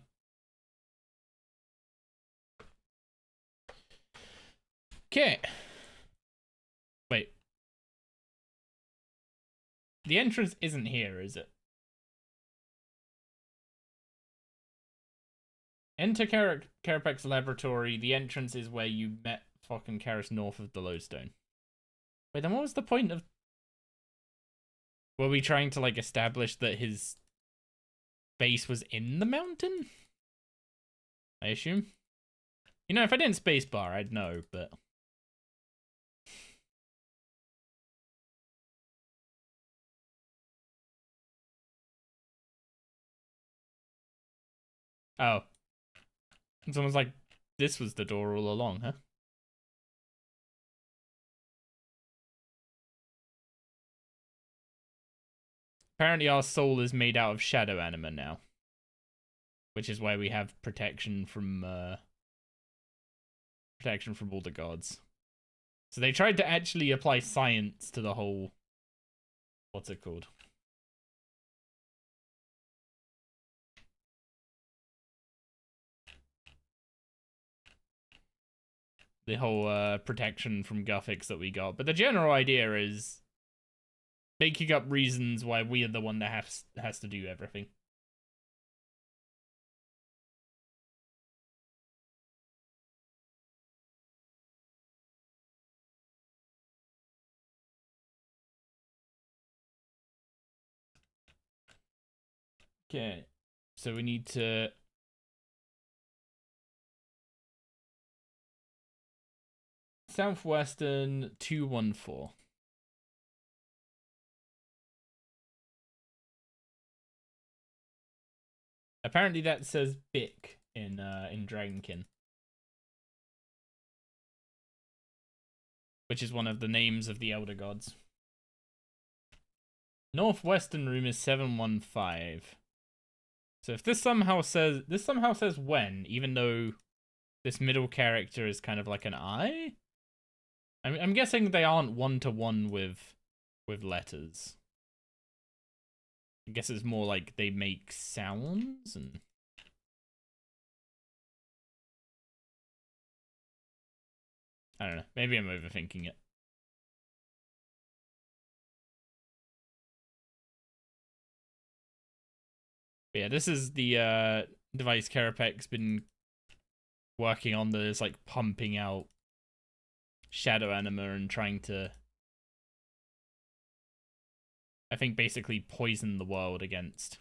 Okay. Wait. The entrance isn't here, is it? Enter Karapak's laboratory. The entrance is where you met fucking Karos north of the lodestone. Wait, then what was the point of... Were we trying to, like, establish that his base was in the mountain? I assume. You know, if I didn't spacebar, I'd know, but... Oh. And someone's like, this was the door all along, huh? Apparently our soul is made out of shadow anima now. Which is why we have protection from all the gods. So they tried to actually apply science to the whole... What's it called? the whole protection from Guthics that we got. But the general idea is making up reasons why we are the one that has to do everything. Okay, so we need to Southwestern 214. Apparently that says Bick in Dragonkin, which is one of the names of the Elder Gods. Northwestern room is 715. So if this somehow says when, even though this middle character is kind of like an I, I'm guessing they aren't one-to-one with letters. I guess it's more like they make sounds and. I don't know. Maybe I'm overthinking it. But yeah, this is the device Karapek's been working on that is like pumping out shadow anima and trying to, I think, basically poison the world against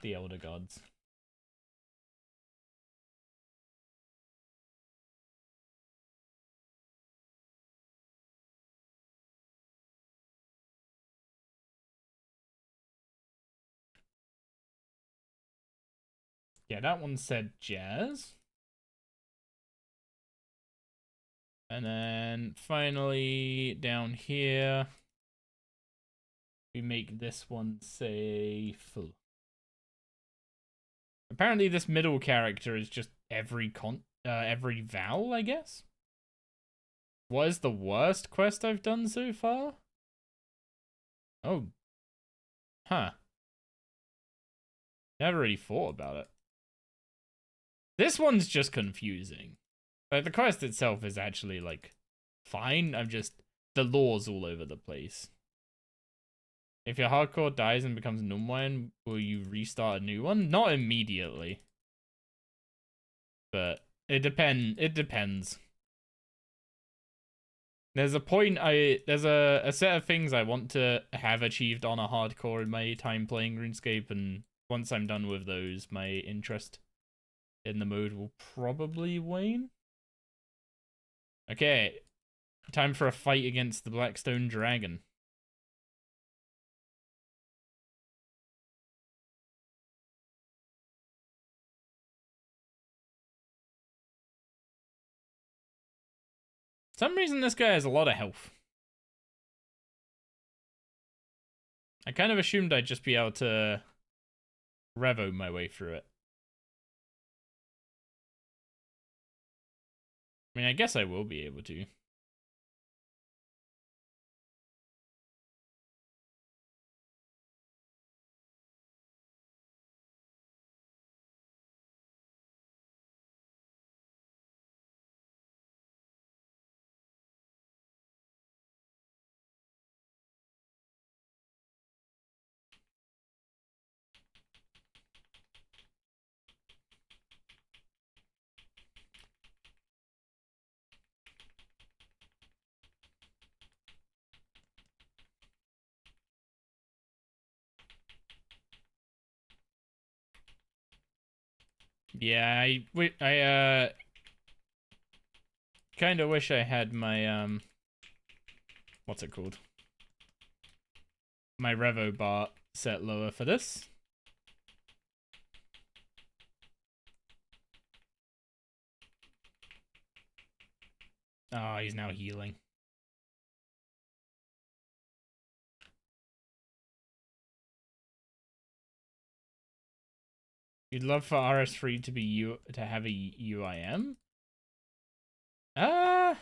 the Elder Gods. Yeah, that one said jazz. And then finally down here, we make this one say full. Apparently this middle character is just every vowel, I guess. What is the worst quest I've done so far? Oh. Huh. Never really thought about it. This one's just confusing. Like, the quest itself is actually, like, fine. The lore's all over the place. If your hardcore dies and becomes non-one, will you restart a new one? Not immediately. But it depends. There's a point there's a set of things I want to have achieved on a hardcore in my time playing RuneScape, and once I'm done with those, my interest in the mode will probably wane. Okay, time for a fight against the Blackstone Dragon. For some reason this guy has a lot of health. I kind of assumed I'd just be able to revo my way through it. I mean, I guess I will be able to. Yeah, I kind of wish I had my what's it called? My revo bar set lower for this. Oh, he's now healing. You'd love for RS3 to have a UIM? I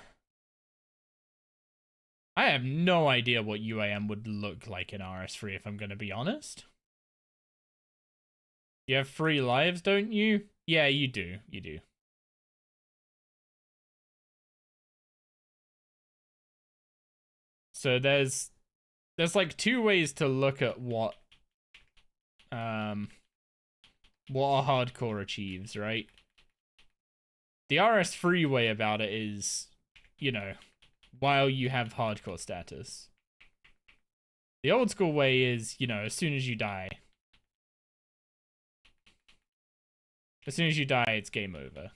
have no idea what UIM would look like in RS3 if I'm going to be honest. You have 3 lives, don't you? Yeah, you do. You do. So there's like two ways to look at what a hardcore achieves, right? The RS3 way about it is, you know, while you have hardcore status. The old school way is, you know, as soon as you die. As soon as you die, it's game over.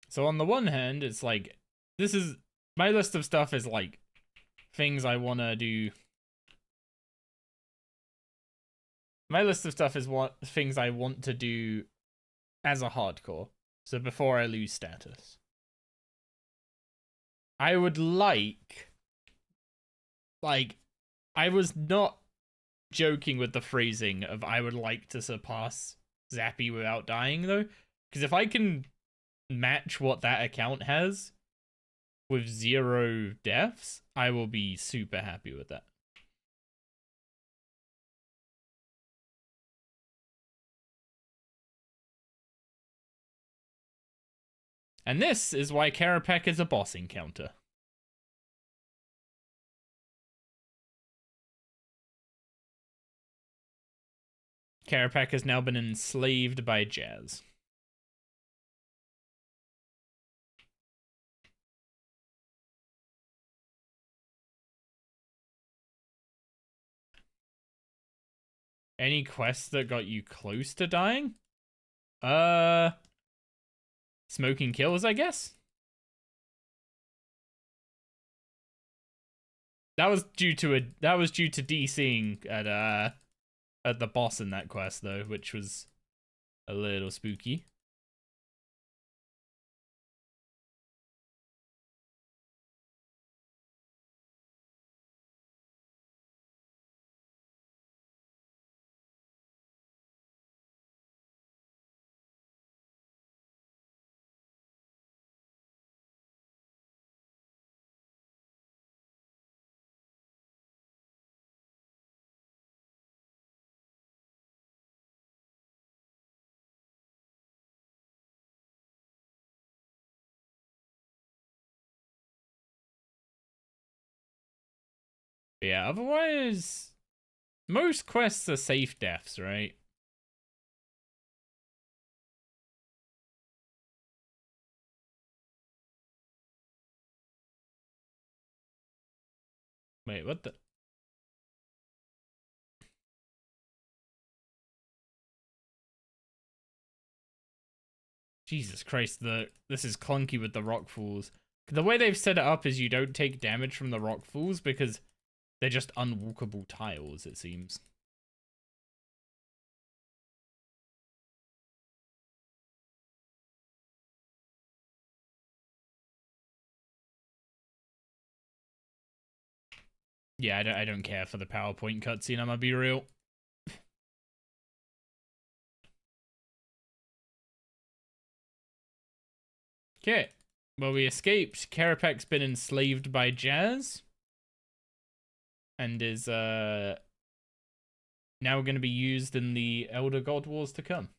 So on the one hand, it's like, this is, my list of stuff is like things I want to do. My list of stuff is what things I want to do as a hardcore. So before I lose status. I would like, I was not joking with the phrasing of I would like to surpass Zappy without dying though. Because if I can match what that account has with 0 deaths, I will be super happy with that. And this is why Karapek is a boss encounter. Karapek has now been enslaved by Jazz. Any quests that got you close to dying? Smoking kills, I guess? That was due to DCing at the boss in that quest though, which was a little spooky. But yeah, otherwise, most quests are safe deaths, right? Wait, what the? Jesus Christ, this is clunky with the rock falls. The way they've set it up is you don't take damage from the rock falls because they're just unwalkable tiles, it seems. Yeah, I don't care for the PowerPoint cutscene, I'm gonna be real. Okay. Well, we escaped. Karapek's been enslaved by Jazz. And is now going to be used in the Elder God Wars to come.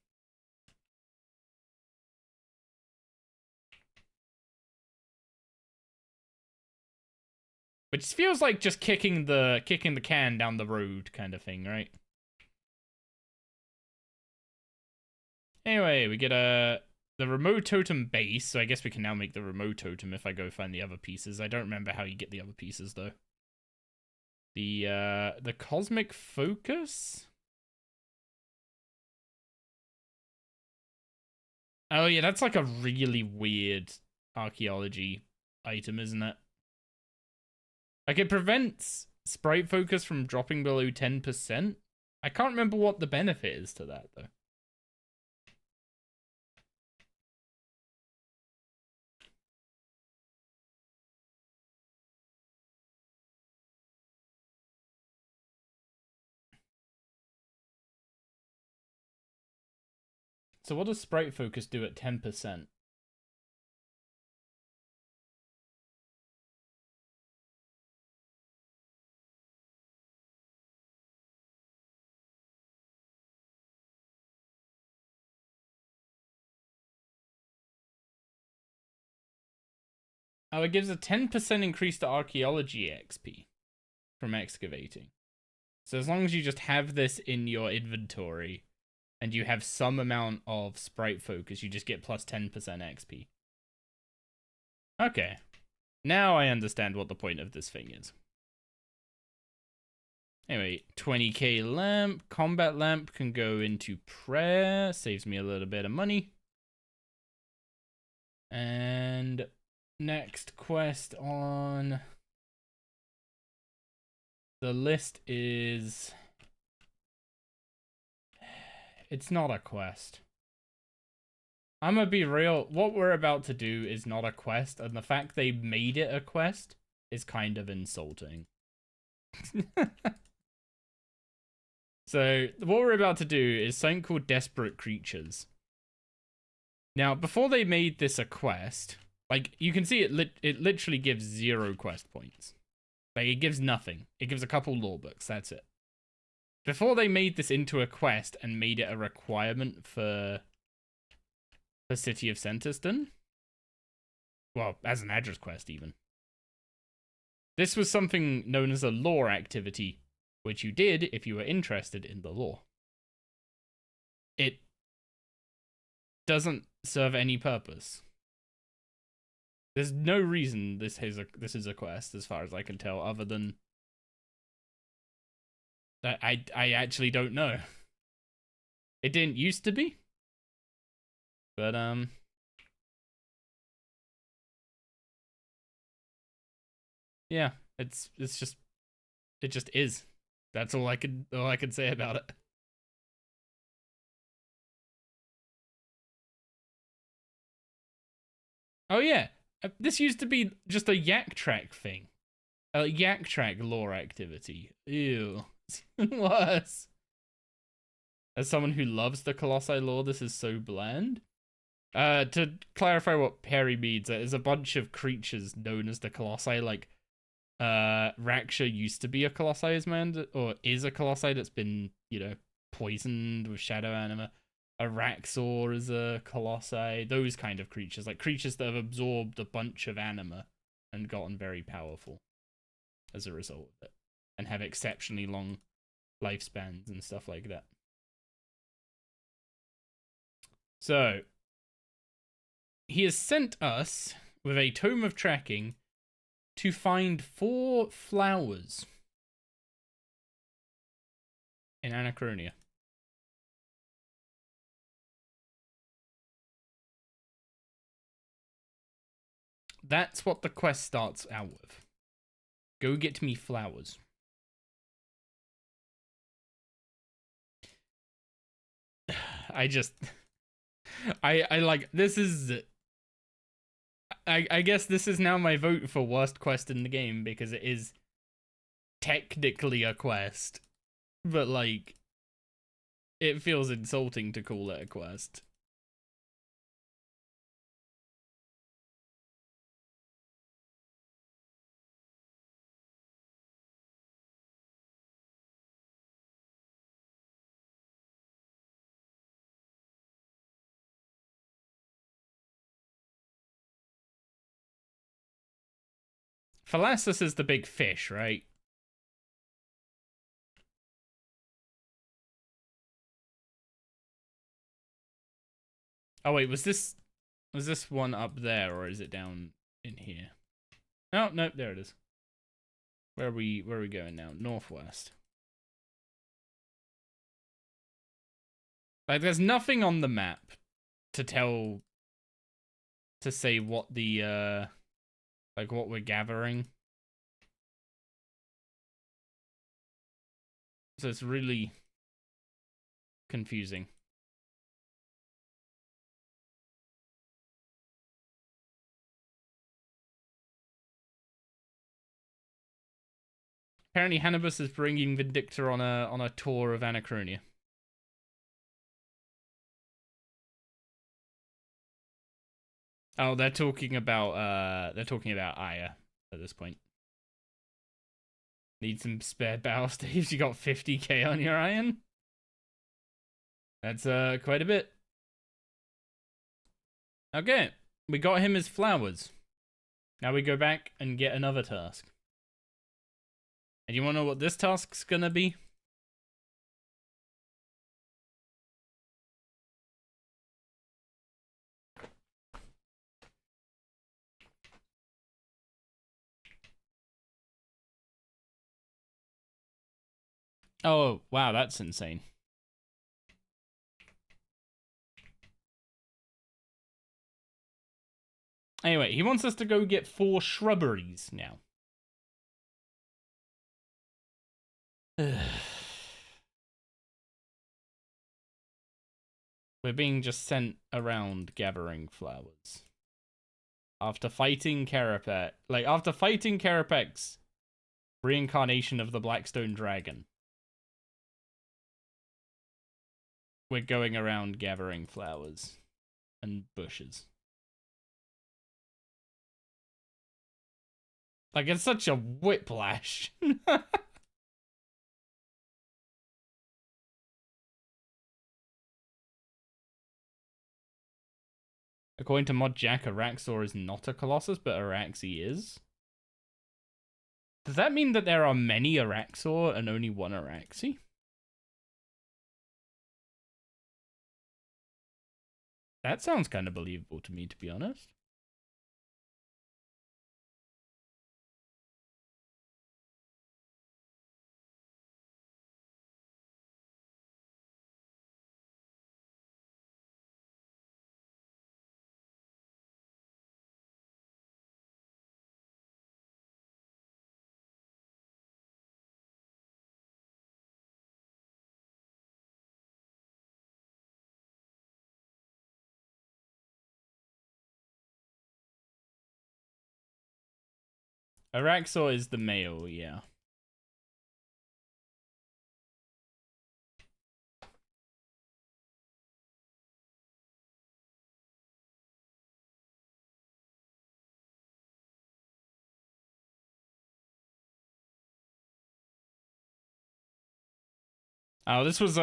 Which feels like just kicking the can down the road kind of thing, right? Anyway, we get the remote totem base, so I guess we can now make the remote totem if I go find the other pieces. I don't remember how you get the other pieces though. The cosmic focus? Oh yeah, that's like a really weird archaeology item, isn't it? Like, it prevents sprite focus from dropping below 10%. I can't remember what the benefit is to that, though. So what does sprite focus do at 10%? Oh, it gives a 10% increase to archaeology XP from excavating. So as long as you just have this in your inventory and you have some amount of sprite focus, you just get plus 10% XP. Okay. Now I understand what the point of this thing is. Anyway, 20k lamp. Combat lamp can go into prayer. Saves me a little bit of money. And next quest on the list is... It's not a quest. I'm gonna be real. What we're about to do is not a quest, and the fact they made it a quest is kind of insulting. So, what we're about to do is something called Desperate Creatures. Now, before they made this a quest, like, you can see it literally gives 0 quest points. Like, it gives nothing. It gives a couple lore books, that's it. Before they made this into a quest and made it a requirement for the City of Centerston, well, as an address quest even, this was something known as a lore activity, which you did if you were interested in the lore. It doesn't serve any purpose. There's no reason this is a quest, as far as I can tell, other than that I actually don't know. It didn't used to be, but yeah, it just is. That's all I can say about it. Oh yeah, this used to be just a yak track thing. A yak track lore activity. Ew. Worse. As someone who loves the Colossi lore, this is so bland. To clarify what Perry means, there's a bunch of creatures known as the Colossi, like Raksha used to be a Colossi, or is a Colossi that's been, poisoned with shadow anima. A Raxor is a Colossi, those kind of creatures, like creatures that have absorbed a bunch of anima and gotten very powerful as a result of it, and have exceptionally long lifespans and stuff like that. So, he has sent us with a tome of tracking to find 4 flowers in Anachronia. That's what the quest starts out with. Go get me flowers. I like, this is... I guess this is now my vote for worst quest in the game, because it is technically a quest, but like, it feels insulting to call it a quest. Phalastus is the big fish, right? Oh wait, was this one up there, or is it down in here? Oh, no, there it is. Where are we going now? Northwest. Like, there's nothing on the map to say what the like what we're gathering. So it's really confusing. Apparently Hannibus is bringing Vindictor on a tour of Anachronia. Oh, they're talking about Aya at this point. Need some spare battle staves. You got 50k on your iron? That's quite a bit. Okay, we got him his flowers. Now we go back and get another task. And you wanna know what this task's gonna be? Oh, wow, that's insane. Anyway, he wants us to go get 4 shrubberies now. We're being just sent around gathering flowers. After fighting Karapek, after fighting Karapek's reincarnation of the Blackstone Dragon, we're going around gathering flowers and bushes. Like, it's such a whiplash. According to Mod Jack, Araxor is not a Colossus, but Araxi is. Does that mean that there are many Araxor and only one Araxi? That sounds kind of believable to me, to be honest. Araxor is the male, yeah. Oh, this was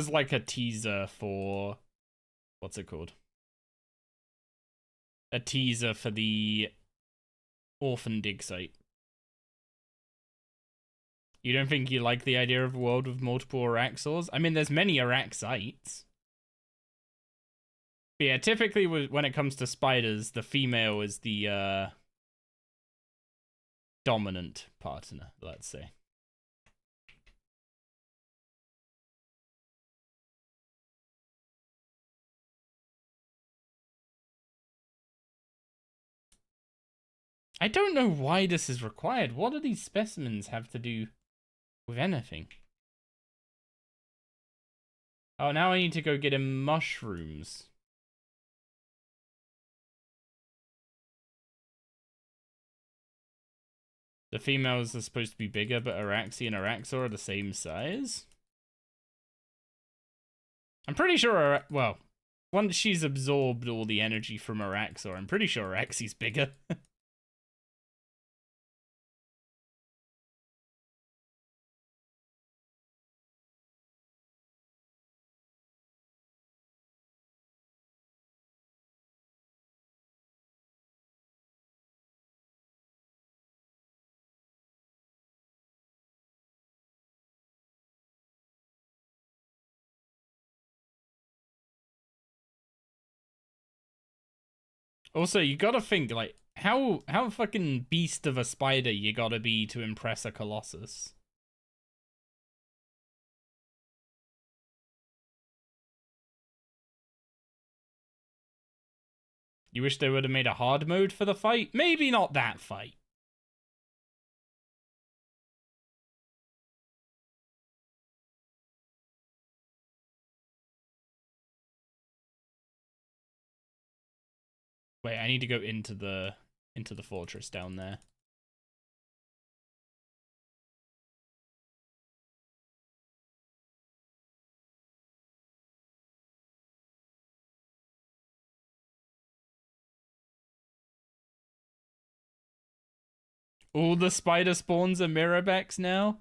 like a teaser for, what's it called? A teaser for the orphan dig site. You don't think you like the idea of a world with multiple Araxors? I mean, there's many Araxites. But yeah, typically when it comes to spiders, the female is the dominant partner, let's say. I don't know why this is required. What do these specimens have to do with anything? Oh, now I need to go get him mushrooms. The females are supposed to be bigger, but Araxi and Araxor are the same size? I'm pretty sure, well, once she's absorbed all the energy from Araxor, I'm pretty sure Araxi's bigger. Also, you gotta think, like, how fucking beast of a spider you gotta be to impress a Colossus? You wish they would have made a hard mode for the fight? Maybe not that fight. Wait, I need to go into the fortress down there. All the spider spawns are mirrorbacks now.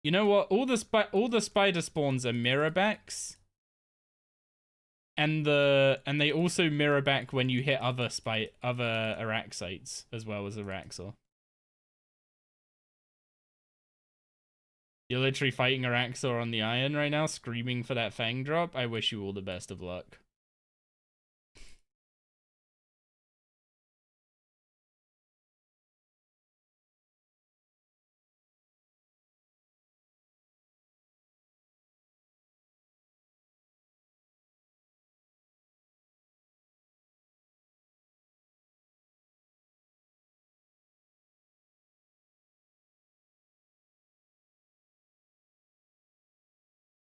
You know what? All the spider spawns are mirrorbacks. And they also mirror back when you hit other Araxites as well as Araxor. You're literally fighting Araxor on the iron right now, screaming for that Fang drop. I wish you all the best of luck.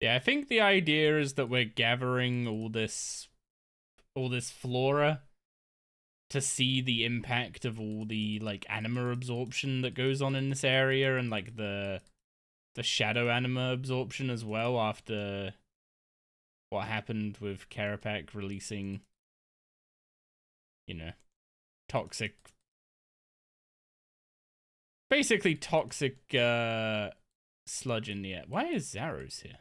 Yeah, I think the idea is that we're gathering all this flora to see the impact of all the like anima absorption that goes on in this area, and like the shadow anima absorption as well after what happened with Karapak releasing, you know, basically toxic sludge in the air. Why is Zaros here?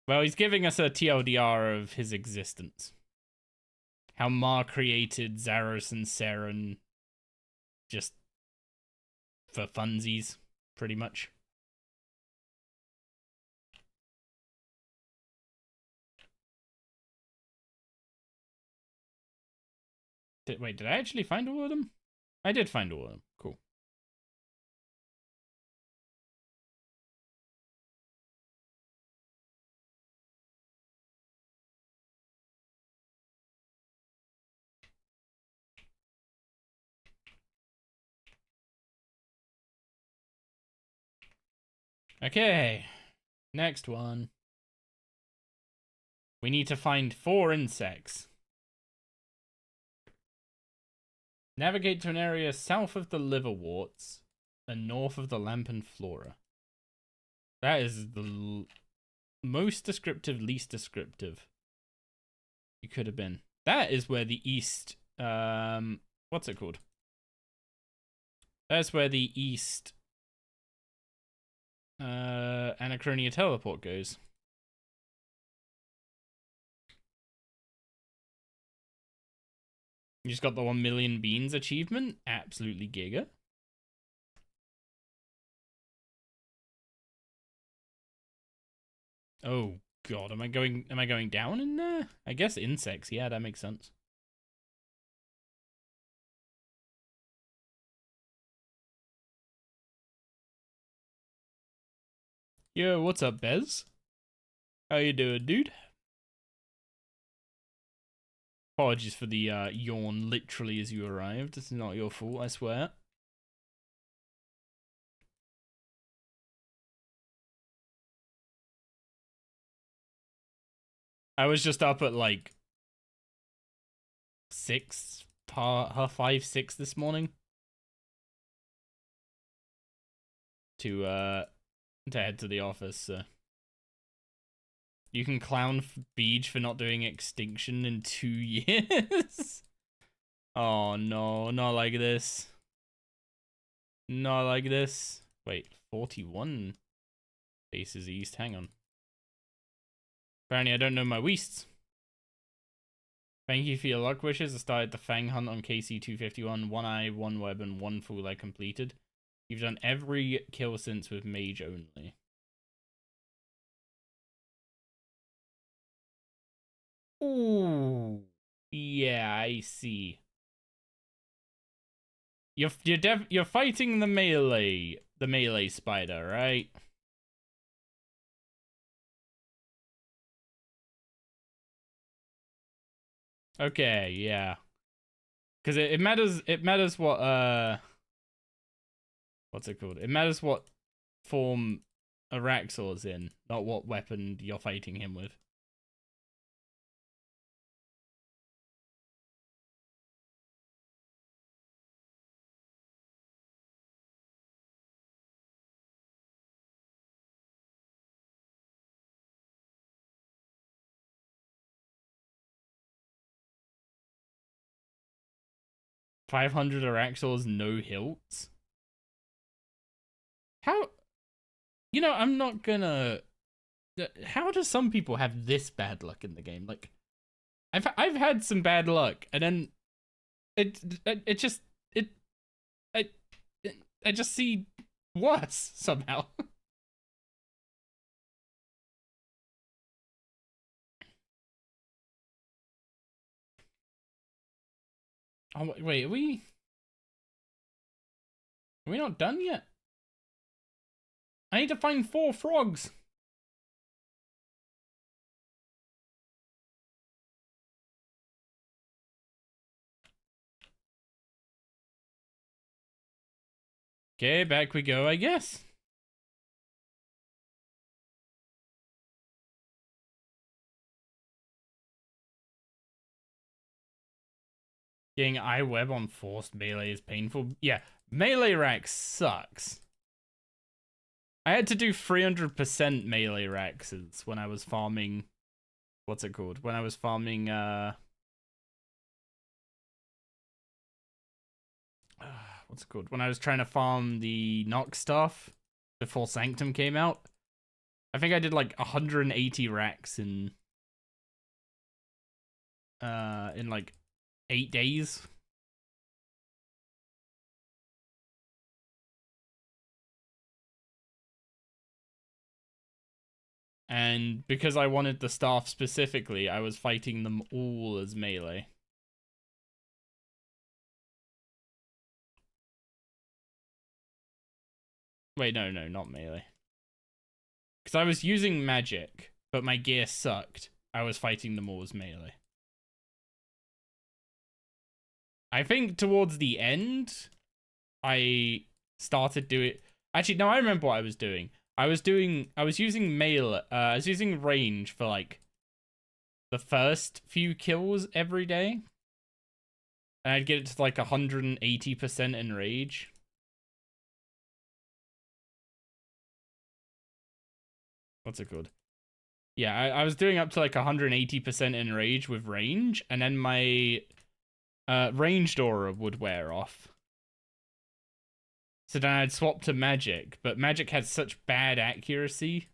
Well, he's giving us a TLDR of his existence. How Mar created Zaros and Seren just for funsies, pretty much. Wait, did I actually find all of them? I did find all of them. Cool. Okay, next one. We need to find 4 insects. Navigate to an area south of the liverworts and north of the lamp flora. That is the most descriptive, least descriptive you could have been. That is where the east, what's it called? That's where the east Anachronia teleport goes. You just got the 1 million beans achievement. Absolutely giga. Oh god, am I going down in there? I guess insects, yeah, that makes sense. Yo, what's up, Bez? How you doing, dude? Apologies for the yawn literally as you arrived. It's not your fault, I swear. I was just up at like 6, 5, 6 this morning to head to the office. So. You can clown Beej for not doing Extinction in 2 years. Oh no, not like this. Not like this. Wait, 41 faces east. Hang on. Apparently, I don't know my Weasts. Thank you for your luck wishes. I started the Fang Hunt on KC251. 1 eye, 1 web, and 1 fool I completed. You've done every kill since with Mage only. Ooh. Yeah, I see. You're fighting the melee spider, right? Okay, yeah. Cuz it matters what what's it called? It matters what form Araxor's in, not what weapon you're fighting him with. 500 Araxors, no hilts. How? You know, I'm not gonna. How do some people have this bad luck in the game? Like, I've had some bad luck, and then it just I I just see worse somehow. Oh wait, are we not done yet? I need to find 4 frogs. Okay, back we go, I guess. Getting iWeb on forced melee is painful. Yeah, melee rack sucks. I had to do 300% melee raxes when I was farming. What's it called? When I was farming, what's it called? When I was trying to farm the Nox stuff before Sanctum came out. I think I did like 180 racks in like 8 days. And because I wanted the staff specifically, I was fighting them all as melee. Wait, no, not melee. Because I was using magic, but my gear sucked. I was fighting them all as melee. I think towards the end, I started doing. Actually, no, I remember what I was doing. I was using melee. I was using range for like the first few kills every day, and I'd get it to like 180% in rage. What's it called? Yeah, I was doing up to like 180% in rage with range, and then my ranged aura would wear off. So then I'd swap to magic, but magic had such bad accuracy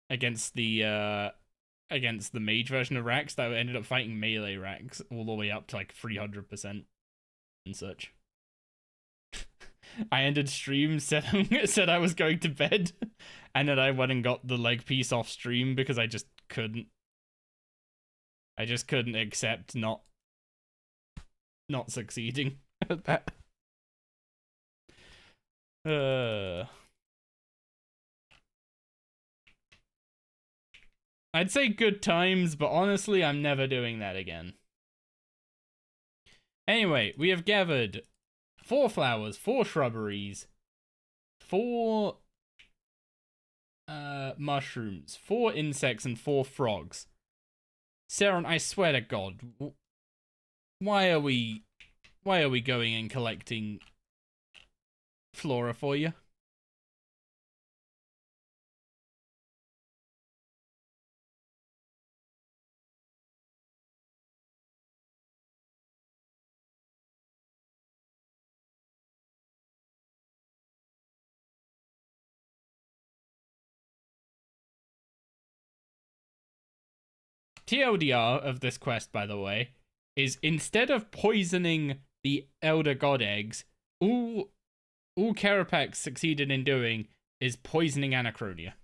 against the mage version of Rax that I ended up fighting melee Rax all the way up to like 300% and such. I ended stream, said I was going to bed, and then I went and got the leg piece off stream because I just couldn't. I just couldn't accept not succeeding at that. I'd say good times, but honestly, I'm never doing that again. Anyway, we have gathered 4 flowers, 4 shrubberies, 4 mushrooms, 4 insects, and 4 frogs. Saren, I swear to God, why are we going and collecting flora for you? TLDR of this quest, by the way, is instead of poisoning the Elder God eggs, all Carapax succeeded in doing is poisoning Anachronia.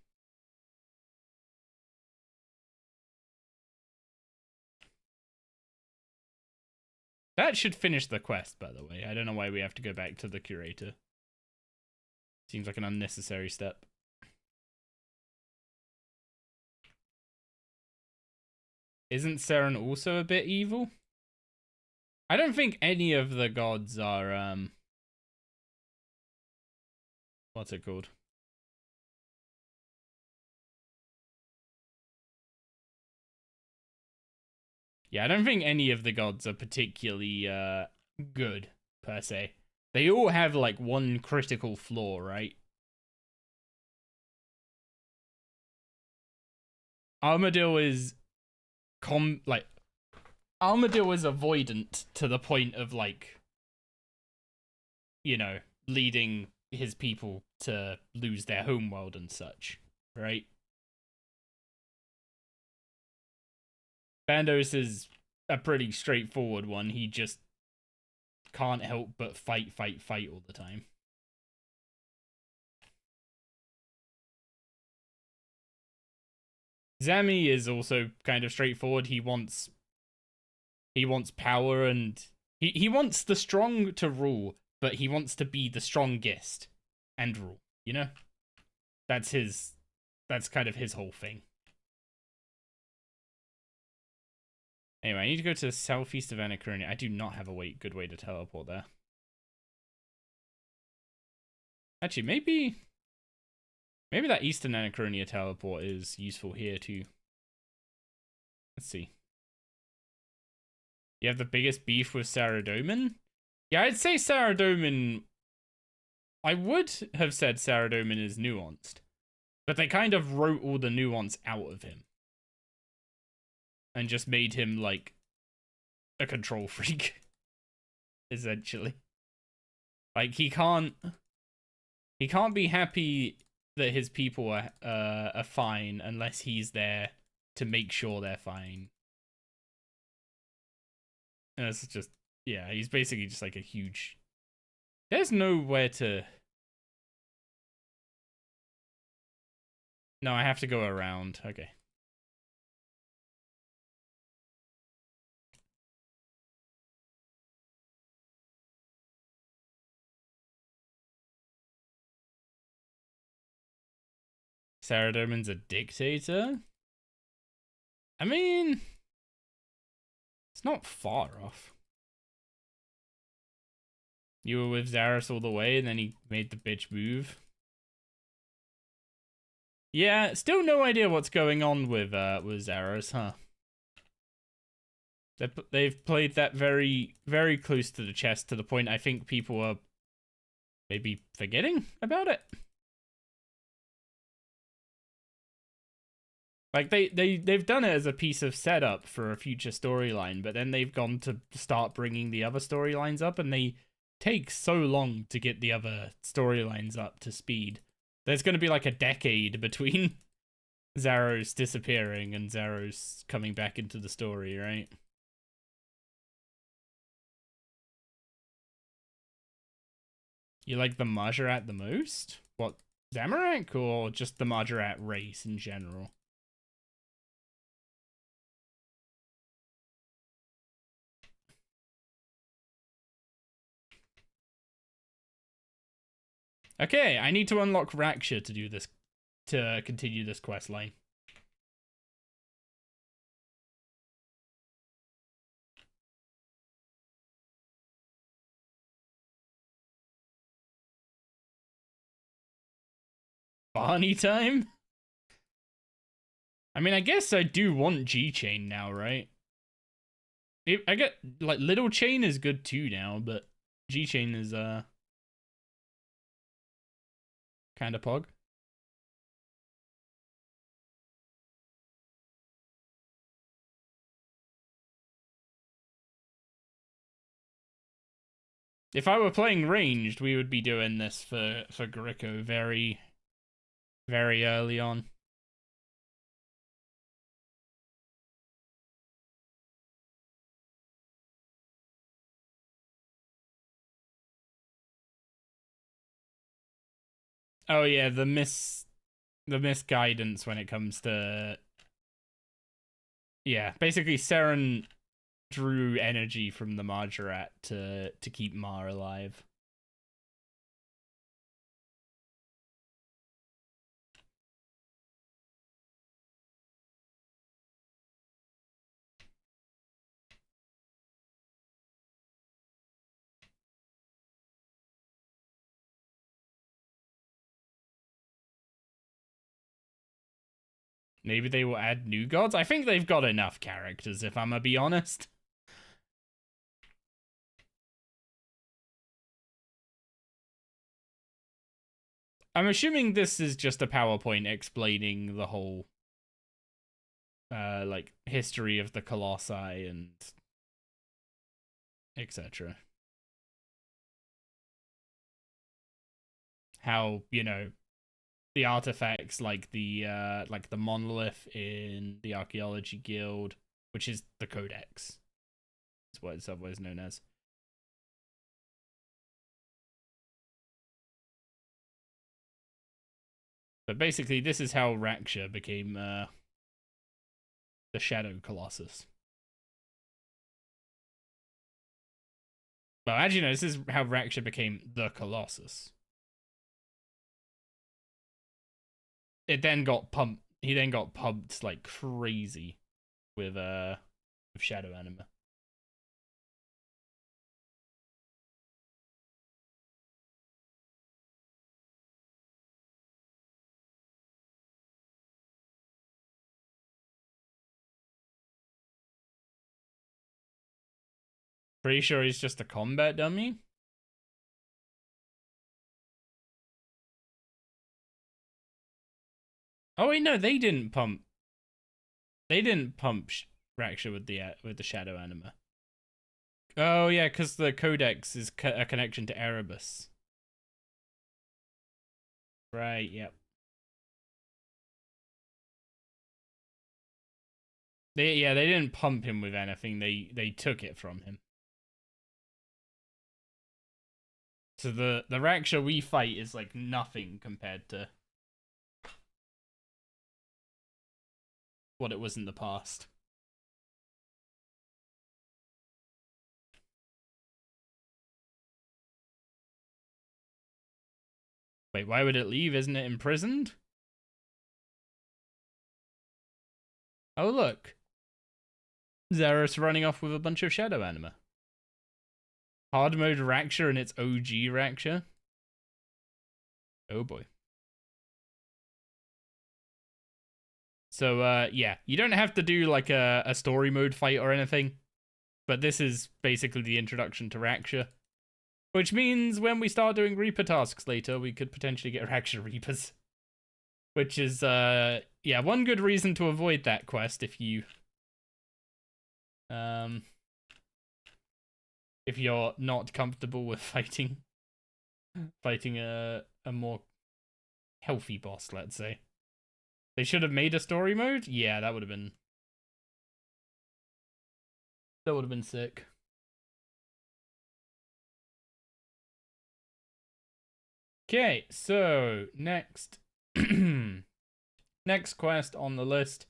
That should finish the quest, by the way. I don't know why we have to go back to the curator. Seems like an unnecessary step. Isn't Saren also a bit evil? I don't think any of the gods are, what's it called? Yeah, I don't think any of the gods are particularly, good, per se. They all have, like, one critical flaw, right? Armadil is, Armadillo is avoidant to the point of, like, you know, leading his people to lose their homeworld and such, right? Bandos is a pretty straightforward one. He just can't help but fight all the time. Zami is also kind of straightforward. He wants power, and he wants the strong to rule, but he wants to be the strongest and rule, you know? That's kind of his whole thing. Anyway, I need to go to the southeast of Anacronia. I do not have a good way to teleport there. Actually, maybe that eastern Anacronia teleport is useful here too. Let's see. You have the biggest beef with Saradomin? Yeah, I'd say Saradomin... I would have said Saradomin is nuanced. But they kind of wrote all the nuance out of him. And just made him, like, a control freak. Essentially. Like, he can't be happy that his people are fine unless he's there to make sure they're fine. And it's just, yeah, he's basically just like a huge... There's nowhere to... No, I have to go around. Okay. Saradomin's a dictator? I mean... It's not far off. You were with Zaros all the way, and then he made the bitch move. Yeah, still no idea what's going on with Zaros, huh? They've played that very, very close to the chest, to the point I think people are maybe forgetting about it. Like, they've done it as a piece of setup for a future storyline, but then they've gone to start bringing the other storylines up, and they take so long to get the other storylines up to speed. There's going to be like a decade between Zaros disappearing and Zaros coming back into the story, right? You like the Majorat the most? What, Zamorak, or just the Majorat race in general? Okay, I need to unlock Raksha to do this, to continue this quest line. Barney time? I mean, I guess I do want G-Chain now, right? I get, like, Little Chain is good too now, but G-Chain is, kind of pog. If I were playing ranged, we would be doing this for Gricko very, very early on. Oh yeah, the misguidance when it comes to, yeah, basically Seren drew energy from the Majorat to keep Mar alive. Maybe they will add new gods? I think they've got enough characters, if I'm gonna be honest. I'm assuming this is just a PowerPoint explaining the whole, like, history of the Colossi and etc. How, you know, the artifacts like the monolith in the Archaeology Guild, which is the Codex. That's what it's otherwise known as. But basically, this is how Raksha became the Shadow Colossus. Well, actually, no, this is how Raksha became the Colossus. It then got pumped. He then got pumped like crazy with Shadow Anima. Pretty sure he's just a combat dummy. Oh wait, no, they didn't pump. They didn't pump Raksha with the Shadow Anima. Oh yeah, because the Codex is a connection to Erebus. Right. Yep. They didn't pump him with anything. They took it from him. So the Raksha we fight is like nothing compared to what it was in the past. Wait, why would it leave? Isn't it imprisoned? Oh look, Xeris running off with a bunch of Shadow Anima. Hard mode Raksha and its OG Raksha. Oh boy. So yeah, you don't have to do like a story mode fight or anything, but this is basically the introduction to Raksha, which means when we start doing Reaper tasks later, we could potentially get Raksha Reapers, which is yeah, one good reason to avoid that quest if you're not comfortable with fighting a more healthy boss, let's say. They should have made a story mode? Yeah, that would have been sick. Okay, so next next quest on the list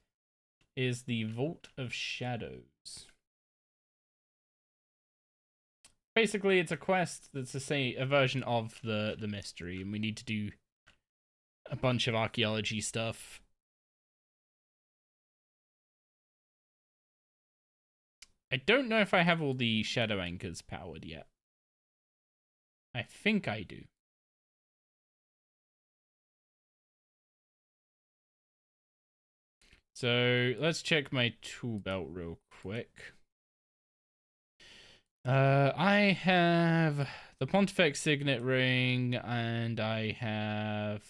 is the Vault of Shadows. Basically, it's a quest that's a version of the mystery, and we need to do a bunch of archaeology stuff. I don't know if I have all the shadow anchors powered yet. I think I do. So let's check my tool belt real quick. I have the Pontifex Signet Ring, and I have...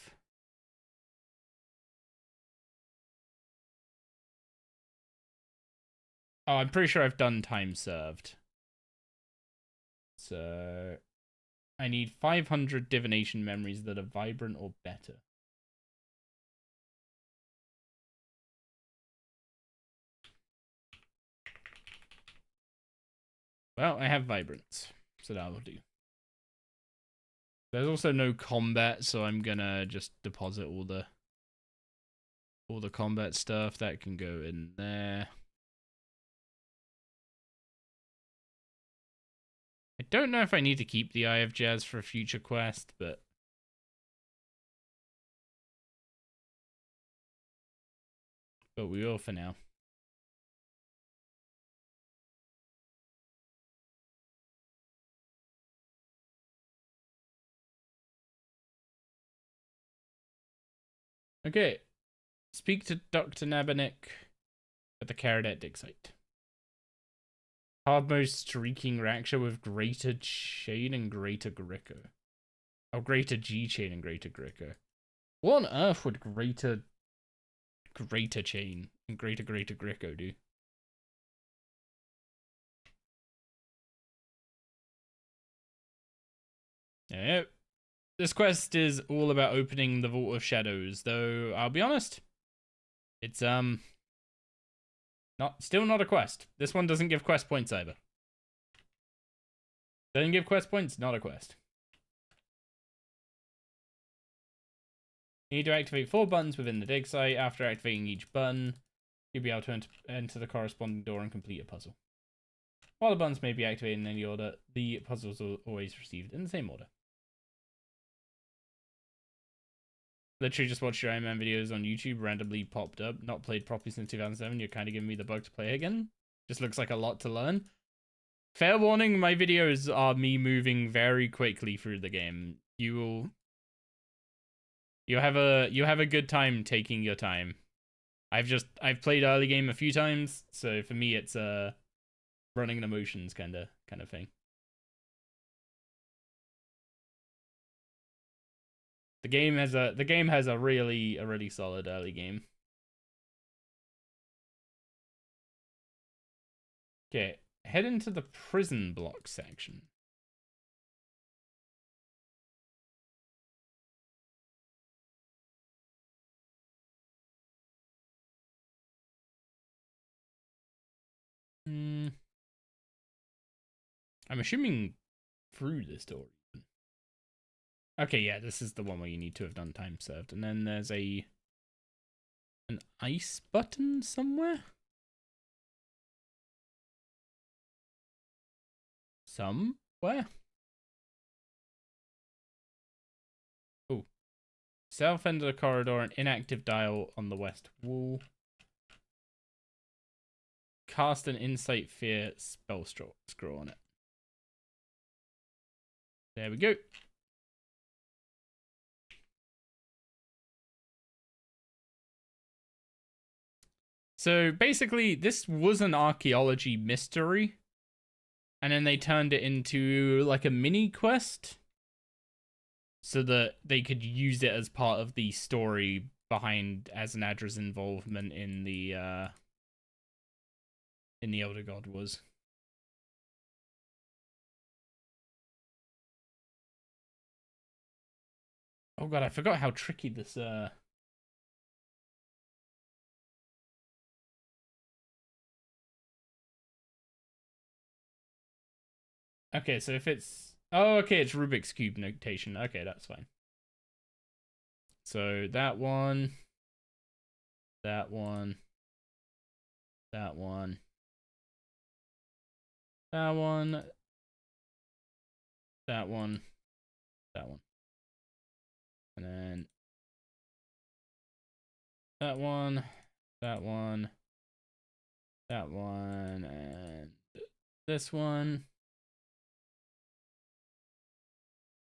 Oh, I'm pretty sure I've done time served. So I need 500 divination memories that are vibrant or better. Well, I have vibrance, so that will do. There's also no combat, so I'm gonna just deposit all the combat stuff. That can go in there. I don't know if I need to keep the Eye of Jazz for a future quest, but we will for now. Okay. Speak to Dr. Nabanik at the Caradet dig site. Hard mode streaking Raksha with greater chain and greater Gricko. Oh, greater G chain and greater Gricko. What on earth would greater chain and greater Gricko do? Yep. This quest is all about opening the Vault of Shadows, though I'll be honest, it's still not a quest. This one doesn't give quest points either. Doesn't give quest points, not a quest. You need to activate 4 buttons within the dig site. After activating each button, you'll be able to enter the corresponding door and complete a puzzle. While the buttons may be activated in any order, the puzzles are always received in the same order. Literally just watched your Iron Man videos on YouTube, randomly popped up. Not played properly since 2007. You're kind of giving me the bug to play again. Just looks like a lot to learn. Fair warning, my videos are me moving very quickly through the game. You have a good time taking your time. I've played early game a few times, so for me it's running the motions kind of thing. The game has a really solid early game. Okay, head into the prison block section. I'm assuming through this door. Okay, yeah, this is the one where you need to have done time served. And then there's an ice button somewhere? Somewhere? Oh. South end of the corridor, an inactive dial on the west wall. Cast an Insight Fear spell scroll on it. There we go. So basically, this was an archaeology mystery, and then they turned it into like a mini quest so that they could use it as part of the story behind Azanadra's involvement in the Elder God was. Oh god, I forgot how tricky this Okay, so if it's... Oh, okay, it's Rubik's Cube notation. Okay, that's fine. So that one... That one... That one... That one... That one... That one. And then... That one... That one... That one... And... This one...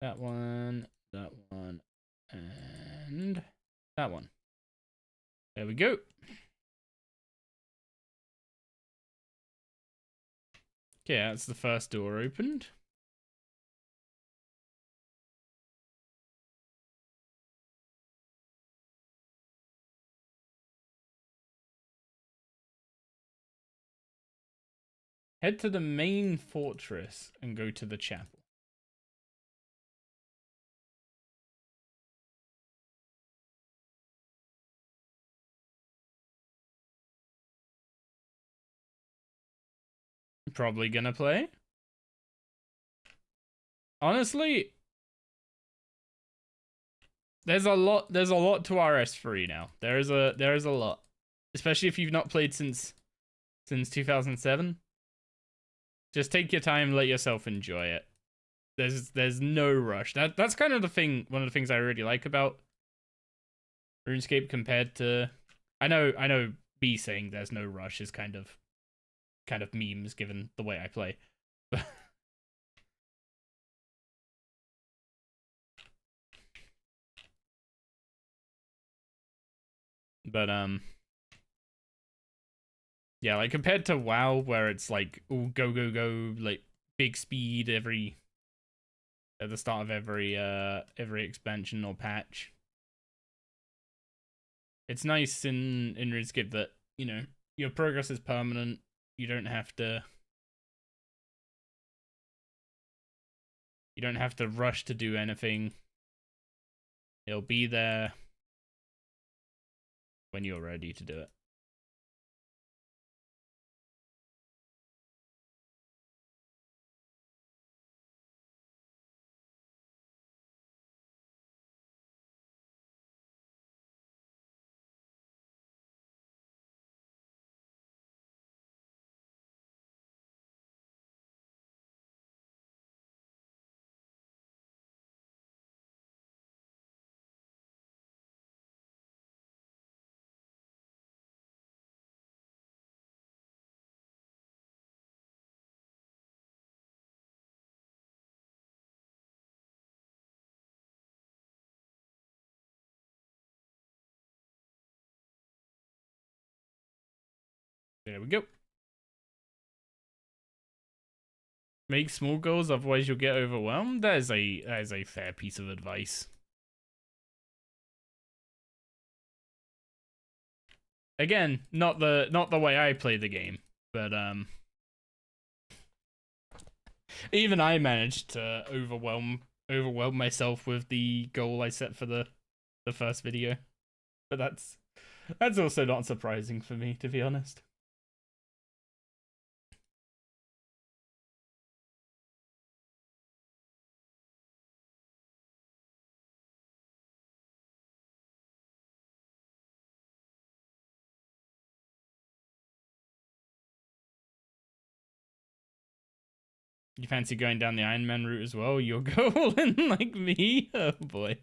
That one, and that one. There we go. Okay, that's the first door opened. Head to the main fortress and go to the chapel. Probably gonna play. Honestly, there's a lot to RS3 now. There is a lot. Especially if you've not played since 2007. Just take your time, let yourself enjoy it. There's no rush. That's kind of the thing, one of the things I really like about RuneScape compared to... I know B saying there's no rush is kind of memes given the way I play. But yeah, like compared to WoW where it's like all go like big speed at the start of every expansion or patch. It's nice in RuneScape that, you know, your progress is permanent. You don't have to You don't have to rush to do anything. It'll be there when you're ready to do it. There we go. Make small goals, otherwise you'll get overwhelmed. That is a fair piece of advice. Again, not the way I play the game, but even I managed to overwhelm myself with the goal I set for the first video. But that's also not surprising for me, to be honest. You fancy going down the Iron Man route as well? You'll go all in like me? Oh boy.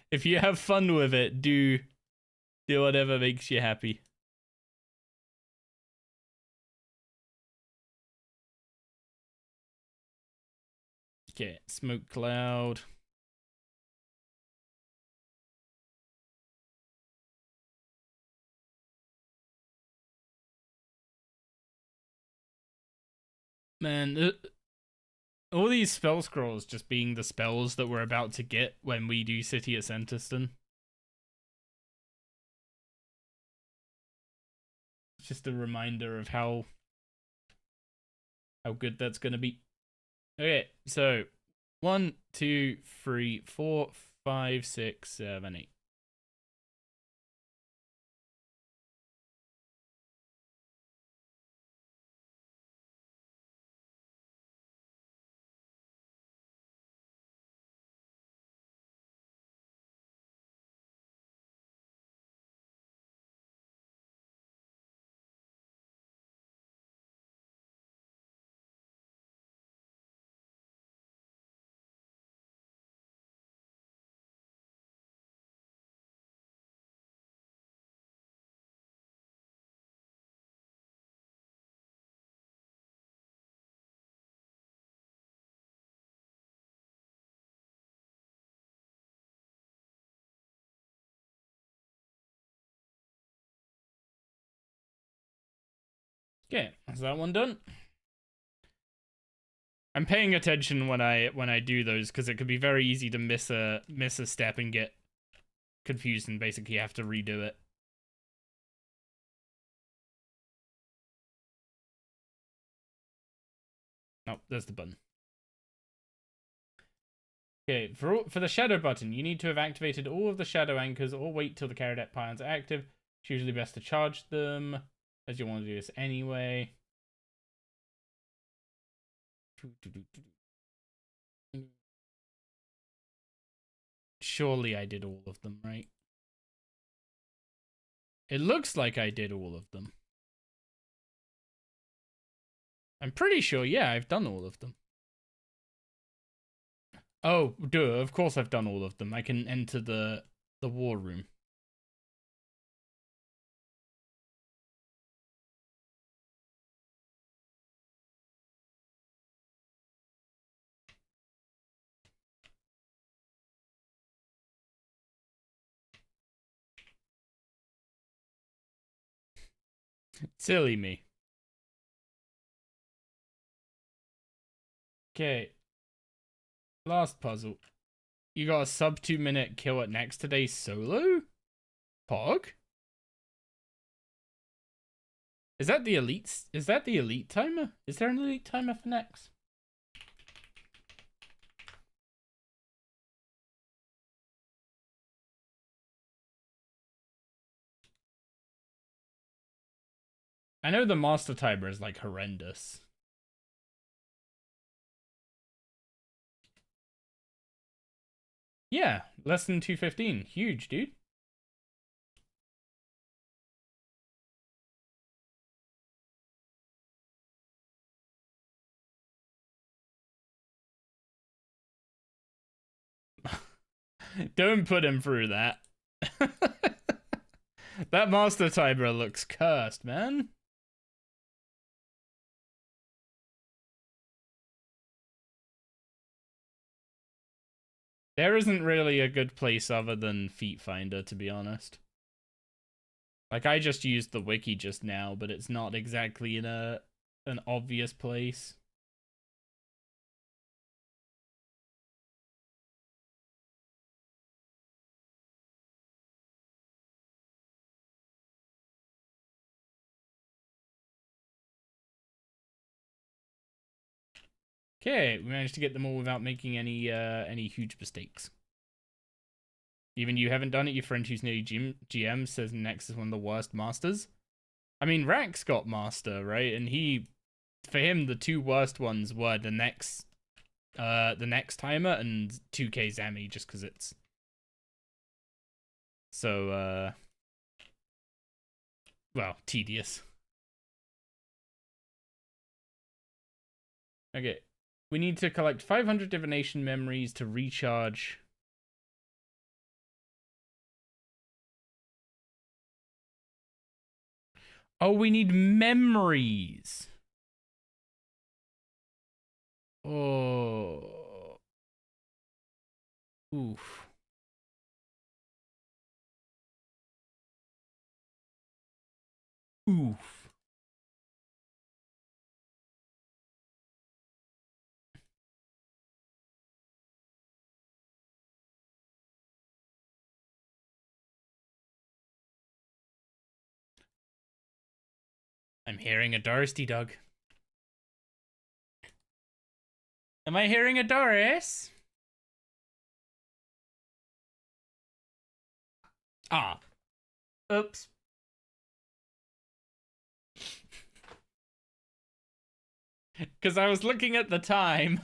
If you have fun with it, do whatever makes you happy. Okay, smoke cloud. Man, all these spell scrolls just being the spells that we're about to get when we do City at Centerston. It's just a reminder of how good that's gonna be. Okay, so 1, 2, 3, 4, 5, 6, 7, 8. Okay, is that one done? I'm paying attention when I do those because it could be very easy to miss a step and get confused and basically have to redo it. Oh, there's the button. Okay, for the shadow button, you need to have activated all of the shadow anchors or wait till the Caradet pylons are active. It's usually best to charge them, as you want to do this anyway. Surely I did all of them, right? It looks like I did all of them. I'm pretty sure, yeah, I've done all of them. Oh, duh, of course I've done all of them. I can enter the war room. Silly me. Okay. Last puzzle. You got a sub 2-minute kill at next today solo? Pog? Is that the elite? Is that the elite timer? Is there an elite timer for next? I know the master timer is like horrendous. Yeah, less than 215. Huge, dude. Don't put him through that. That master timer looks cursed, man. There isn't really a good place other than Feet Finder, to be honest. Like, I just used the wiki just now, but it's not exactly in an obvious place. Okay, we managed to get them all without making any huge mistakes. Even you haven't done it. Your friend who's nearly GM says Nex is one of the worst masters. I mean, Rack's got master, right? And for him, the two worst ones were the next timer and 2K Zami, just because it's so well, tedious. Okay, we need to collect 500 divination memories to recharge. Oh, we need memories. Oh. Oof. Oof. I'm hearing a Doristy dog. Am I hearing a Doris? Ah. Oops. Because I was looking at the time.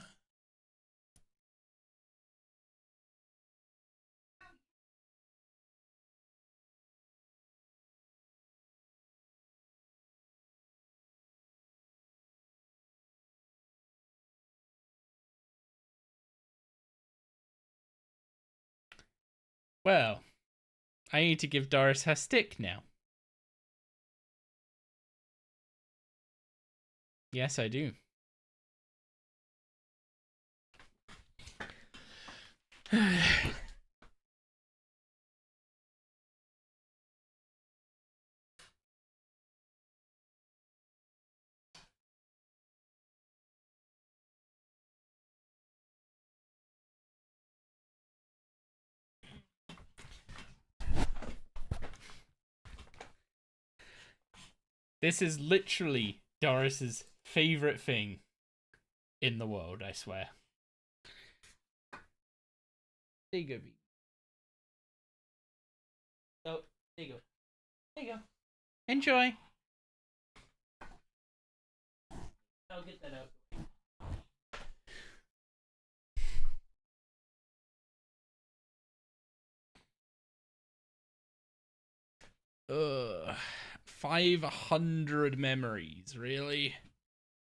Well, I need to give Doris her stick now. Yes, I do. This is literally Doris's favorite thing in the world, I swear. There you go, B. Oh, there you go. There you go. Enjoy. I'll get that out. Ugh. 500 memories, really?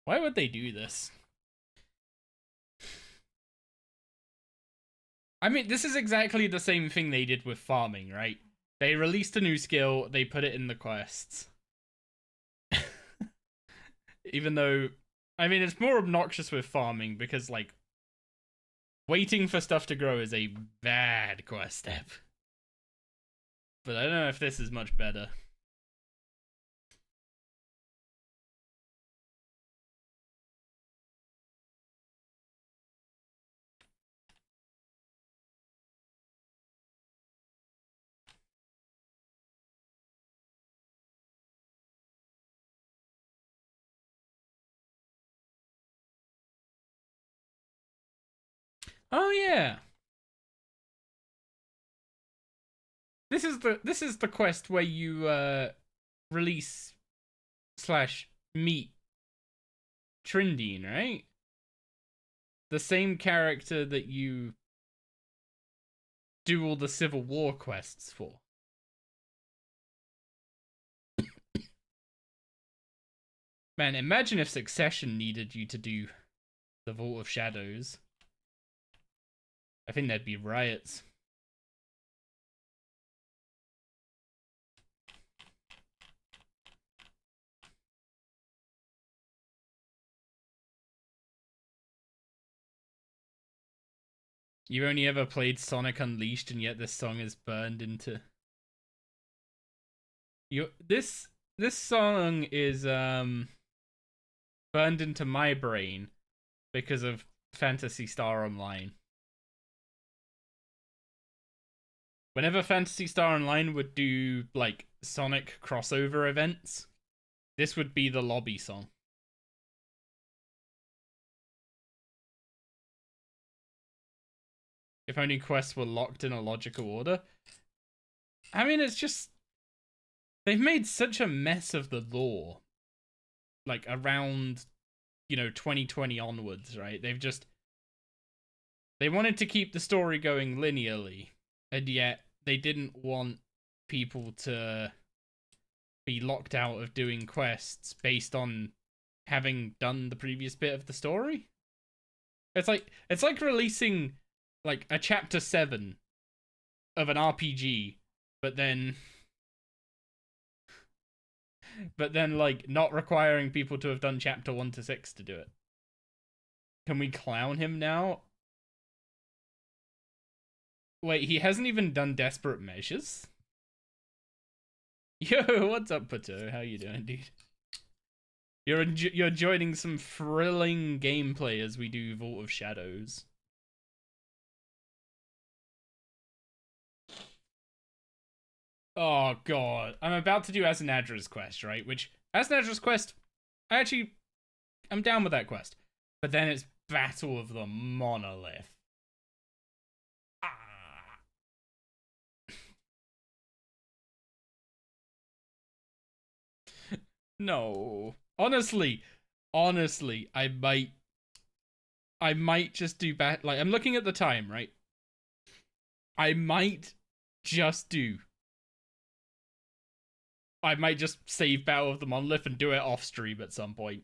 Why would they do this? I mean, this is exactly the same thing they did with farming, right? They released a new skill, they put it in the quests. Even though, I mean, it's more obnoxious with farming because, like, waiting for stuff to grow is a bad quest step. But I don't know if this is much better. Oh yeah. This is the quest where you release slash meet Trindine, right? The same character that you do all the Civil War quests for. Man, imagine if Succession needed you to do the Vault of Shadows. I think there'd be riots. You only ever played Sonic Unleashed, and yet this song is burned into you. This song is burned into my brain because of Phantasy Star Online. Whenever Phantasy Star Online would do like Sonic crossover events, this would be the lobby song. If only quests were locked in a logical order. I mean, it's just they've made such a mess of the lore, like around 2020 onwards, right? They wanted to keep the story going linearly, and yet they didn't want people to be locked out of doing quests based on having done the previous bit of the story. It's like releasing like a chapter 7 of an RPG, but then like not requiring people to have done chapter 1 to 6 to do it. Can we clown him now? Wait, he hasn't even done Desperate Measures? Yo, what's up, Pato? How you doing, dude? You're joining some thrilling gameplay as we do Vault of Shadows. Oh god, I'm about to do Asanadra's quest, right? Which Asanadra's quest, I'm down with that quest. But then it's Battle of the Monolith. No. Honestly, I might just do like I'm looking at the time, right? I might just save Battle of the Monolith and do it off stream at some point.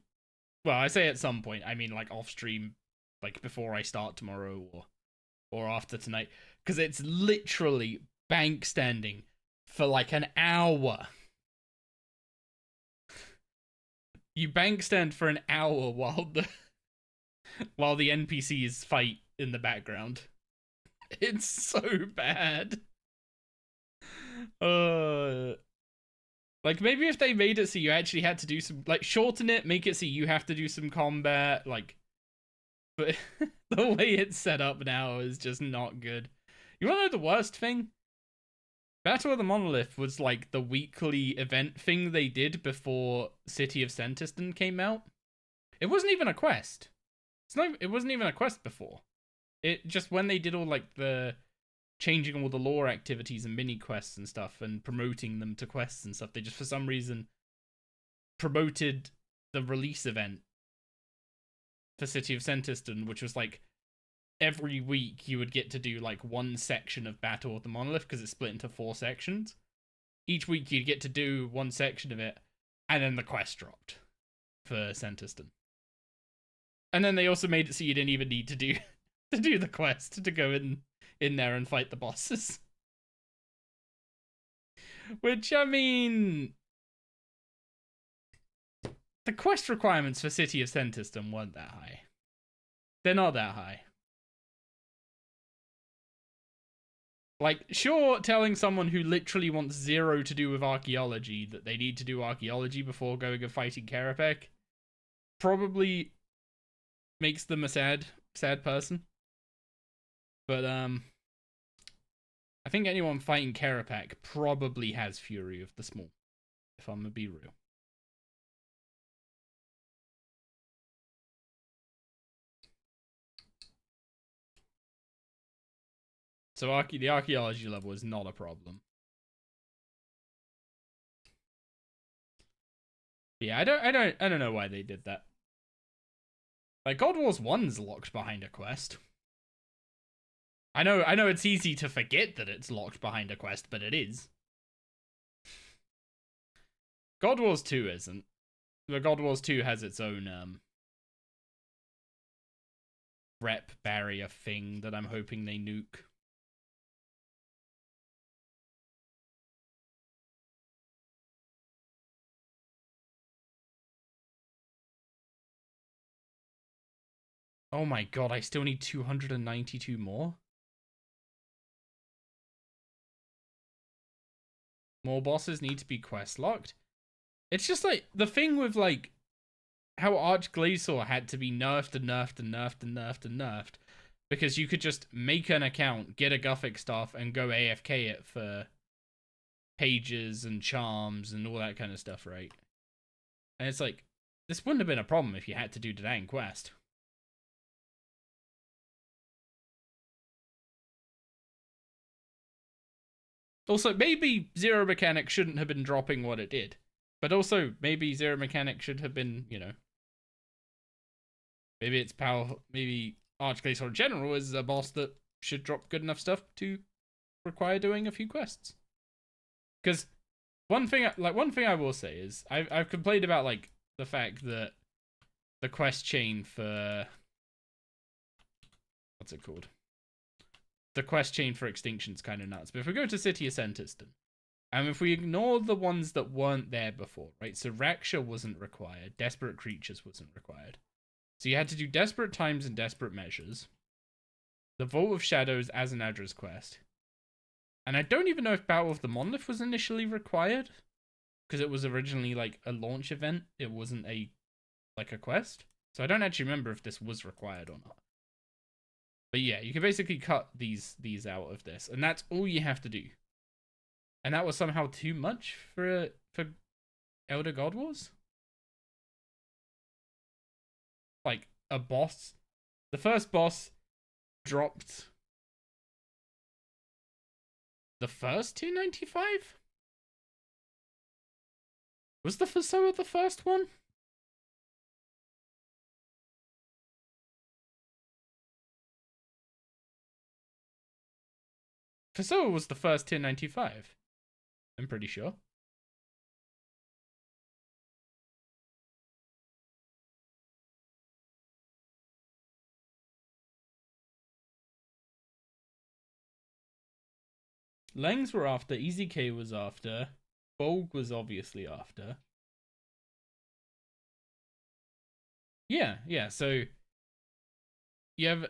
Well, I say at some point, I mean like off stream, like before I start tomorrow or after tonight, because it's literally bank standing for like an hour. You bank stand for an hour while the NPCs fight in the background. It's so bad. Like maybe if they made it so you actually had to do some, like shorten it, make it so you have to do some combat, like, but the way it's set up now is just not good. You wanna know the worst thing? Battle of the Monolith was like the weekly event thing they did before City of Sentiston came out. It wasn't even a quest. It wasn't even a quest before. It just, when they did all like the changing all the lore activities and mini quests and stuff and promoting them to quests and stuff, they just for some reason promoted the release event for City of Sentiston, which was like every week you would get to do like one section of Battle of the Monolith because it's split into 4 sections. Each week you'd get to do one section of it, and then the quest dropped for Sentiston. And then they also made it so you didn't even need to do the quest to go in there and fight the bosses. Which, I mean, the quest requirements for City of Sentiston weren't that high. They're not that high. Like, sure, telling someone who literally wants 0 to do with archaeology that they need to do archaeology before going and fighting Karapek probably makes them a sad person. But, I think anyone fighting Karapek probably has Fury of the Small, if I'm gonna be real. So the archaeology level is not a problem. Yeah, I don't know why they did that. Like, God Wars 1's locked behind a quest. I know it's easy to forget that it's locked behind a quest, but it is. God Wars 2 isn't. But God Wars 2 has its own rep barrier thing that I'm hoping they nuke. Oh my god, I still need 292 more? More bosses need to be quest locked? It's just like, the thing with like, how Archglacior had to be nerfed and nerfed and nerfed and nerfed and nerfed. Because you could just make an account, get a Gothic staff, and go AFK it for pages and charms and all that kind of stuff, right? And it's like, this wouldn't have been a problem if you had to do the dang quest. Also, maybe Zero Mechanic shouldn't have been dropping what it did. But also, maybe Zero Mechanic should have been, you know... Maybe it's powerful. Maybe Archglacior in general is a boss that should drop good enough stuff to require doing a few quests. Because one thing I will say is I've complained about like the fact that the quest chain for what's it called? The quest chain for Extinction's kind of nuts. But if we go to City of Centiston, and if we ignore the ones that weren't there before, right? So Raksha wasn't required. Desperate Creatures wasn't required. So you had to do Desperate Times and Desperate Measures. The Vault of Shadows as an address quest. And I don't even know if Battle of the Monolith was initially required. Because it was originally like a launch event. It wasn't a quest. So I don't actually remember if this was required or not. But yeah, you can basically cut these out of this. And that's all you have to do. And that was somehow too much for Elder God Wars? Like, a boss. The first boss dropped the first 295? Was the Fasoa the first one? Fasoa was the first 295. I'm pretty sure. Langs were after, EZK was after, Bolg was obviously after. Yeah, so you have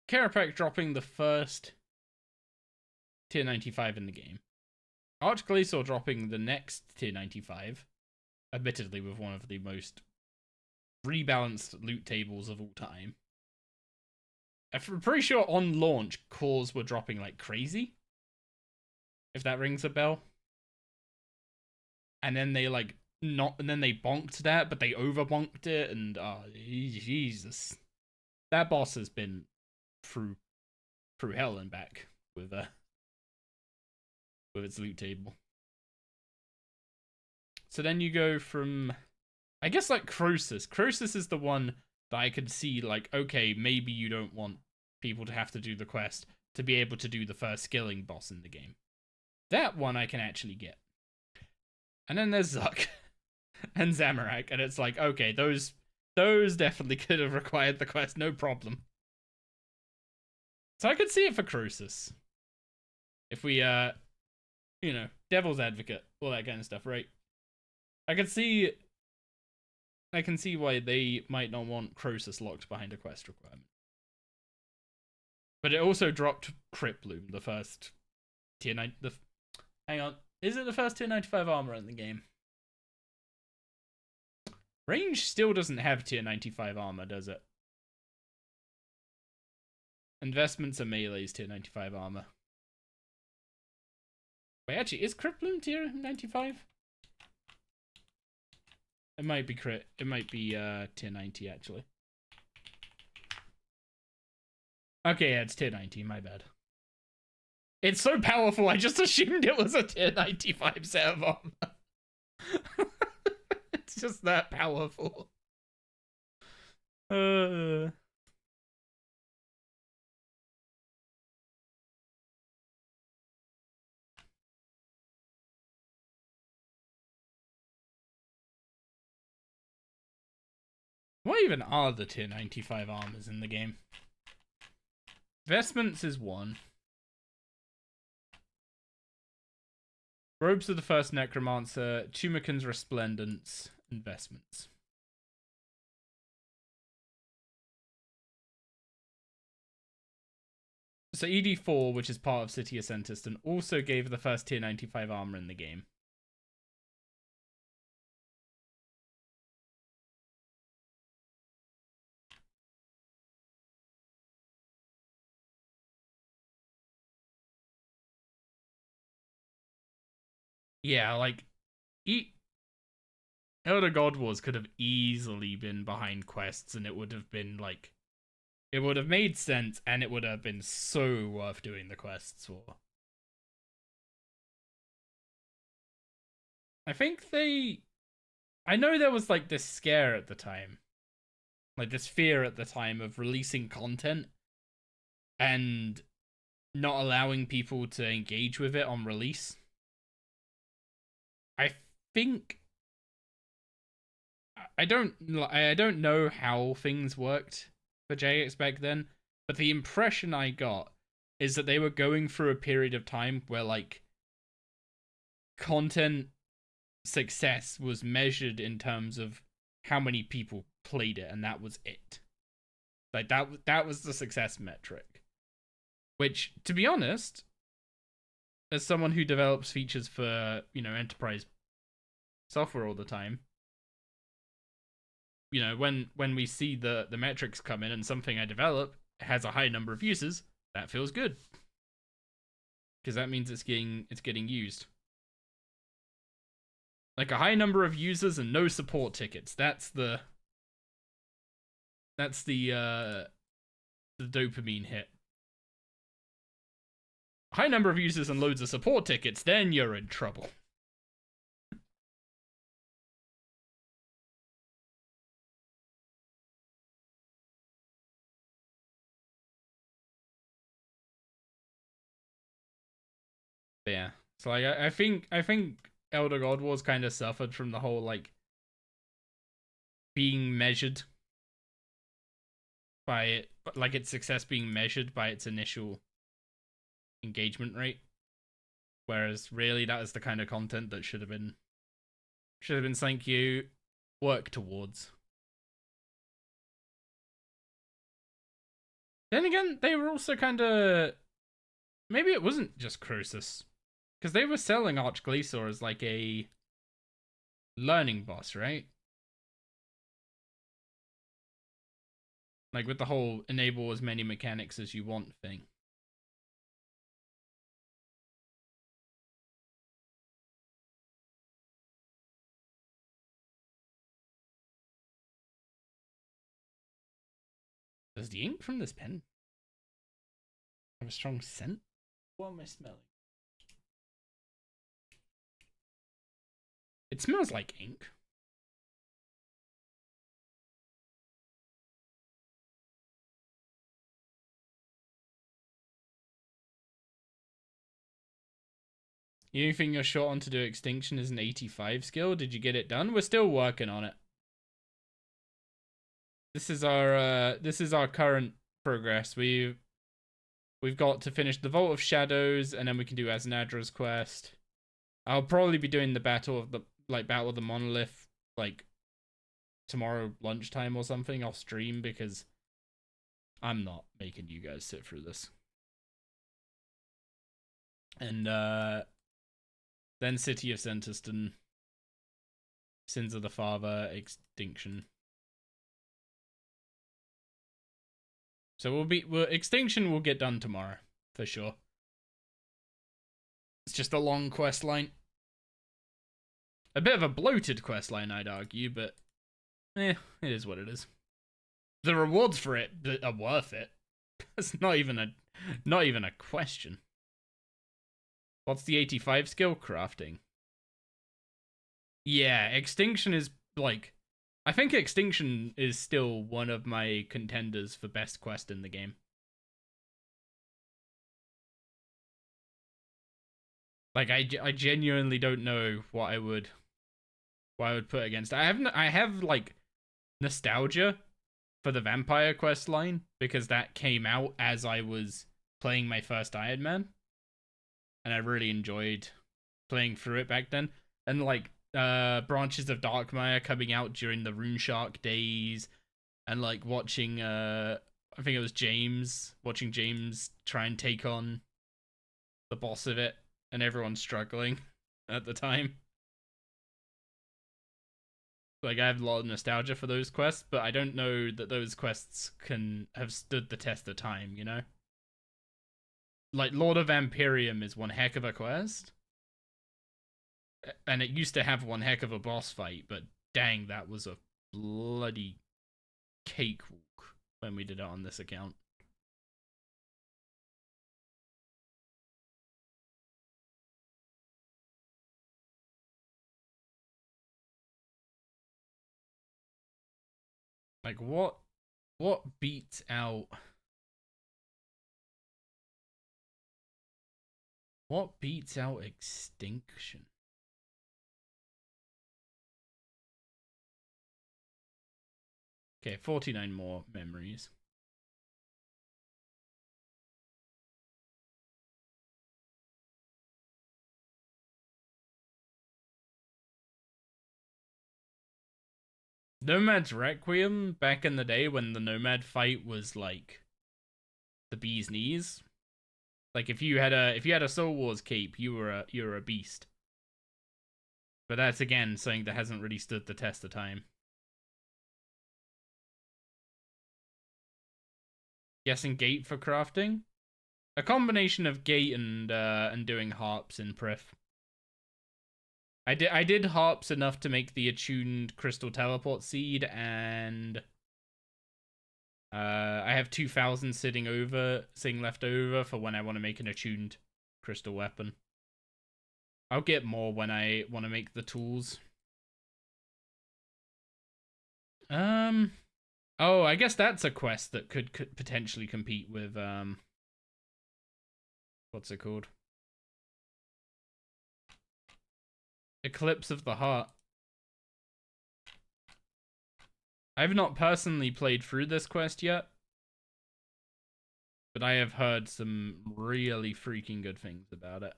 Kerapac dropping the first tier 95 in the game. Archglacior dropping the next tier 95, admittedly with one of the most rebalanced loot tables of all time. I'm pretty sure on launch, cores were dropping like crazy. If that rings a bell. And then they and then they bonked that, but they overbonked it, and oh Jesus. That boss has been through hell and back with its loot table. So then you go from, I guess, like Croesus. Croesus is the one that I could see, like, okay, maybe you don't want people to have to do the quest to be able to do the first skilling boss in the game. That one I can actually get. And then there's Zuck and Zamorak, and it's like, okay, those definitely could have required the quest, no problem. So I could see it for Croesus. If we, you know, devil's advocate, all that kind of stuff, right? I can see why they might not want Croesus locked behind a quest requirement. But it also dropped Crypt Bloom, the first tier 9. Hang on, is it the first tier 95 armor in the game? Range still doesn't have tier 95 armor, does it? Investments are melee's tier 95 armor. Wait, actually, is Crypt Bloom tier 95? It might be tier 90 actually. Okay, yeah, it's tier 90, my bad. It's so powerful, I just assumed it was a tier 95 set of armor. It's just that powerful. What even are the tier 95 armors in the game? Vestments is one. Robes of the First Necromancer, Tumican's Resplendence, Investments. So ED4, which is part of City of Sentiston, also gave the first tier 95 armor in the game. Yeah, like, Elder God Wars could have easily been behind quests, and it would have been, like, it would have made sense, and it would have been so worth doing the quests for. I think I know there was, like, this scare at the time. Like, this fear at the time of releasing content and not allowing people to engage with it on release. I think I don't know how things worked for JX back then, but the impression I got is that they were going through a period of time where, like, content success was measured in terms of how many people played it, and that was it. Like, that was the success metric. Which, to be honest, as someone who develops features for, you know, enterprise software all the time, you know, when we see the metrics come in and something I develop has a high number of users, that feels good, because that means it's getting used. Like, a high number of users and no support tickets. That's the dopamine hit. High number of users and loads of support tickets, then you're in trouble. But yeah, so like, I think Elder God Wars kind of suffered from the whole, like, being measured by it, like, its success being measured by its initial engagement rate, whereas really that is the kind of content that should have been something you work towards. Then again, they were also kind of, maybe it wasn't just Croesus, because they were selling Archgleesor as, like, a learning boss, right? Like, with the whole enable as many mechanics as you want thing. Does the ink from this pen have a strong scent? What am I smelling? It smells like ink. The only thing you're short on to do Extinction is an 85 skill. Did you get it done? We're still working on it. This is our current progress. We've got to finish the Vault of Shadows, and then we can do Asnadra's quest. I'll probably be doing the Battle of the Monolith, like, tomorrow lunchtime or something. I'll stream, because I'm not making you guys sit through this. And then City of Sentiston, Sins of the Father, Extinction. So Extinction will get done tomorrow, for sure. It's just a long quest line. A bit of a bloated quest line, I'd argue, but it is what it is. The rewards for it are worth it. It's not even a question. What's the 85 skill? Crafting. Yeah, Extinction is like, I think Extinction is still one of my contenders for best quest in the game. Like, I genuinely don't know what I would put against. I have like nostalgia for the vampire quest line because that came out as I was playing my first Iron Man, and I really enjoyed playing through it back then. And like Branches of Darkmire coming out during the RuneShark days, and like watching I think it was watching James try and take on the boss of it, and everyone struggling at the time. Like, I have a lot of nostalgia for those quests, but I don't know that those quests can have stood the test of time, you know? Like, Lord of Vampirium is one heck of a quest, and it used to have one heck of a boss fight, but dang, that was a bloody cakewalk when we did it on this account. Like, what beats out... What beats out Extinction? Okay, 49 more memories. Nomad's Requiem, back in the day when the Nomad fight was like the bee's knees. Like, if you had a Soul Wars cape, you were a beast. But that's again something that hasn't really stood the test of time. Guessing gate for crafting? A combination of gate and doing harps in Prif. I did harps enough to make the attuned crystal teleport seed, and I have 2,000 sitting left over for when I want to make an attuned crystal weapon. I'll get more when I want to make the tools. Oh, I guess that's a quest that could potentially compete with what's it called? Eclipse of the Heart. I've not personally played through this quest yet, but I have heard some really freaking good things about it.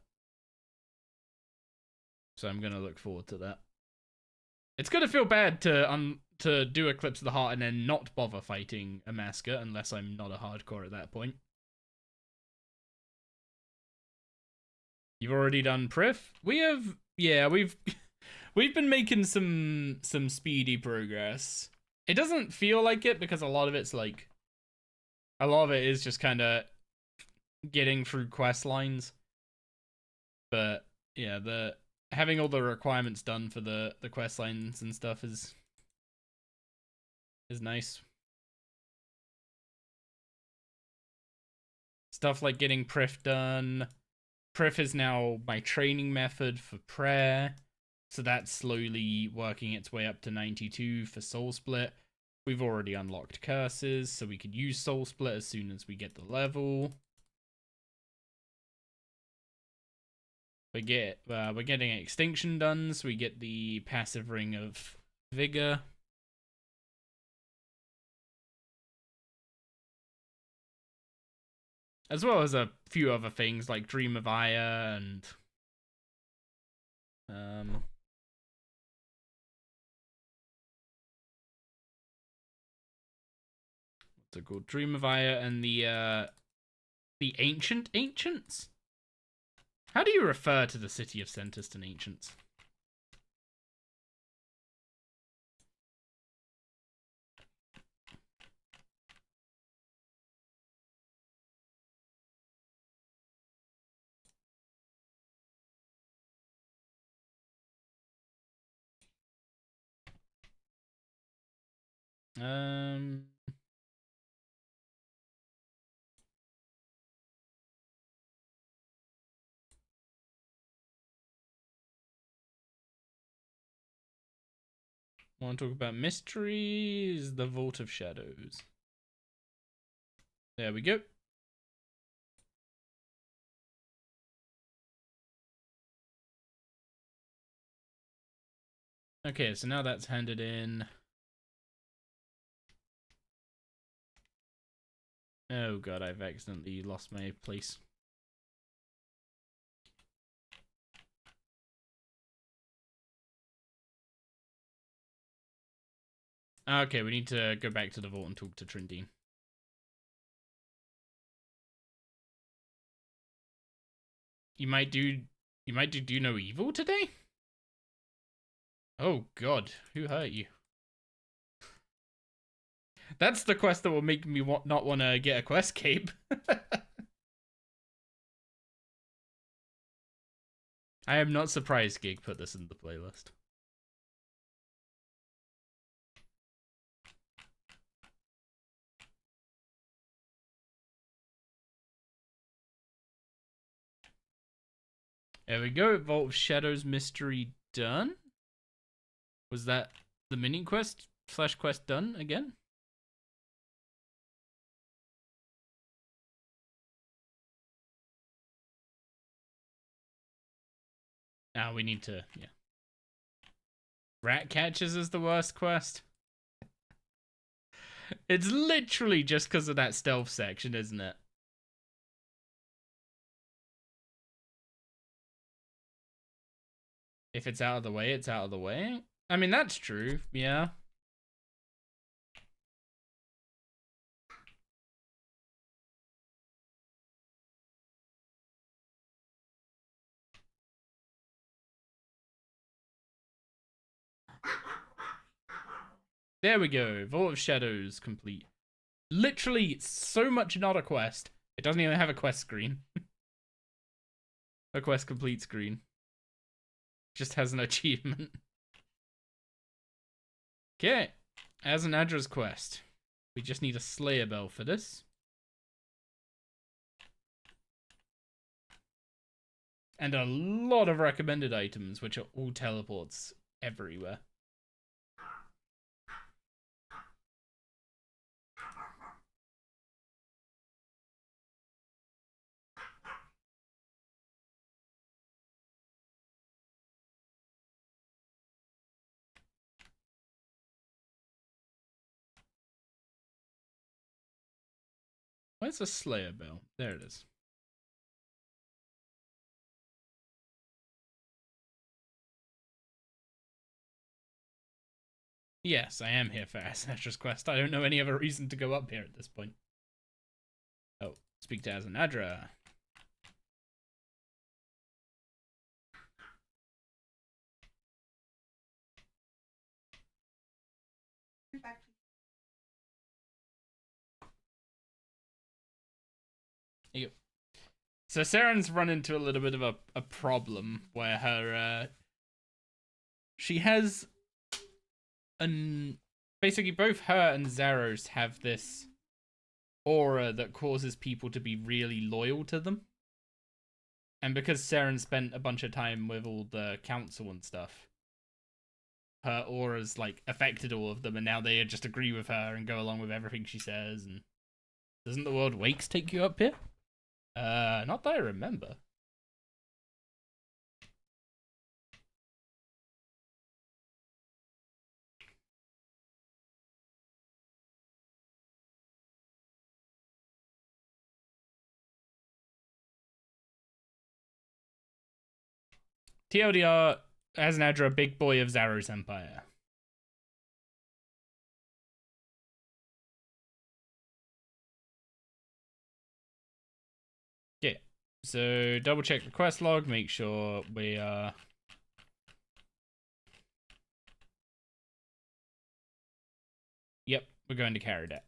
So I'm gonna look forward to that. It's gonna feel bad to do Eclipse of the Heart and then not bother fighting a Masker unless I'm not a hardcore at that point. You've already done Prif? We have, yeah, we've been making some speedy progress. It doesn't feel like it because a lot of it is just kind of getting through quest lines. But yeah, having all the requirements done for the quest lines and stuff is nice. Stuff like getting Prif done. Prif is now my training method for prayer. So that's slowly working its way up to 92 for Soul Split. We've already unlocked curses, so we could use Soul Split as soon as we get the level. We're getting Extinction done, so we get the passive ring of Vigor. As well as a few other things like Dream of Aya and what's it called? Dream of Aya and the Ancients? How do you refer to the city of Centiston Ancients? Want to talk about mysteries? The Vault of Shadows. There we go. Okay, so now that's handed in. Oh god, I've accidentally lost my place. Okay, we need to go back to the vault and talk to Trindine. You might do do no evil today? Oh god, who hurt you? That's the quest that will make me not want to get a quest cape. I am not surprised Gig put this in the playlist. There we go. Vault of Shadows mystery done. Was that the mini quest / quest done again? Now we need to, yeah. Rat catchers is the worst quest. It's literally just because of that stealth section, isn't it? If it's out of the way, it's out of the way. I mean, that's true, yeah. There we go. Vault of Shadows complete. Literally, so much not a quest. It doesn't even have a quest screen. A quest complete screen. Just has an achievement. Okay. As an address quest. We just need a Slayer Bell for this. And a lot of recommended items, which are all teleports everywhere. Where's the Slayer Bell? There it is. Yes, I am here for Asandra's quest. I don't know any other reason to go up here at this point. Oh, speak to Asanadra. There you go. So Saren's run into a little bit of a problem where her she has basically both her and Zaros have this aura that causes people to be really loyal to them. And because Saren spent a bunch of time with all the council and stuff, her aura's like affected all of them, and now they just agree with her and go along with everything she says. And doesn't the World Wakes take you up here? Not that I remember. TLDR, Asanadra, big boy of Zaros Empire. Okay, so double check the quest log, make sure we are... Yep, we're going to Caradet.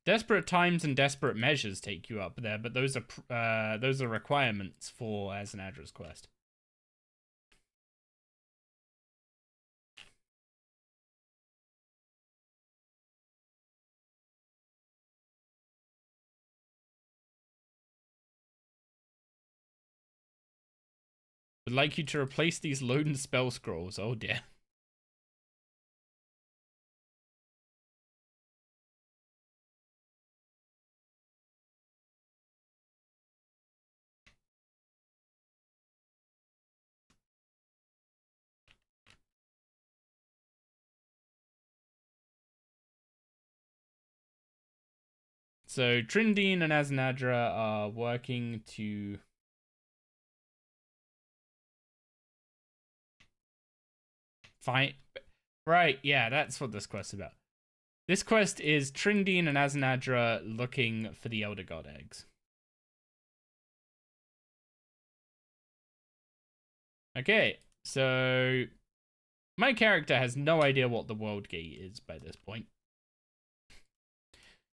Desperate times and desperate measures take you up there, but those are requirements for Asanadra's quest. Would like you to replace these lone spell scrolls. Oh dear. So Trindine and Aznadra are working to find. Right, yeah, that's what this quest's about. This quest is Trindine and Aznadra looking for the Elder God eggs. Okay, so my character has no idea what the World Gate is by this point.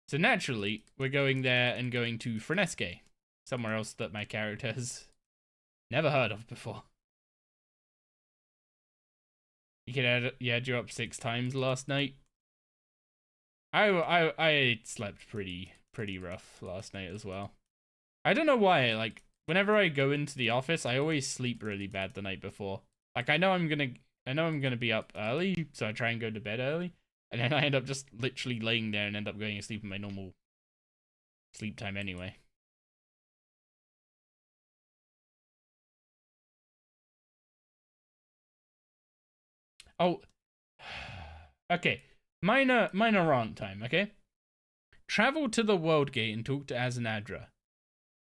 So naturally, we're going there and going to Frenesque, somewhere else that my character has never heard of before. You had you up 6 times last night. I slept pretty rough last night as well. I don't know why. Like whenever I go into the office, I always sleep really bad the night before. Like I know I'm gonna be up early, so I try and go to bed early, and then I end up just literally laying there and end up going to sleep in my normal sleep time anyway. Oh, okay. Minor rant time. Okay. Travel to the World Gate and talk to Aznadra.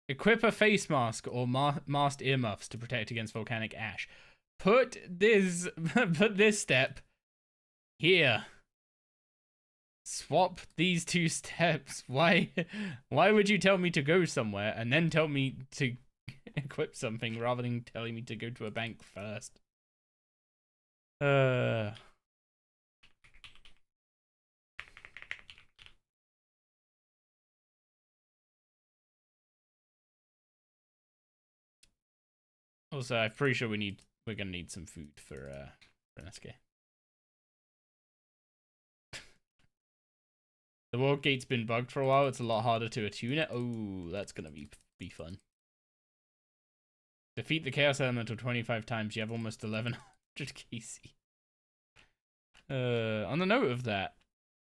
Equip a face mask or masked earmuffs to protect against volcanic ash. Put this step here. Swap these 2 steps. Why would you tell me to go somewhere and then tell me to equip something rather than telling me to go to a bank first? Also, I'm pretty sure we're gonna need some food for RuneScape. The World Gate's been bugged for a while. It's a lot harder to attune it. Oh, that's gonna be fun. Defeat the Chaos Elemental 25 times. You have almost 1100 KC. On the note of that,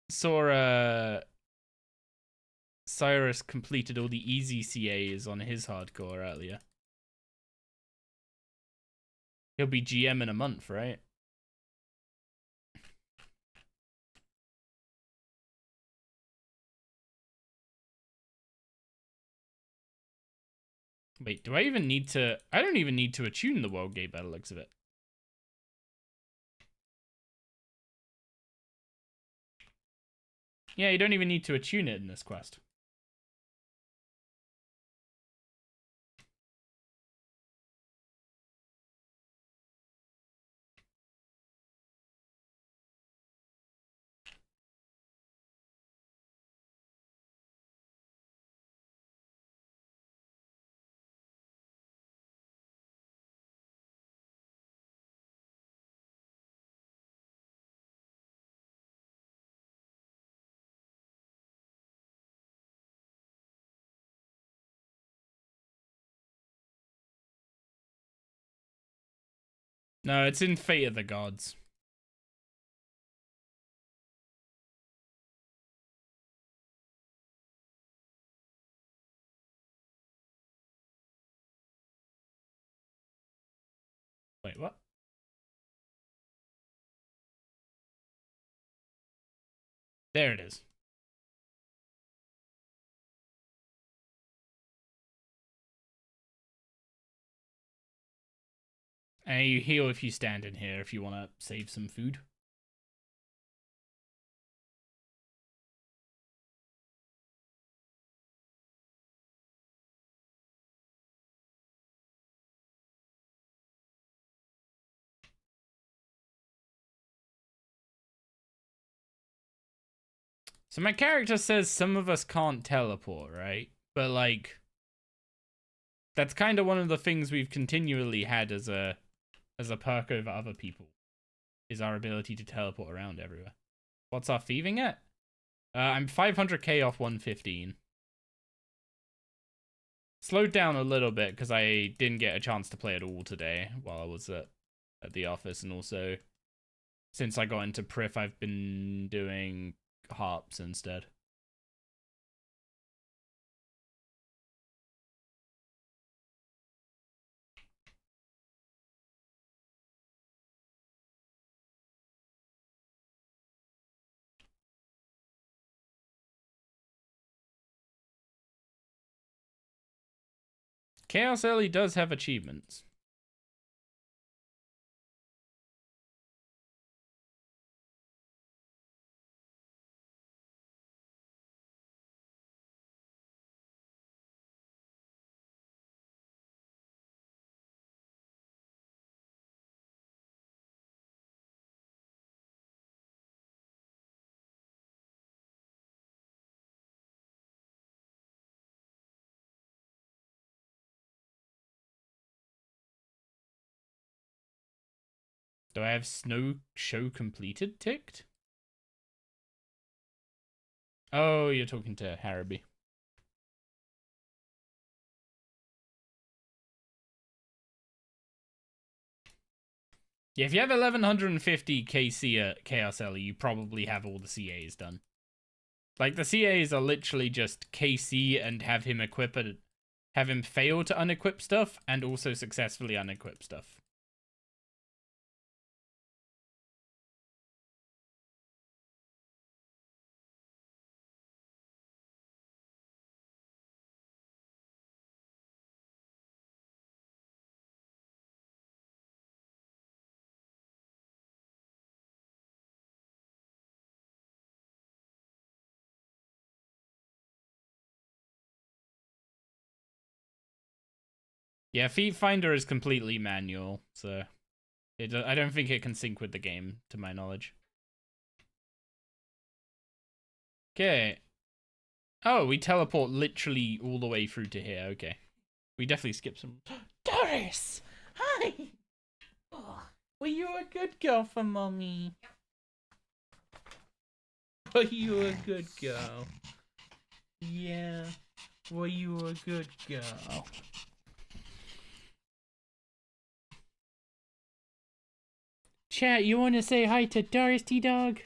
saw Cyrus completed all the easy CAs on his hardcore earlier. He'll be GM in a month, right? Wait, do I even need to... I don't even need to attune the World Gate by the looks of it. Yeah, you don't even need to attune it in this quest. No, it's in Fate of the Gods. Wait, what? There it is. And you heal if you stand in here if you want to save some food. So my character says some of us can't teleport, right? But like, that's kind of one of the things we've continually had as a perk over other people, is our ability to teleport around everywhere. What's our thieving at? I'm 500k off 115. slowed down a little bit because I didn't get a chance to play it all today while I was at the office, and also since I got into Prif, I've been doing harps instead. Chaos Early does have achievements. Do I have Snow Show completed ticked? Oh, you're talking to Haraby. Yeah, if you have 1150 KC at Chaos Ellie, you probably have all the CAs done. Like, the CAs are literally just KC and have him equip it, have him fail to unequip stuff and also successfully unequip stuff. Yeah, Feat Finder is completely manual, so I don't think it can sync with the game, to my knowledge. Okay. Oh, we teleport literally all the way through to here. Okay. We definitely skip some. Doris! Hi! Oh, were you a good girl for mommy? Were you a good girl? Yeah. Were you a good girl? Chat, you want to say hi to Doris T-Dog?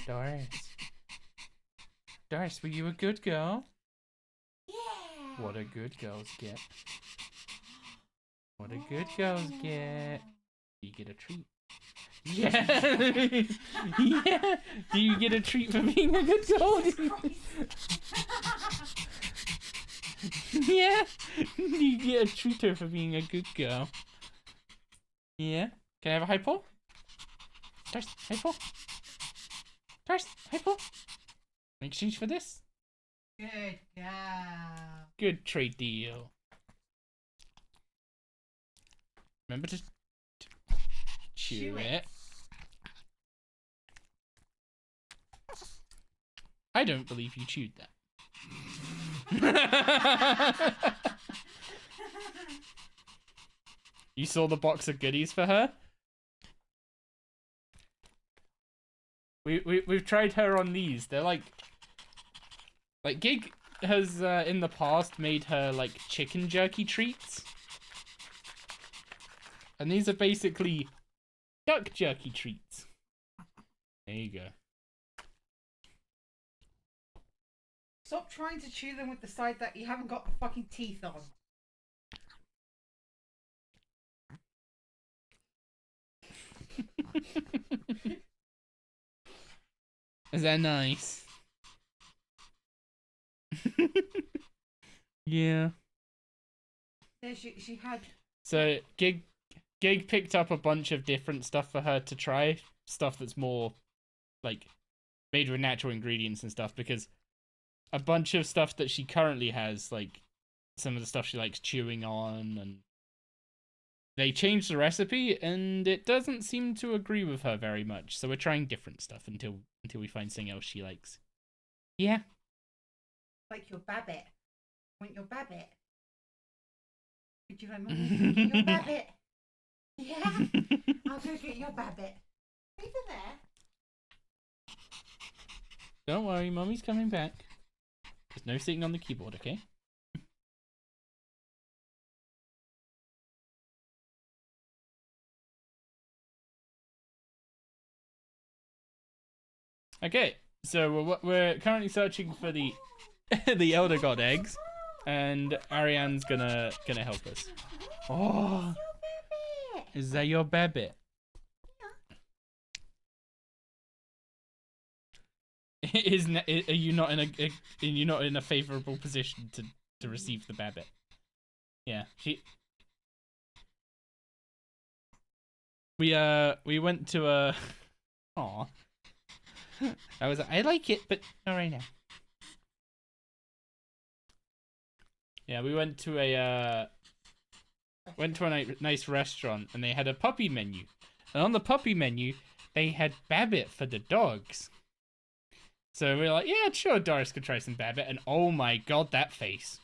Doris. Doris, were you a good girl? Yeah. What do good girls get? What do good girls get? You get a treat. Yeah. Yeah. Do you get a treat for being a good girl? Yeah. You get a treat for being a good girl. Yeah. Can I have a hypo? Doris, hypo. Doris, hypo. In exchange for this? Good girl. Good trade deal. Remember to chew it. I don't believe you chewed that. You saw the box of goodies for her? We've tried her on these. They're like Gig has in the past made her like chicken jerky treats. And these are basically duck jerky treats. There you go. Stop trying to chew them with the side that you haven't got the fucking teeth on. Is that nice? Yeah. Yeah, she had. So Gig picked up a bunch of different stuff for her to try. Stuff that's more like made with natural ingredients and stuff, because a bunch of stuff that she currently has, like some of the stuff she likes chewing on, and they changed the recipe and it doesn't seem to agree with her very much. So we're trying different stuff until we find something else she likes. Yeah. Like your Babbit. Want your Babbit? Would you like mommy to give you your Babbit? Yeah. I'll go get your babbit. Over there. Don't worry, Mummy's coming back. There's no sitting on the keyboard, okay? Okay, so we're currently searching for the the Elder God eggs, and Ariane's gonna help us. Oh, is that your babbit? Are you not in a favorable position to receive the babbit? Yeah, we went to a. Aw. I like it, but not right now. Yeah, we went to a nice restaurant, and they had a puppy menu. And on the puppy menu, they had babbit for the dogs. So we were like, yeah, sure, Doris could try some babbit. And oh my god, that face.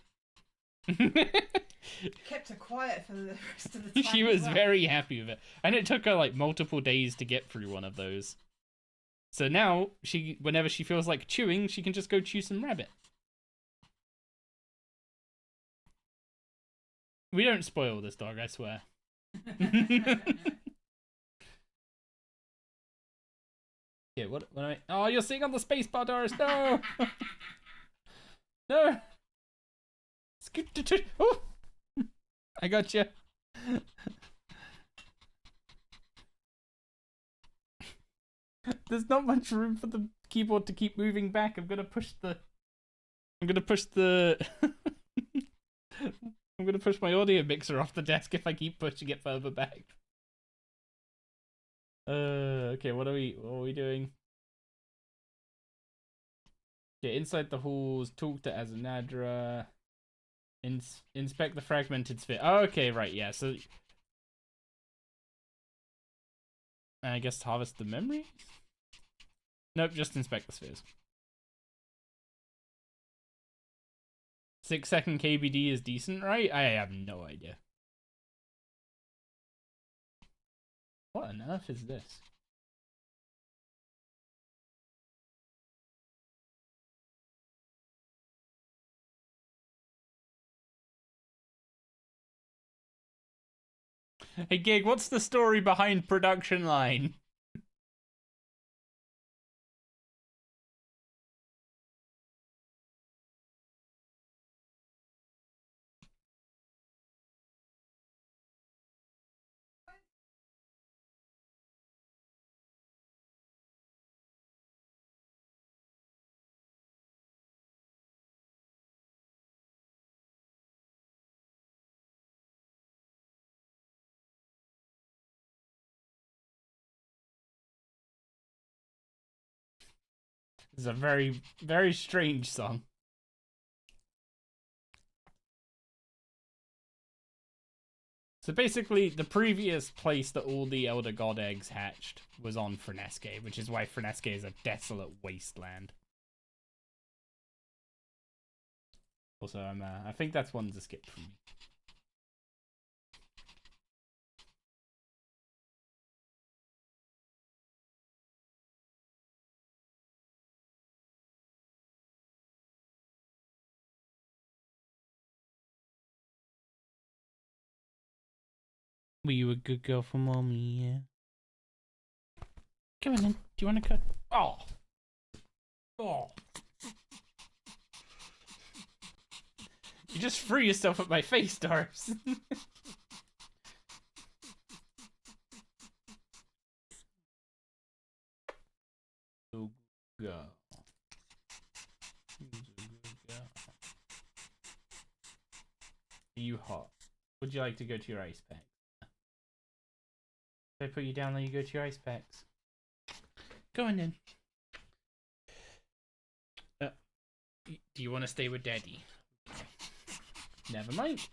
Kept her quiet for the rest of the time. She was very happy with it. And it took her like multiple days to get through one of those. So now, whenever she feels like chewing, she can just go chew some rabbit. We don't spoil this dog, I swear. Yeah, what am I? Oh, you're sitting on the space bar, Doris. No! No! Oh! I got you. There's not much room for the keyboard to keep moving back. I'm gonna push I'm gonna push my audio mixer off the desk if I keep pushing it further back. Okay, what are we doing? Okay, inside the halls, talk to Azanadra. Inspect the fragmented sphere. Oh, okay, right, yeah, so I guess harvest the memories? Nope, just inspect the spheres. 6-second KBD is decent, right? I have no idea. What on earth is this? Hey, Gig, what's the story behind production line? This is a very, very strange song. So basically, the previous place that all the Elder God eggs hatched was on Frenesque, which is why Frenesque is a desolate wasteland. Also, I think that's one to skip for me. Were you a good girl for mommy? Yeah. Come on then. Do you want to cut? Oh. Oh. You just threw yourself at my face, Doris. Good girl. Are you hot? Would you like to go to your ice pack? If I put you down, then you go to your ice packs. Go on then. Do you want to stay with Daddy? Never mind.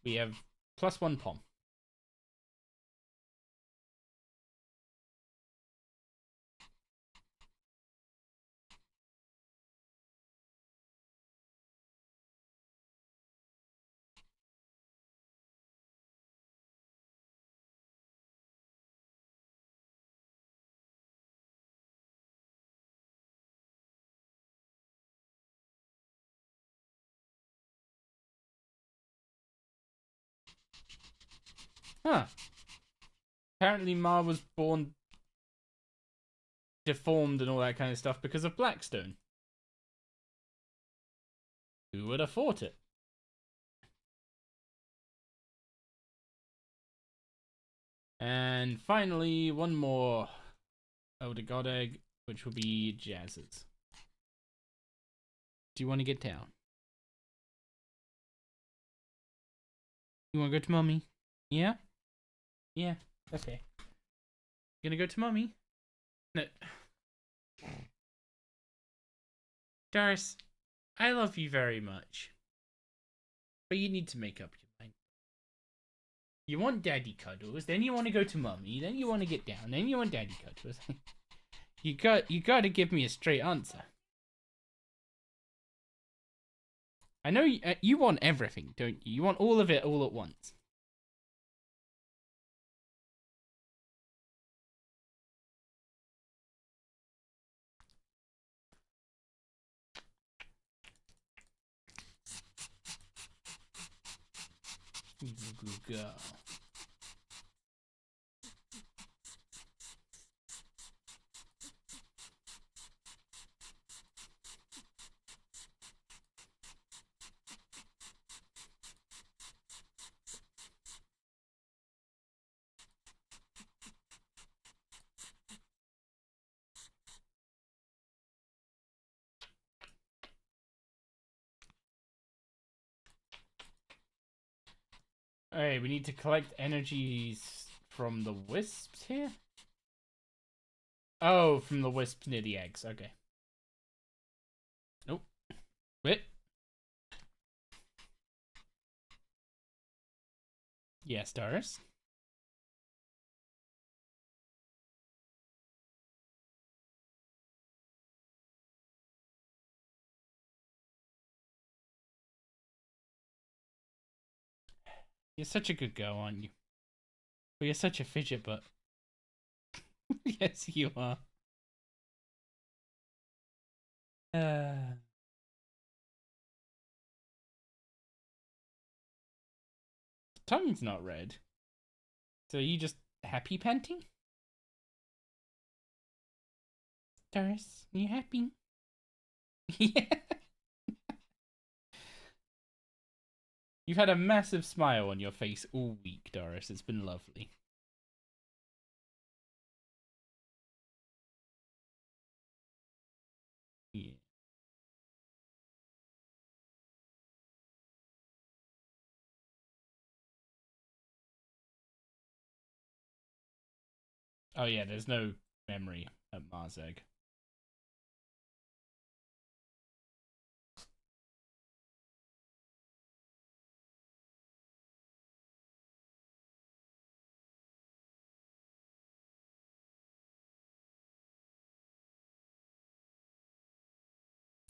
We have +1 pom. Huh. Apparently Ma was born deformed and all that kind of stuff because of Blackstone. Who would have thought it? And finally, one more Elder God Egg, which will be Jazz's. Do you want to get down? You want to go to Mommy? Yeah? Yeah, okay. You gonna go to Mommy? No. Doris, I love you very much. But you need to make up your mind. You want daddy cuddles, then you want to go to Mommy, then you want to get down, then you want daddy cuddles. you got to give me a straight answer. I know you want everything, don't you? You want all of it all at once. Good girl. Alright, we need to collect energies from the wisps here? Oh, from the wisps near the eggs, okay. Nope. Wait. Yes, Doris? You're such a good girl, aren't you? But you're such a fidget butt. Yes, you are. Tongue's not red. So are you just happy panting? Doris, are you happy? Yeah. You've had a massive smile on your face all week, Doris. It's been lovely. Yeah. Oh yeah, there's no memory at Mars Egg.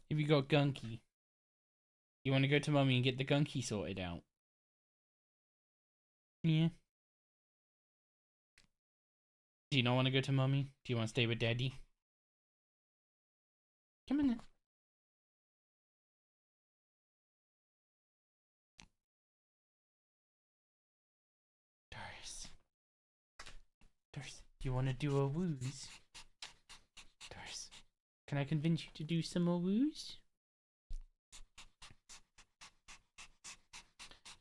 Have you got Gunky? You want to go to Mummy and get the Gunky sorted out? Yeah. Do you not want to go to Mummy? Do you want to stay with Daddy? Come on then. Doris. Doris, do you want to do a woos? Doris, can I convince you to do some more woos?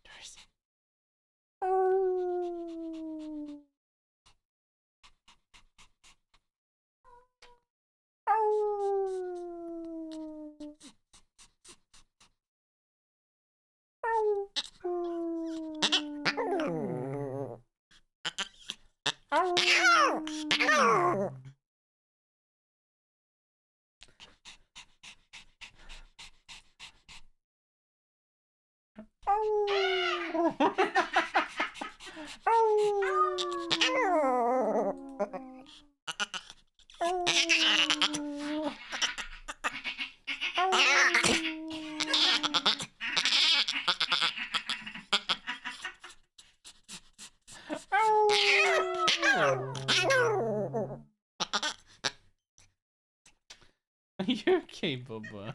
Doris. Oh. Are you okay, Bubba?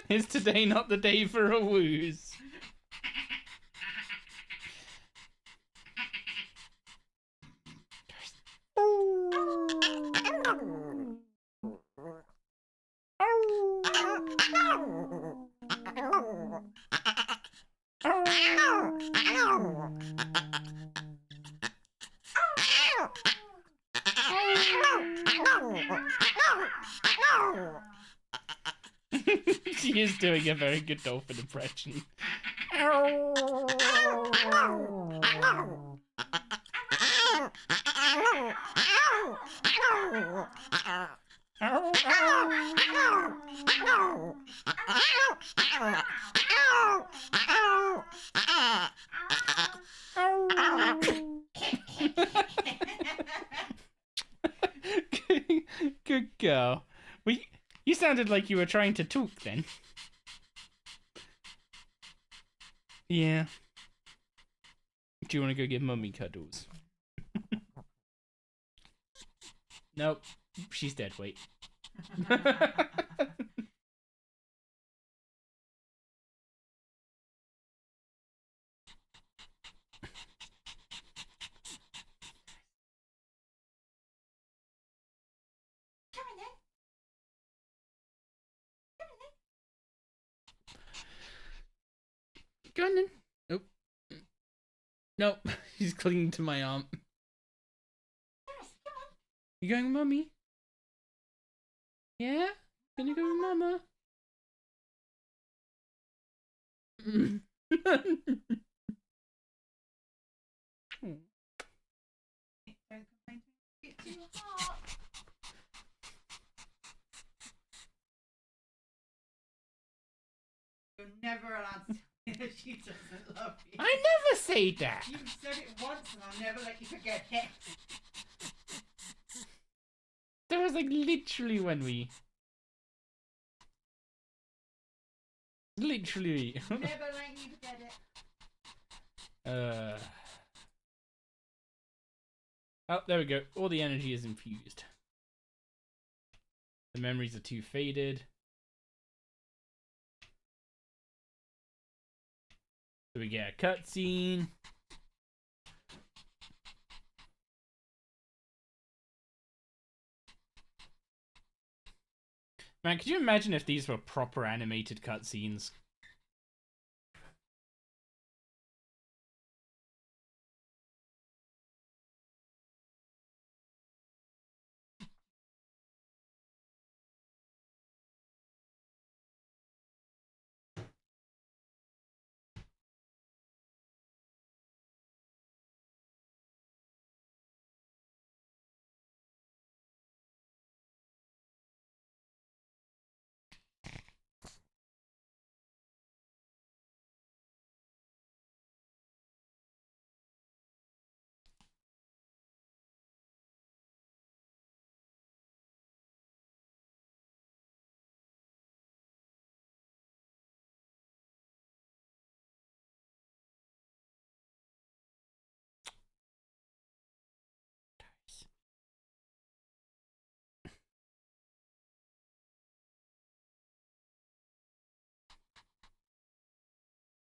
Is today not the day for a woos? She is doing a very good dolphin impression. Good girl. Well, you sounded like you were trying to talk then. Yeah. Do you want to go give mummy cuddles? Nope. She's dead, wait. Go on then. Nope. Nope. He's clinging to my arm. You going with mummy? Yeah? Gonna go with mama? You're never allowed to tell me that she doesn't love you. I never say that. You've said it once and I'll never let you forget it. That was like literally when we... Literally. Never let you forget it. Oh, there we go. All the energy is infused. The memories are too faded. So we get a cutscene. Man, could you imagine if these were proper animated cutscenes?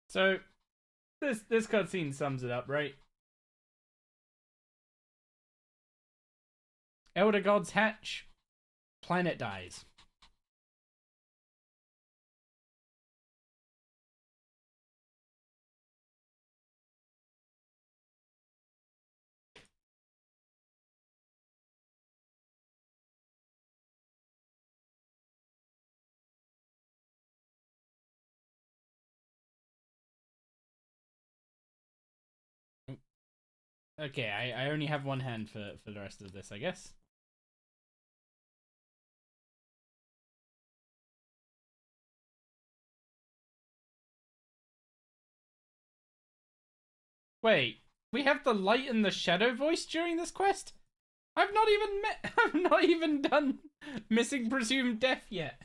So, this cutscene sums it up, right? Elder gods hatch, planet dies. Okay, I only have one hand for the rest of this, I guess. Wait, we have the light and the shadow voice during this quest? I've not even I've not even done missing presumed death yet.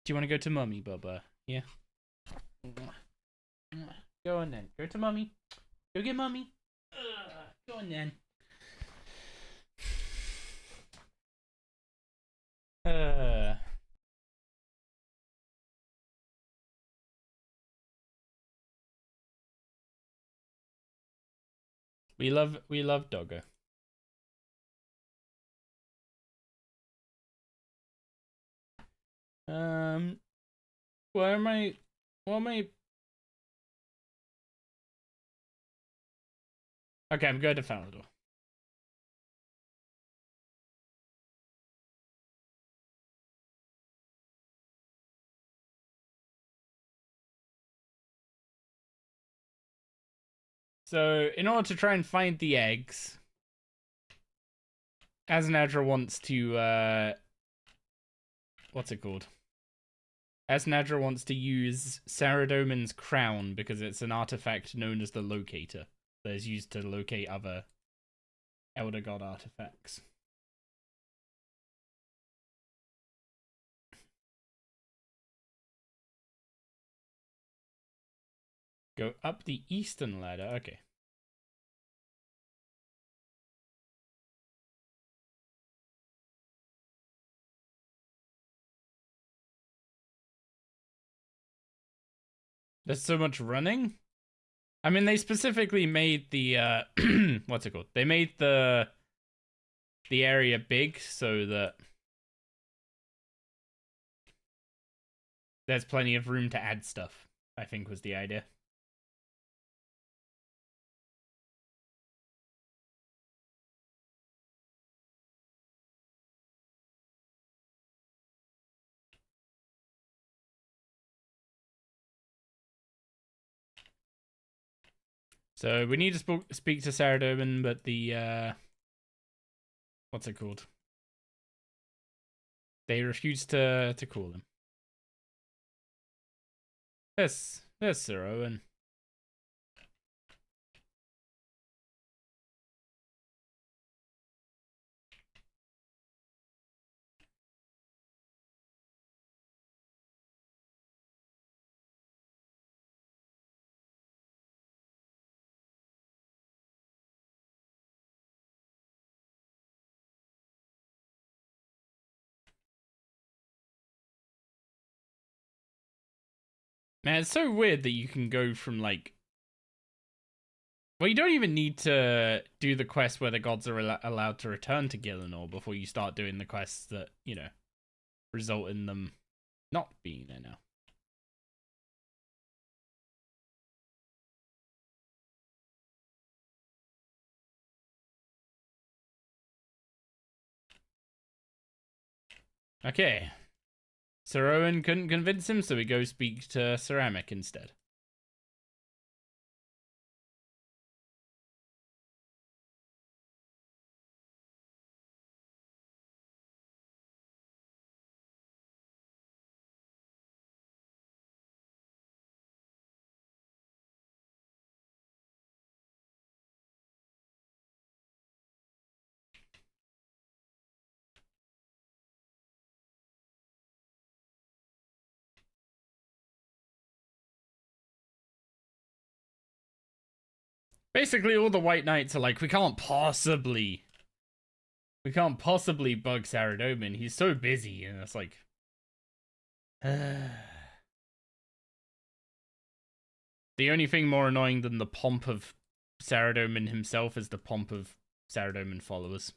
Do you want to go to mummy, Bubba? Yeah. Go on then. Go to mummy. Go get mummy. Go on then. We love Doggo. Where am I? What am I? Okay, I'm going to Falador. So, in order to try and find the eggs, Aznadra wants to, what's it called? Aznadra wants to use Saradomin's crown because it's an artifact known as the Locator that is used to locate other Elder God artifacts. Go up the eastern ladder. Okay. There's so much running. I mean, they specifically made the what's it called? They made the area big so that there's plenty of room to add stuff, I think was the idea. So we need to speak to Saradomin, but the what's it called? They refuse to call him. There's Sir Owen. Man, it's so weird that you can go from like, well, you don't even need to do the quest where the gods are allowed to return to Gielinor before you start doing the quests that, you know, result in them not being there now. Okay. Sir Owen couldn't convince him, so we go speak to Ceramic instead. Basically, all the White Knights are like, we can't possibly bug Saradomin. He's so busy, and it's like, the only thing more annoying than the pomp of Saradomin himself is the pomp of Saradomin followers.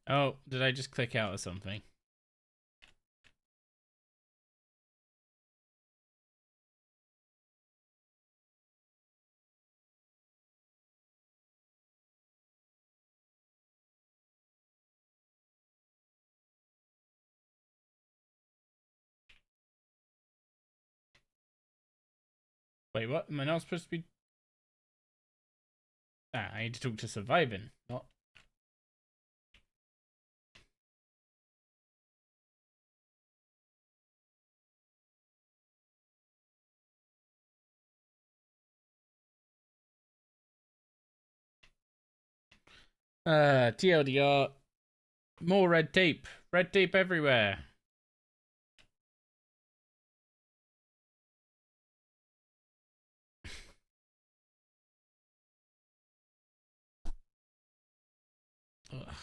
Oh, did I just click out or something? Wait, what? Am I not supposed to be... Ah, I need to talk to Surviving, not... TLDR. More red tape. Red tape everywhere. Ugh.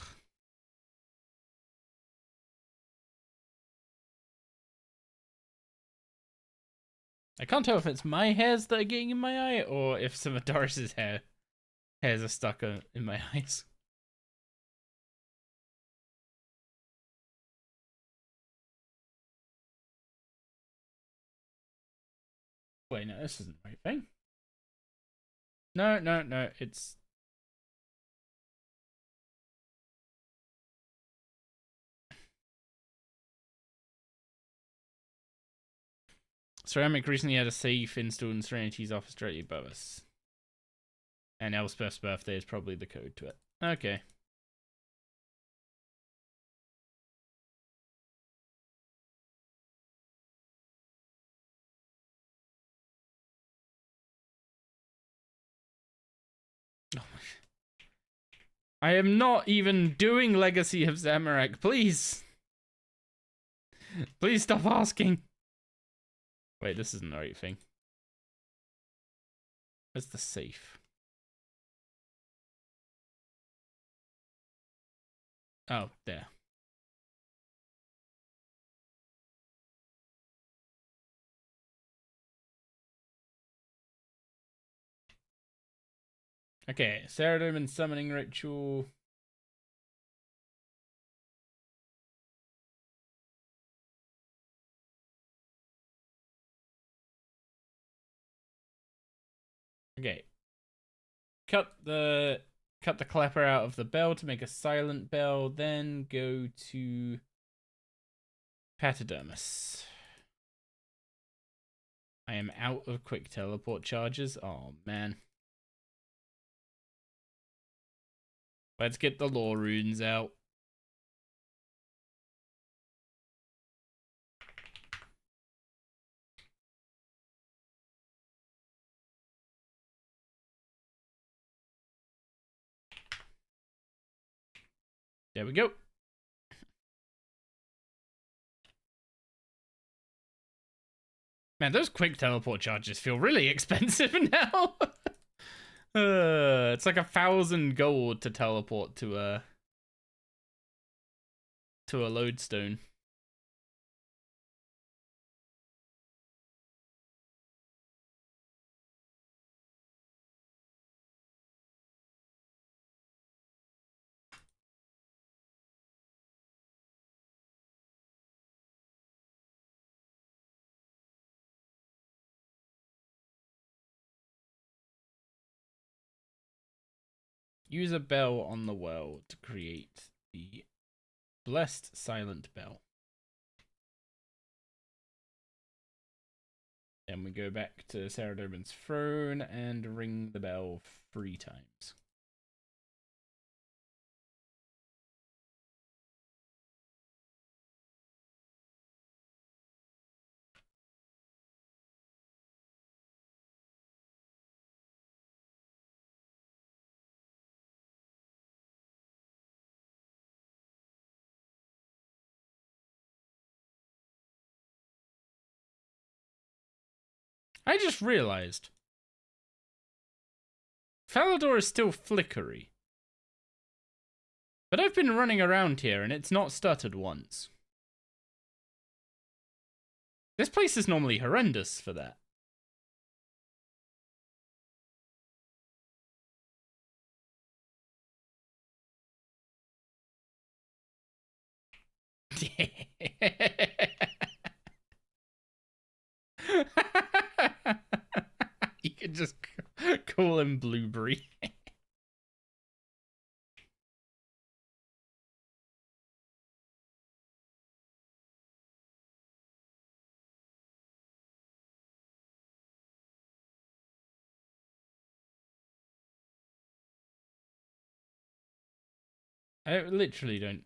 I can't tell if it's my hairs that are getting in my eye or if some of Doris's hairs are stuck in my eyes. Wait, no, this isn't the right thing. No, it's... Ceramic recently had a safe installed in Serenity's office directly above us. And Elspeth's birthday is probably the code to it. Okay. Oh my... I am not even doing Legacy of Zamorak, please! Please stop asking! Wait, this isn't the right thing. Where's the safe? Oh, there. Okay, Ceridome and Summoning Ritual. Okay. Cut the clapper out of the bell to make a silent bell, then go to Patadermis. I am out of quick teleport charges. Oh man. Let's get the lore runes out. There we go. Man, those quick teleport charges feel really expensive now. It's like 1,000 gold to teleport to a lodestone. Use a bell on the well to create the blessed silent bell. Then we go back to Ceridoman's throne and ring the bell 3 times. I just realized Falador is still flickery. But I've been running around here and it's not stuttered once. This place is normally horrendous for that. You could just call him Blueberry. I literally don't.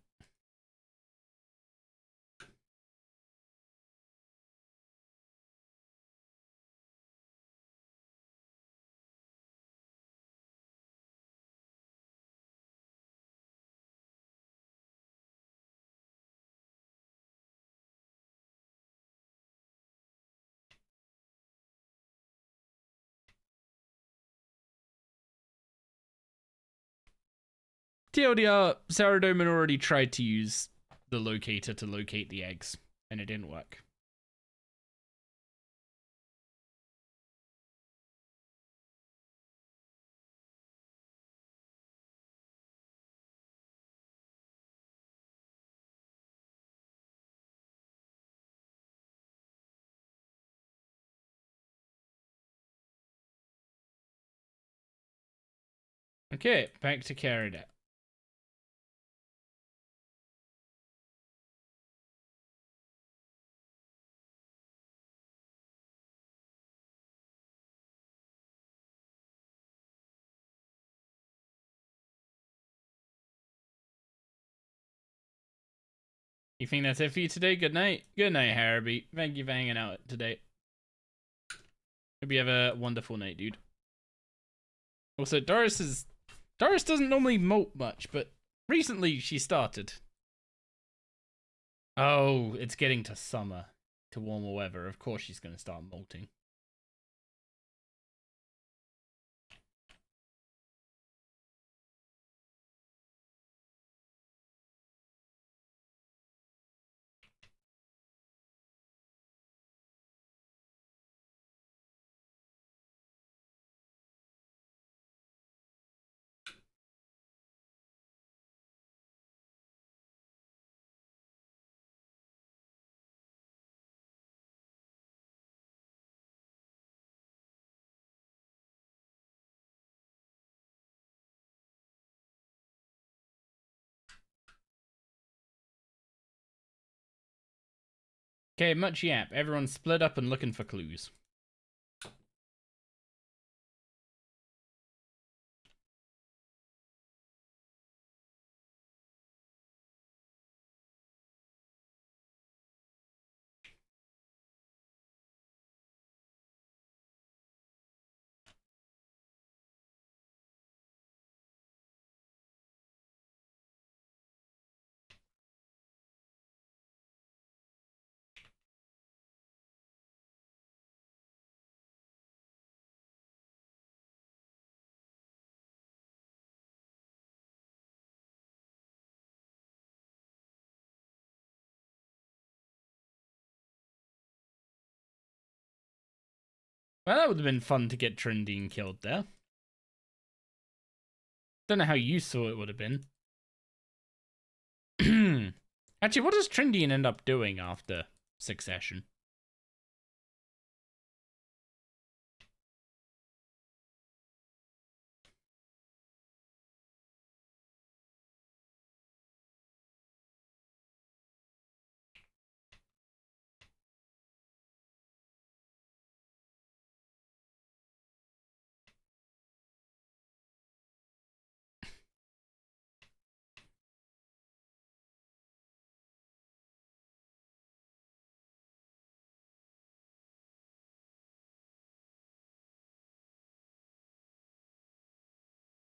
TLDR, Saradomin already tried to use the locator to locate the eggs, and it didn't work. Okay, back to carried out. You think that's it for you today? Good night. Good night, Harrowby. Thank you for hanging out today. Hope you have a wonderful night, dude. Also, Doris doesn't normally molt much, but recently she started. Oh, it's getting to summer, to warmer weather. Of course she's going to start molting. Okay, much yap. Everyone's split up and looking for clues. Well, that would have been fun to get Trindine killed there. Don't know how useful it would have been. Actually, what does Trindine end up doing after Succession?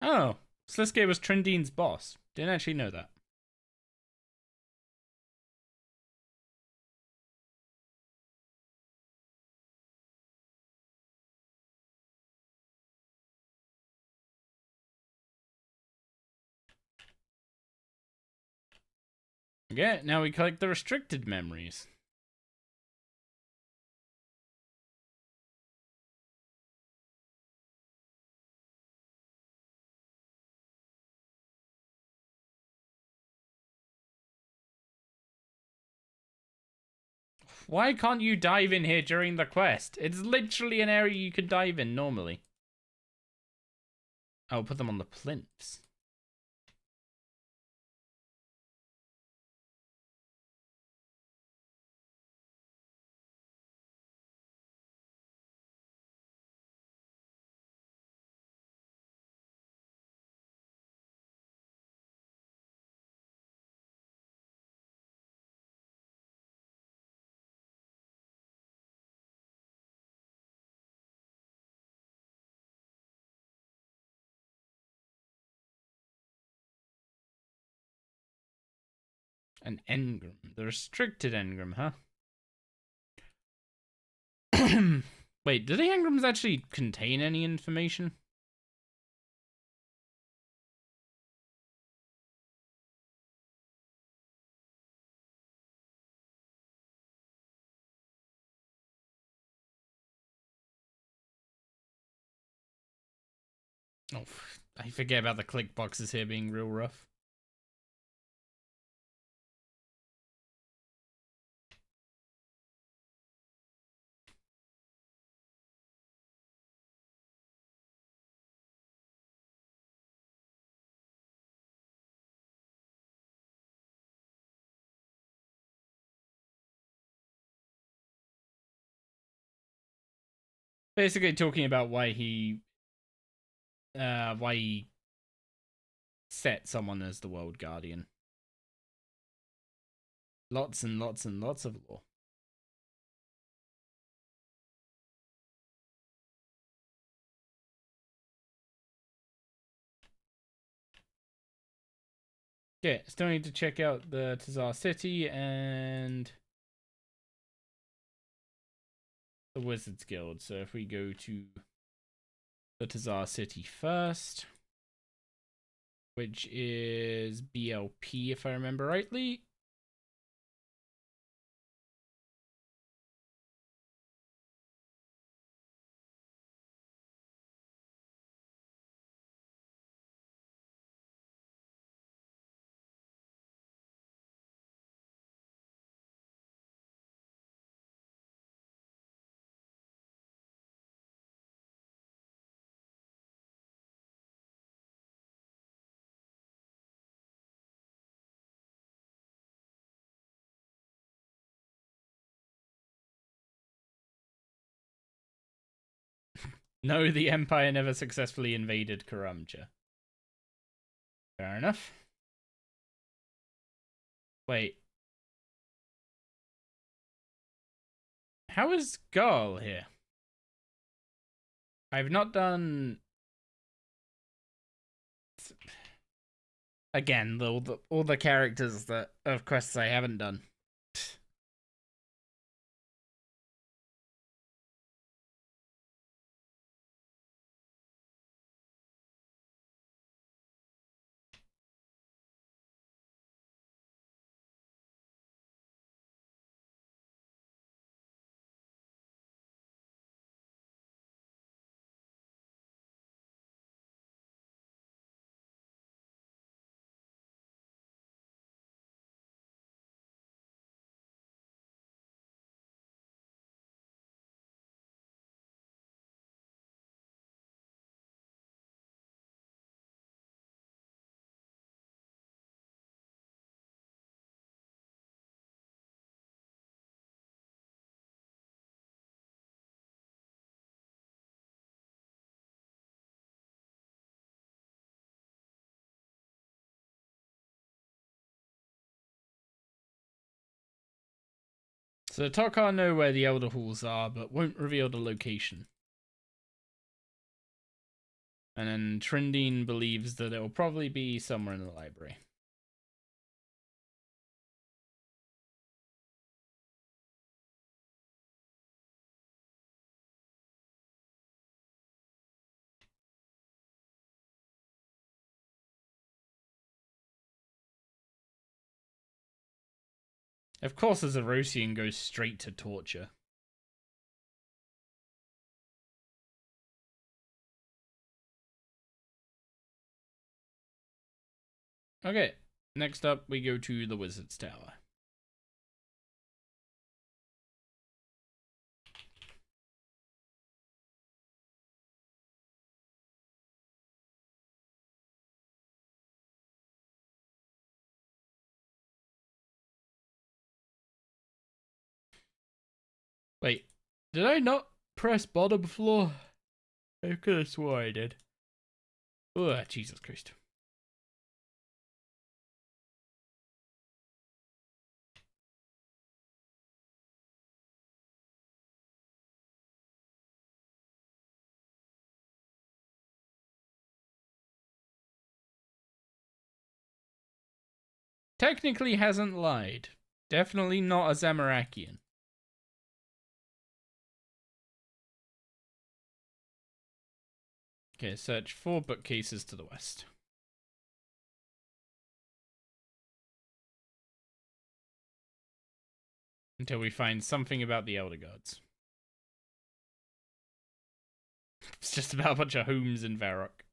Oh, Sliske was Trindine's boss. Didn't actually know that. Okay, now we collect the restricted memories. Why can't you dive in here during the quest? It's literally an area you could dive in normally. I'll put them on the plinths. An engram. The restricted engram, huh? Wait, do the engrams actually contain any information? Oh, I forget about the click boxes here being real rough. Basically talking about why he set someone as the world guardian. Lots and lots and lots of lore. Yeah, still need to check out the Tazar City and the Wizards Guild. So if we go to the Tazar City first, which is BLP if I remember rightly. No, the Empire never successfully invaded Karamja. Fair enough. Wait. How is Garl here? I've not done... Again, all the characters that of quests I haven't done. So Tokar know where the Elder Halls are, but won't reveal the location. And then Trindine believes that it will probably be somewhere in the library. Of course, as a Rosian goes straight to torture. Okay, next up we go to the Wizard's Tower. Wait, did I not press bottom before? I could have swore I did. Oh, Jesus Christ. Technically hasn't lied. Definitely not a Zamarakian. Okay, search 4 bookcases to the west. Until we find something about the Elder Gods. It's just about a bunch of homes in Varrock.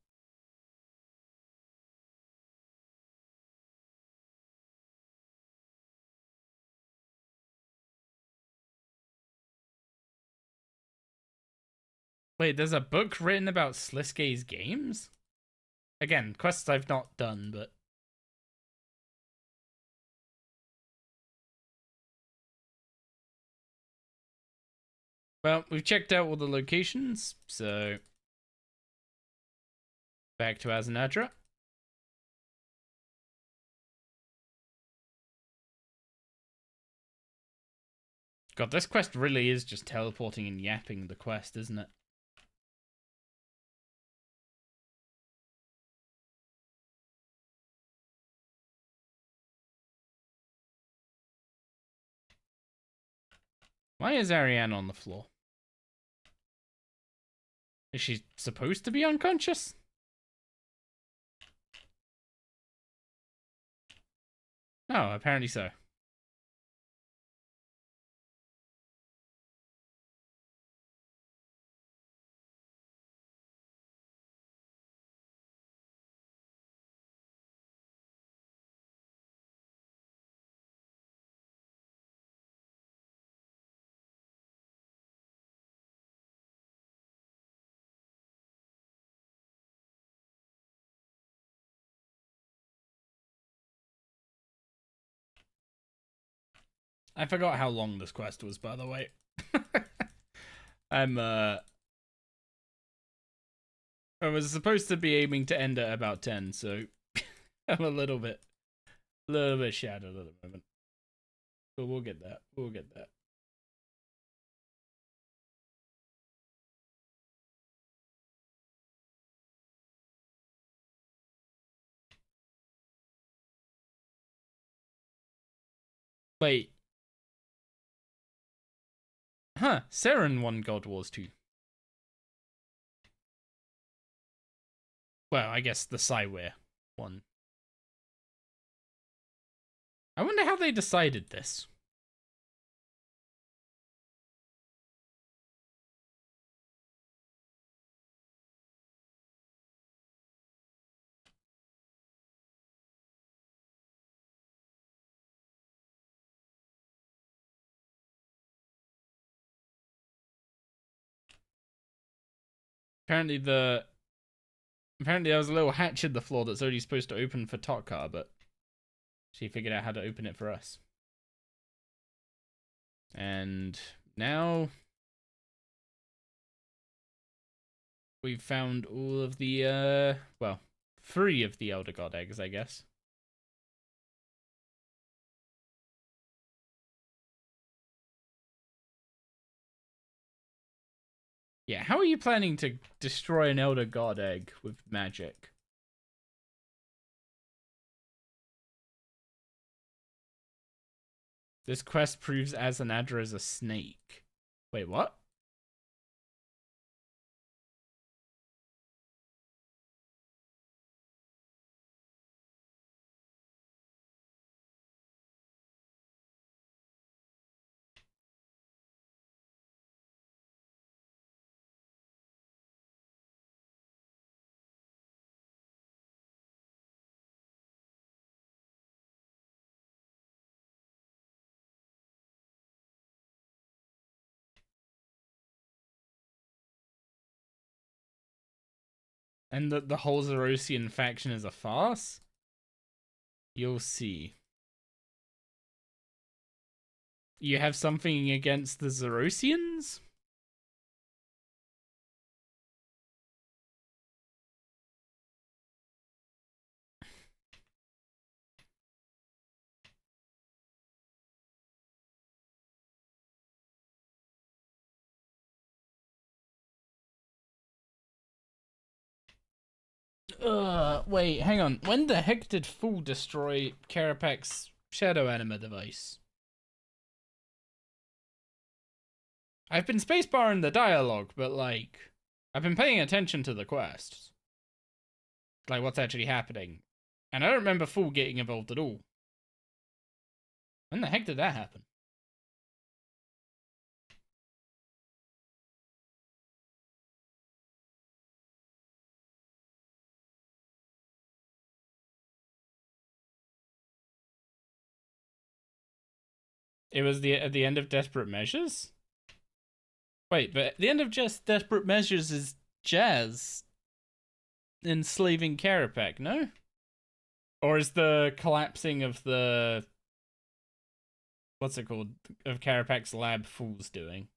Wait, there's a book written about Sliske's games? Again, quests I've not done, but... Well, we've checked out all the locations, so... Back to Azanadra. God, this quest really is just teleporting and yapping the quest, isn't it? Why is Ariane on the floor? Is she supposed to be unconscious? No, apparently so. I forgot how long this quest was, by the way. I was supposed to be aiming to end at about 10, so I'm a little bit shattered at the moment. But we'll get that. We'll get that. Wait. Huh, Seren won God Wars 2. Well, I guess the Cyware one. I wonder how they decided this. Apparently there was a little hatch in the floor that's only supposed to open for Tokkar, but she figured out how to open it for us. And now we've found all of the, well, 3 of the Elder God eggs, I guess. Yeah, how are you planning to destroy an Elder God egg with magic? This quest proves Azanadra is a snake. Wait, what? And the whole Zerosian faction is a farce? You'll see. You have something against the Zerosians? Wait, hang on. When the heck did Fool destroy Karapak's shadow anima device? I've been spacebarring the dialogue, but like, I've been paying attention to the quests. Like, what's actually happening. And I don't remember Fool getting involved at all. When the heck did that happen? It was at the end of Desperate Measures? Wait, but at the end of just Desperate Measures is Jazz enslaving Carapac, no? Or is the collapsing of the... what's it called? Of Carapac's lab Fool's doing?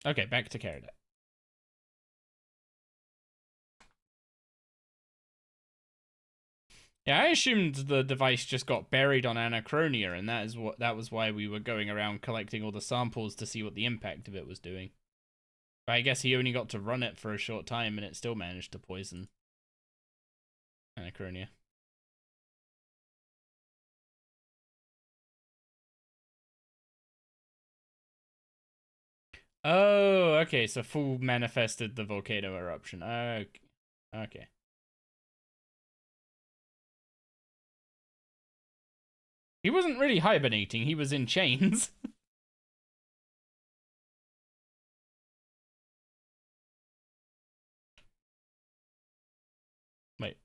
Okay, back to Carapac. Yeah, I assumed the device just got buried on Anachronia, and that was why we were going around collecting all the samples to see what the impact of it was doing. But I guess he only got to run it for a short time, and it still managed to poison Anachronia. Oh, okay, so Fool manifested the volcano eruption. Okay. He wasn't really hibernating, he was in chains. Wait.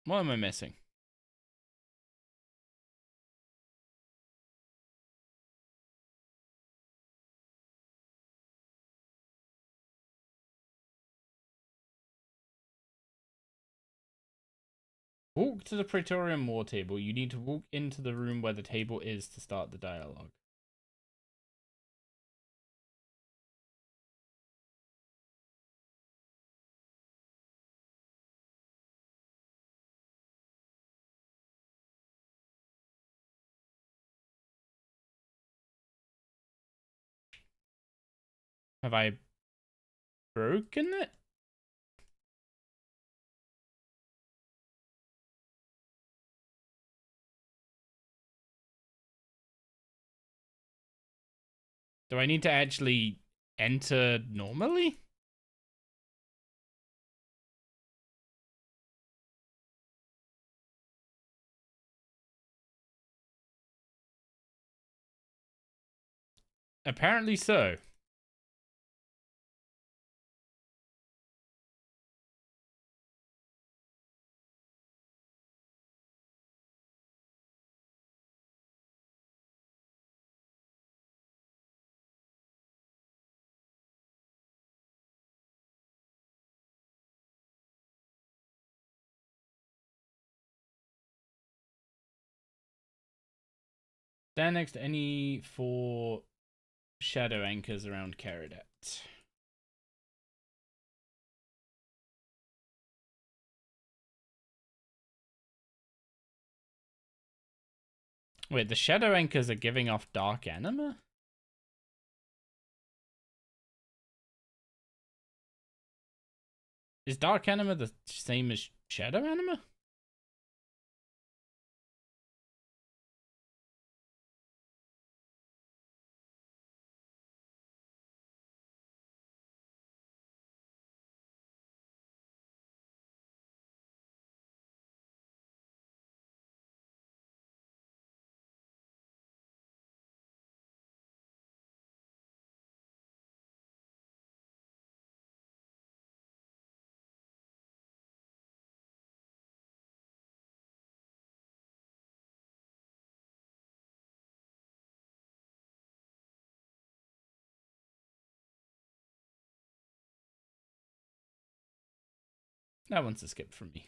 What am I missing? Walk to the Praetorian War table. You need to walk into the room where the table is to start the dialogue. Have I broken it? Do I need to actually enter normally? Apparently so. Stand next to any 4 shadow anchors around Caradat. Wait, the shadow anchors are giving off dark anima? Is dark anima the same as shadow anima? That one's a skip from me.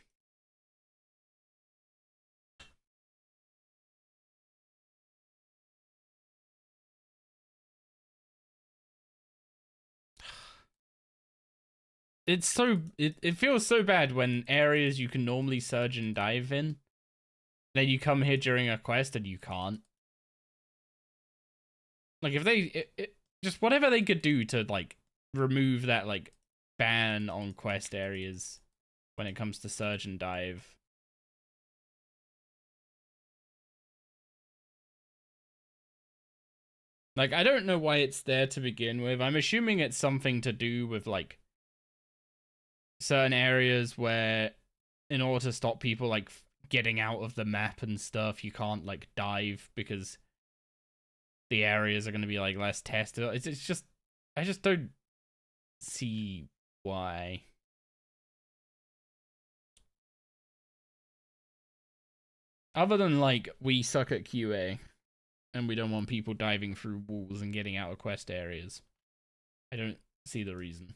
It's so it feels so bad when areas you can normally surge and dive in, then you come here during a quest and you can't. Like if they just whatever they could do to like remove that like ban on quest areas when it comes to surge and dive. Like I don't know why it's there to begin with. I'm assuming it's something to do with like certain areas where, in order to stop people like getting out of the map and stuff, you can't like dive because the areas are going to be like less tested. It's just, I just don't see why. Other than like we suck at QA and we don't want people diving through walls and getting out of quest areas, I don't see the reason.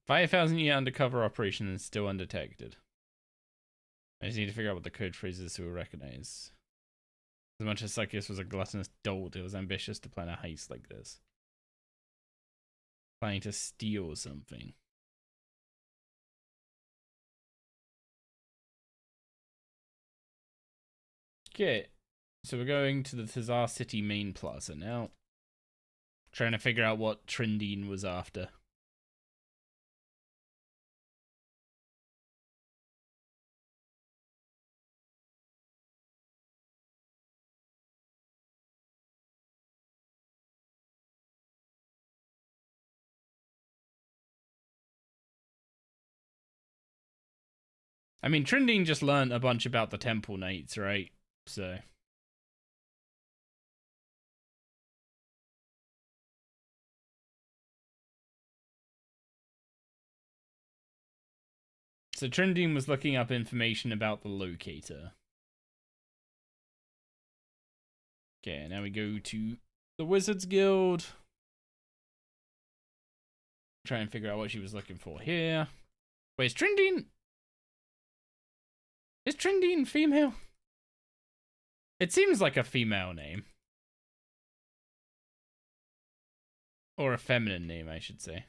$5,000-year undercover operation is still undetected. I just need to figure out what the code phrase is so we'll recognize. As much as Psychius was a gluttonous dolt, it was ambitious to plan a heist like this. Planning to steal something. Okay, so we're going to the Tazar City main plaza now. Trying to figure out what Trindine was after. I mean, Trindine just learned a bunch about the Temple Knights, right? So... So Trindine was looking up information about the locator. Okay, now we go to the Wizards Guild. Try and figure out what she was looking for here. Wait, is Trindine... Is Trindine female? It seems like a female name. Or a feminine name, I should say.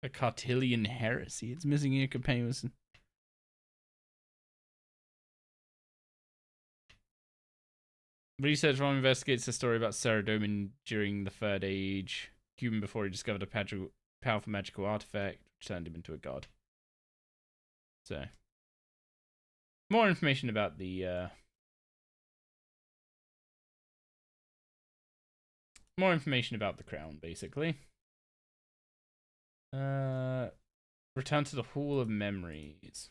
A Cartilian heresy. It's missing your companions. Research one investigates the story about Saradomin during the Third Age. Human before he discovered a powerful magical artifact, which turned him into a god. So, more information about the more information about the crown, basically. Return to the Hall of Memories.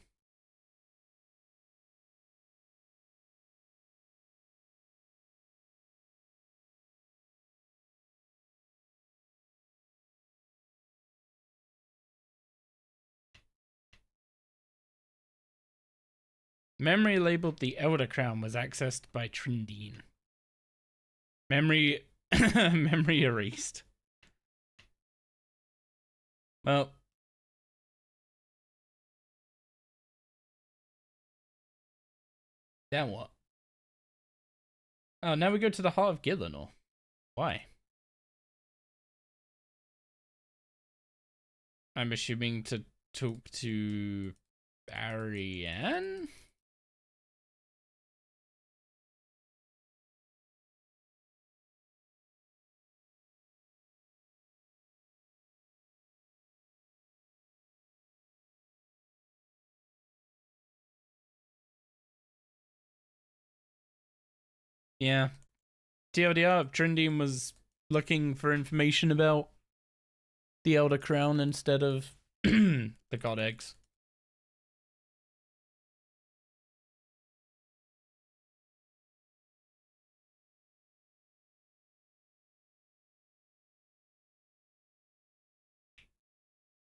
Memory labeled the Elder Crown was accessed by Trindine. Memory memory erased. Well, then what? Oh, now we go to the Heart of Gillinor. Why? I'm assuming to talk to Ariane? Yeah. TLDR, Trindine was looking for information about the Elder Crown instead of the God Eggs.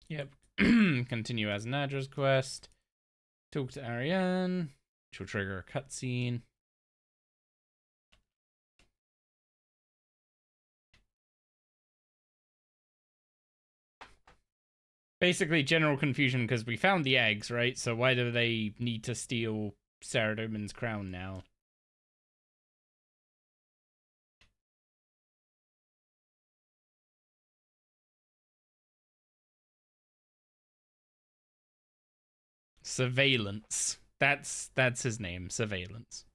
Yep. Continue as Nadra's quest. Talk to Ariane, which will trigger a cutscene. Basically, general confusion because we found the eggs, right? So why do they need to steal Saradomin's crown now? Surveillance. That's his name, Surveillance.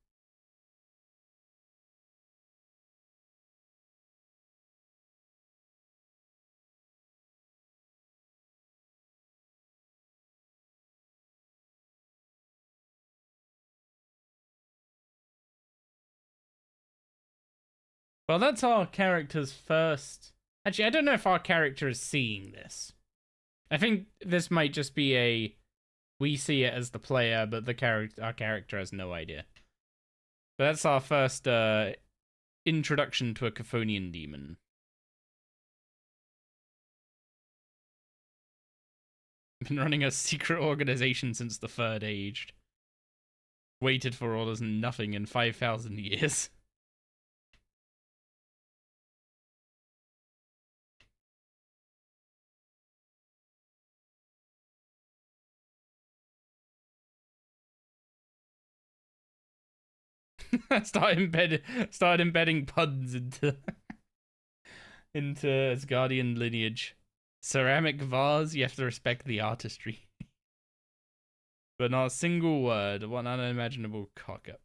Well, that's our character's first... Actually, I don't know if our character is seeing this. I think this might just be a... We see it as the player, but our character has no idea. But that's our first introduction to a Chthonian demon. Been running a secret organization since the Third Age. Waited for orders and nothing in 5,000 years. Start embedding puns into Asgardian lineage. Ceramic vase, you have to respect the artistry. But not a single word. What unimaginable cock-up.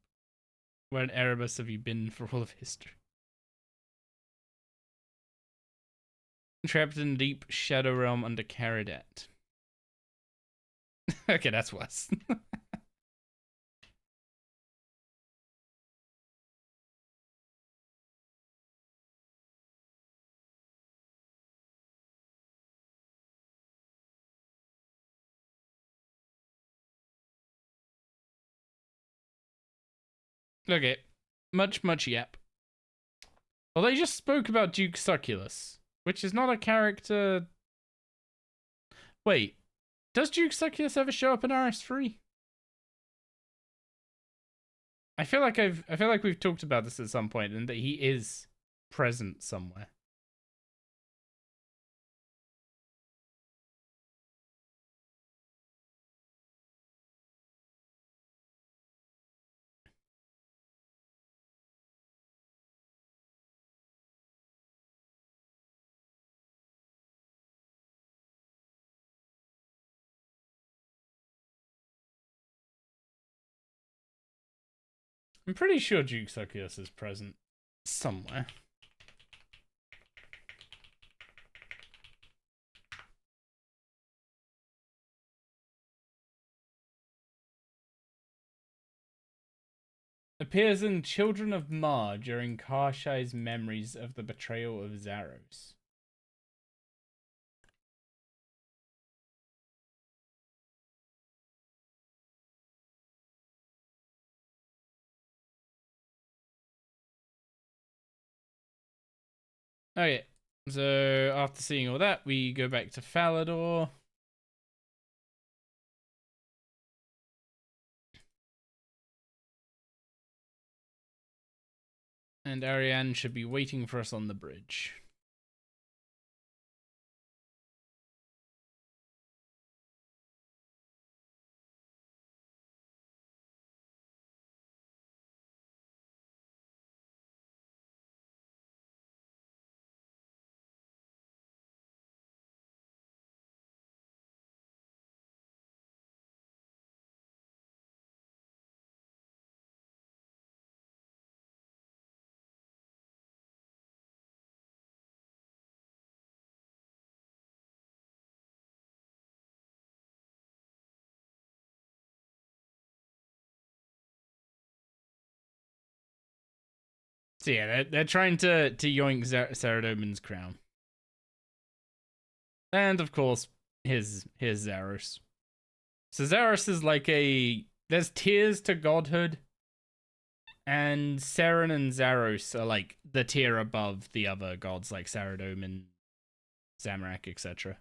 Where in Erebus have you been for all of history? Trapped in deep shadow realm under Caradet. Okay, that's worse. Okay, much yep. Well, they just spoke about Duke Succulus, which is not a character. Wait, does Duke Succulus ever show up in RS3? I feel like we've talked about this at some point, and that he is present somewhere. I'm pretty sure Duke Succulus is present somewhere. Appears in Children of Mar during Karshai's memories of the betrayal of Zaros. Okay, so after seeing all that, we go back to Falador. And Ariane should be waiting for us on the bridge. So yeah, they're trying to yoink Saradomin's crown. And of course, his Zaros. So Zaros is like there's tiers to godhood. And Seren and Zaros are like the tier above the other gods like Saradomin, Zamorak, etc.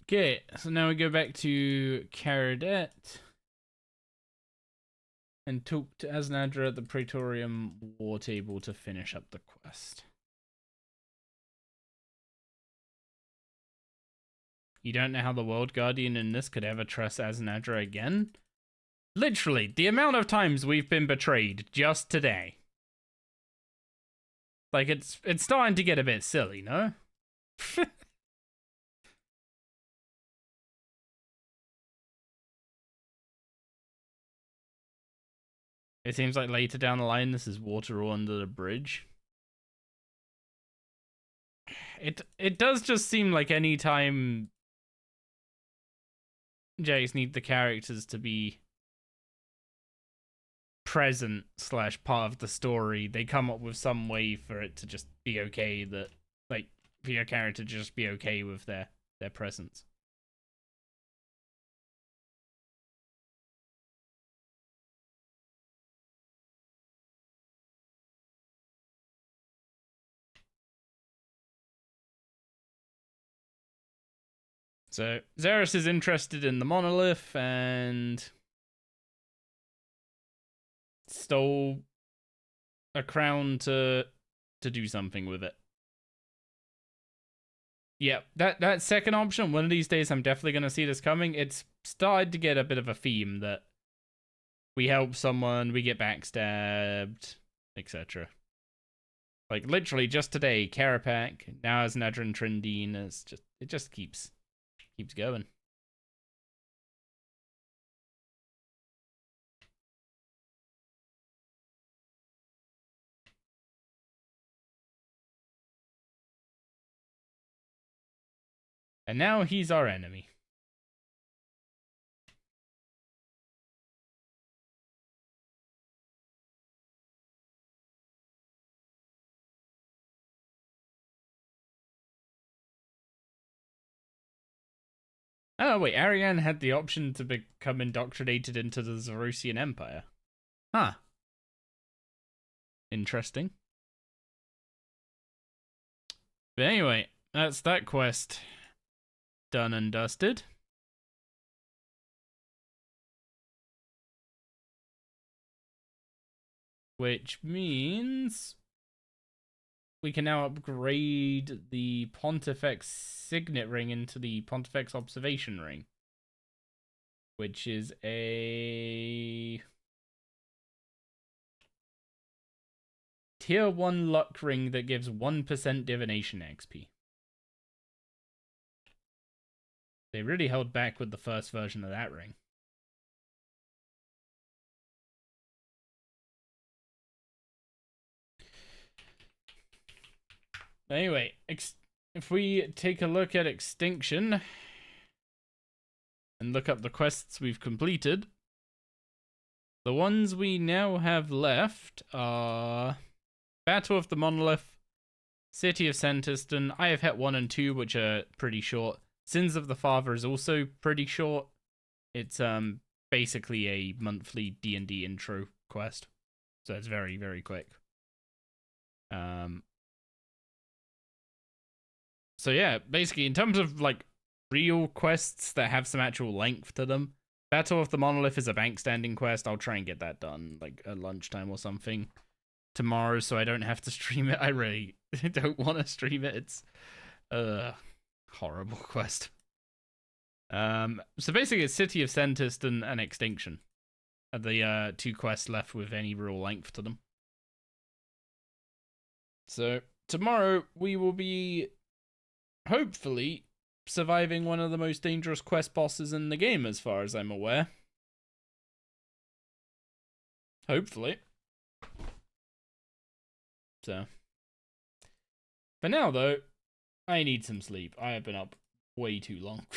Okay, so now we go back to Caradet and talk to Asnadra at the Praetorium War Table to finish up the quest. You don't know how the World Guardian in this could ever trust Azanadra again? Literally, the amount of times we've been betrayed just today. Like, it's starting to get a bit silly, no? It seems like later down the line, this is water all under the bridge. It does just seem like any time Jays need the characters to be present / part of the story, they come up with some way for it to just be okay, that like for your character to just be okay with their presence. So Xeris is interested in the monolith and stole a crown to do something with it. Yeah, that second option, one of these days I'm definitely going to see this coming. It's started to get a bit of a theme that we help someone, we get backstabbed, etc. Like literally just today, Carapac, now as Nadra and Trindine, it just keeps going. And now he's our enemy. Oh, wait, Ariane had the option to become indoctrinated into the Zerusian Empire. Huh. Interesting. But anyway, that's that quest done and dusted. Which means we can now upgrade the Pontifex Signet Ring into the Pontifex Observation Ring. Which is a Tier 1 luck ring that gives 1% divination XP. They really held back with the first version of that ring. Anyway, if we take a look at Extinction and look up the quests we've completed, the ones we now have left are Battle of the Monolith, City of Santiston. I have Het 1 and 2, which are pretty short. Sins of the Father is also pretty short. It's basically a monthly D&D intro quest, so it's very, very quick. So yeah, basically in terms of like real quests that have some actual length to them, Battle of the Monolith is a bank standing quest. I'll try and get that done like at lunchtime or something tomorrow, so I don't have to stream it. I really don't want to stream it. It's a horrible quest. So basically it's City of Santiston and Extinction are the two quests left with any real length to them. So tomorrow we will be hopefully surviving one of the most dangerous quest bosses in the game, as far as I'm aware. Hopefully. So, for now, though, I need some sleep. I have been up way too long.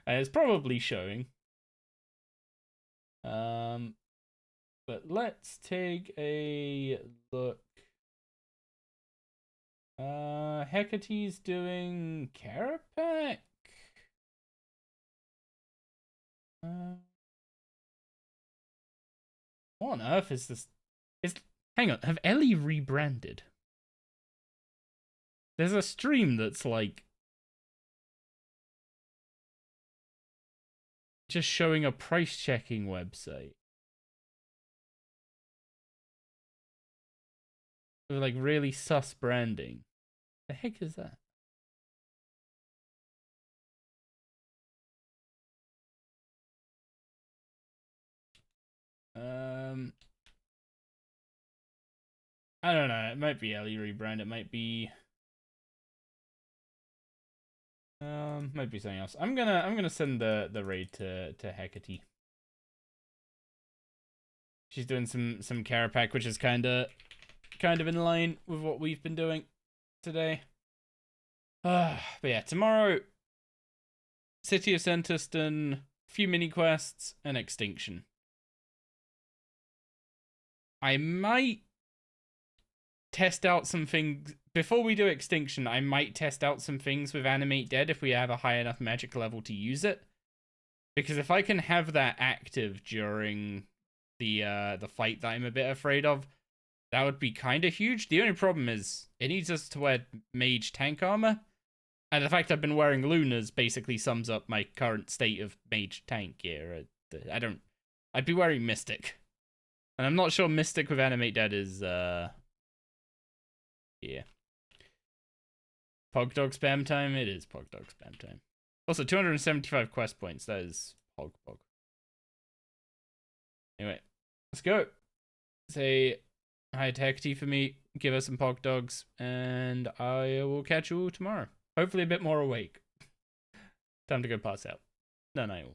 And it's probably showing. But let's take a look. Hecate's doing Carapac. What on earth is this? Hang on, have Ellie rebranded? There's a stream that's like just showing a price checking website with like really sus branding. The heck is that? I don't know. It might be Ellie rebrand. It might be something else. I'm gonna send the raid to Hecate. She's doing some Carapac, which is kind of in line with what we've been doing today. But yeah, tomorrow, City of Centiston, few mini quests, and Extinction. I might test out some things before we do Extinction. I might test out some things with Animate Dead if we have a high enough magic level to use it. Because if I can have that active during the fight that I'm a bit afraid of, that would be kind of huge. The only problem is it needs us to wear mage tank armor, and the fact I've been wearing Lunas basically sums up my current state of mage tank gear. I'd be wearing Mystic, and I'm not sure Mystic with Animate Dead is yeah. Pogdog spam time? It is Pogdog spam time. Also, 275 quest points. That is Pog. Anyway, let's go. Say hi to Hecate for me. Give us some Pogdogs, and I will catch you all tomorrow. Hopefully a bit more awake. Time to go pass out. No, no.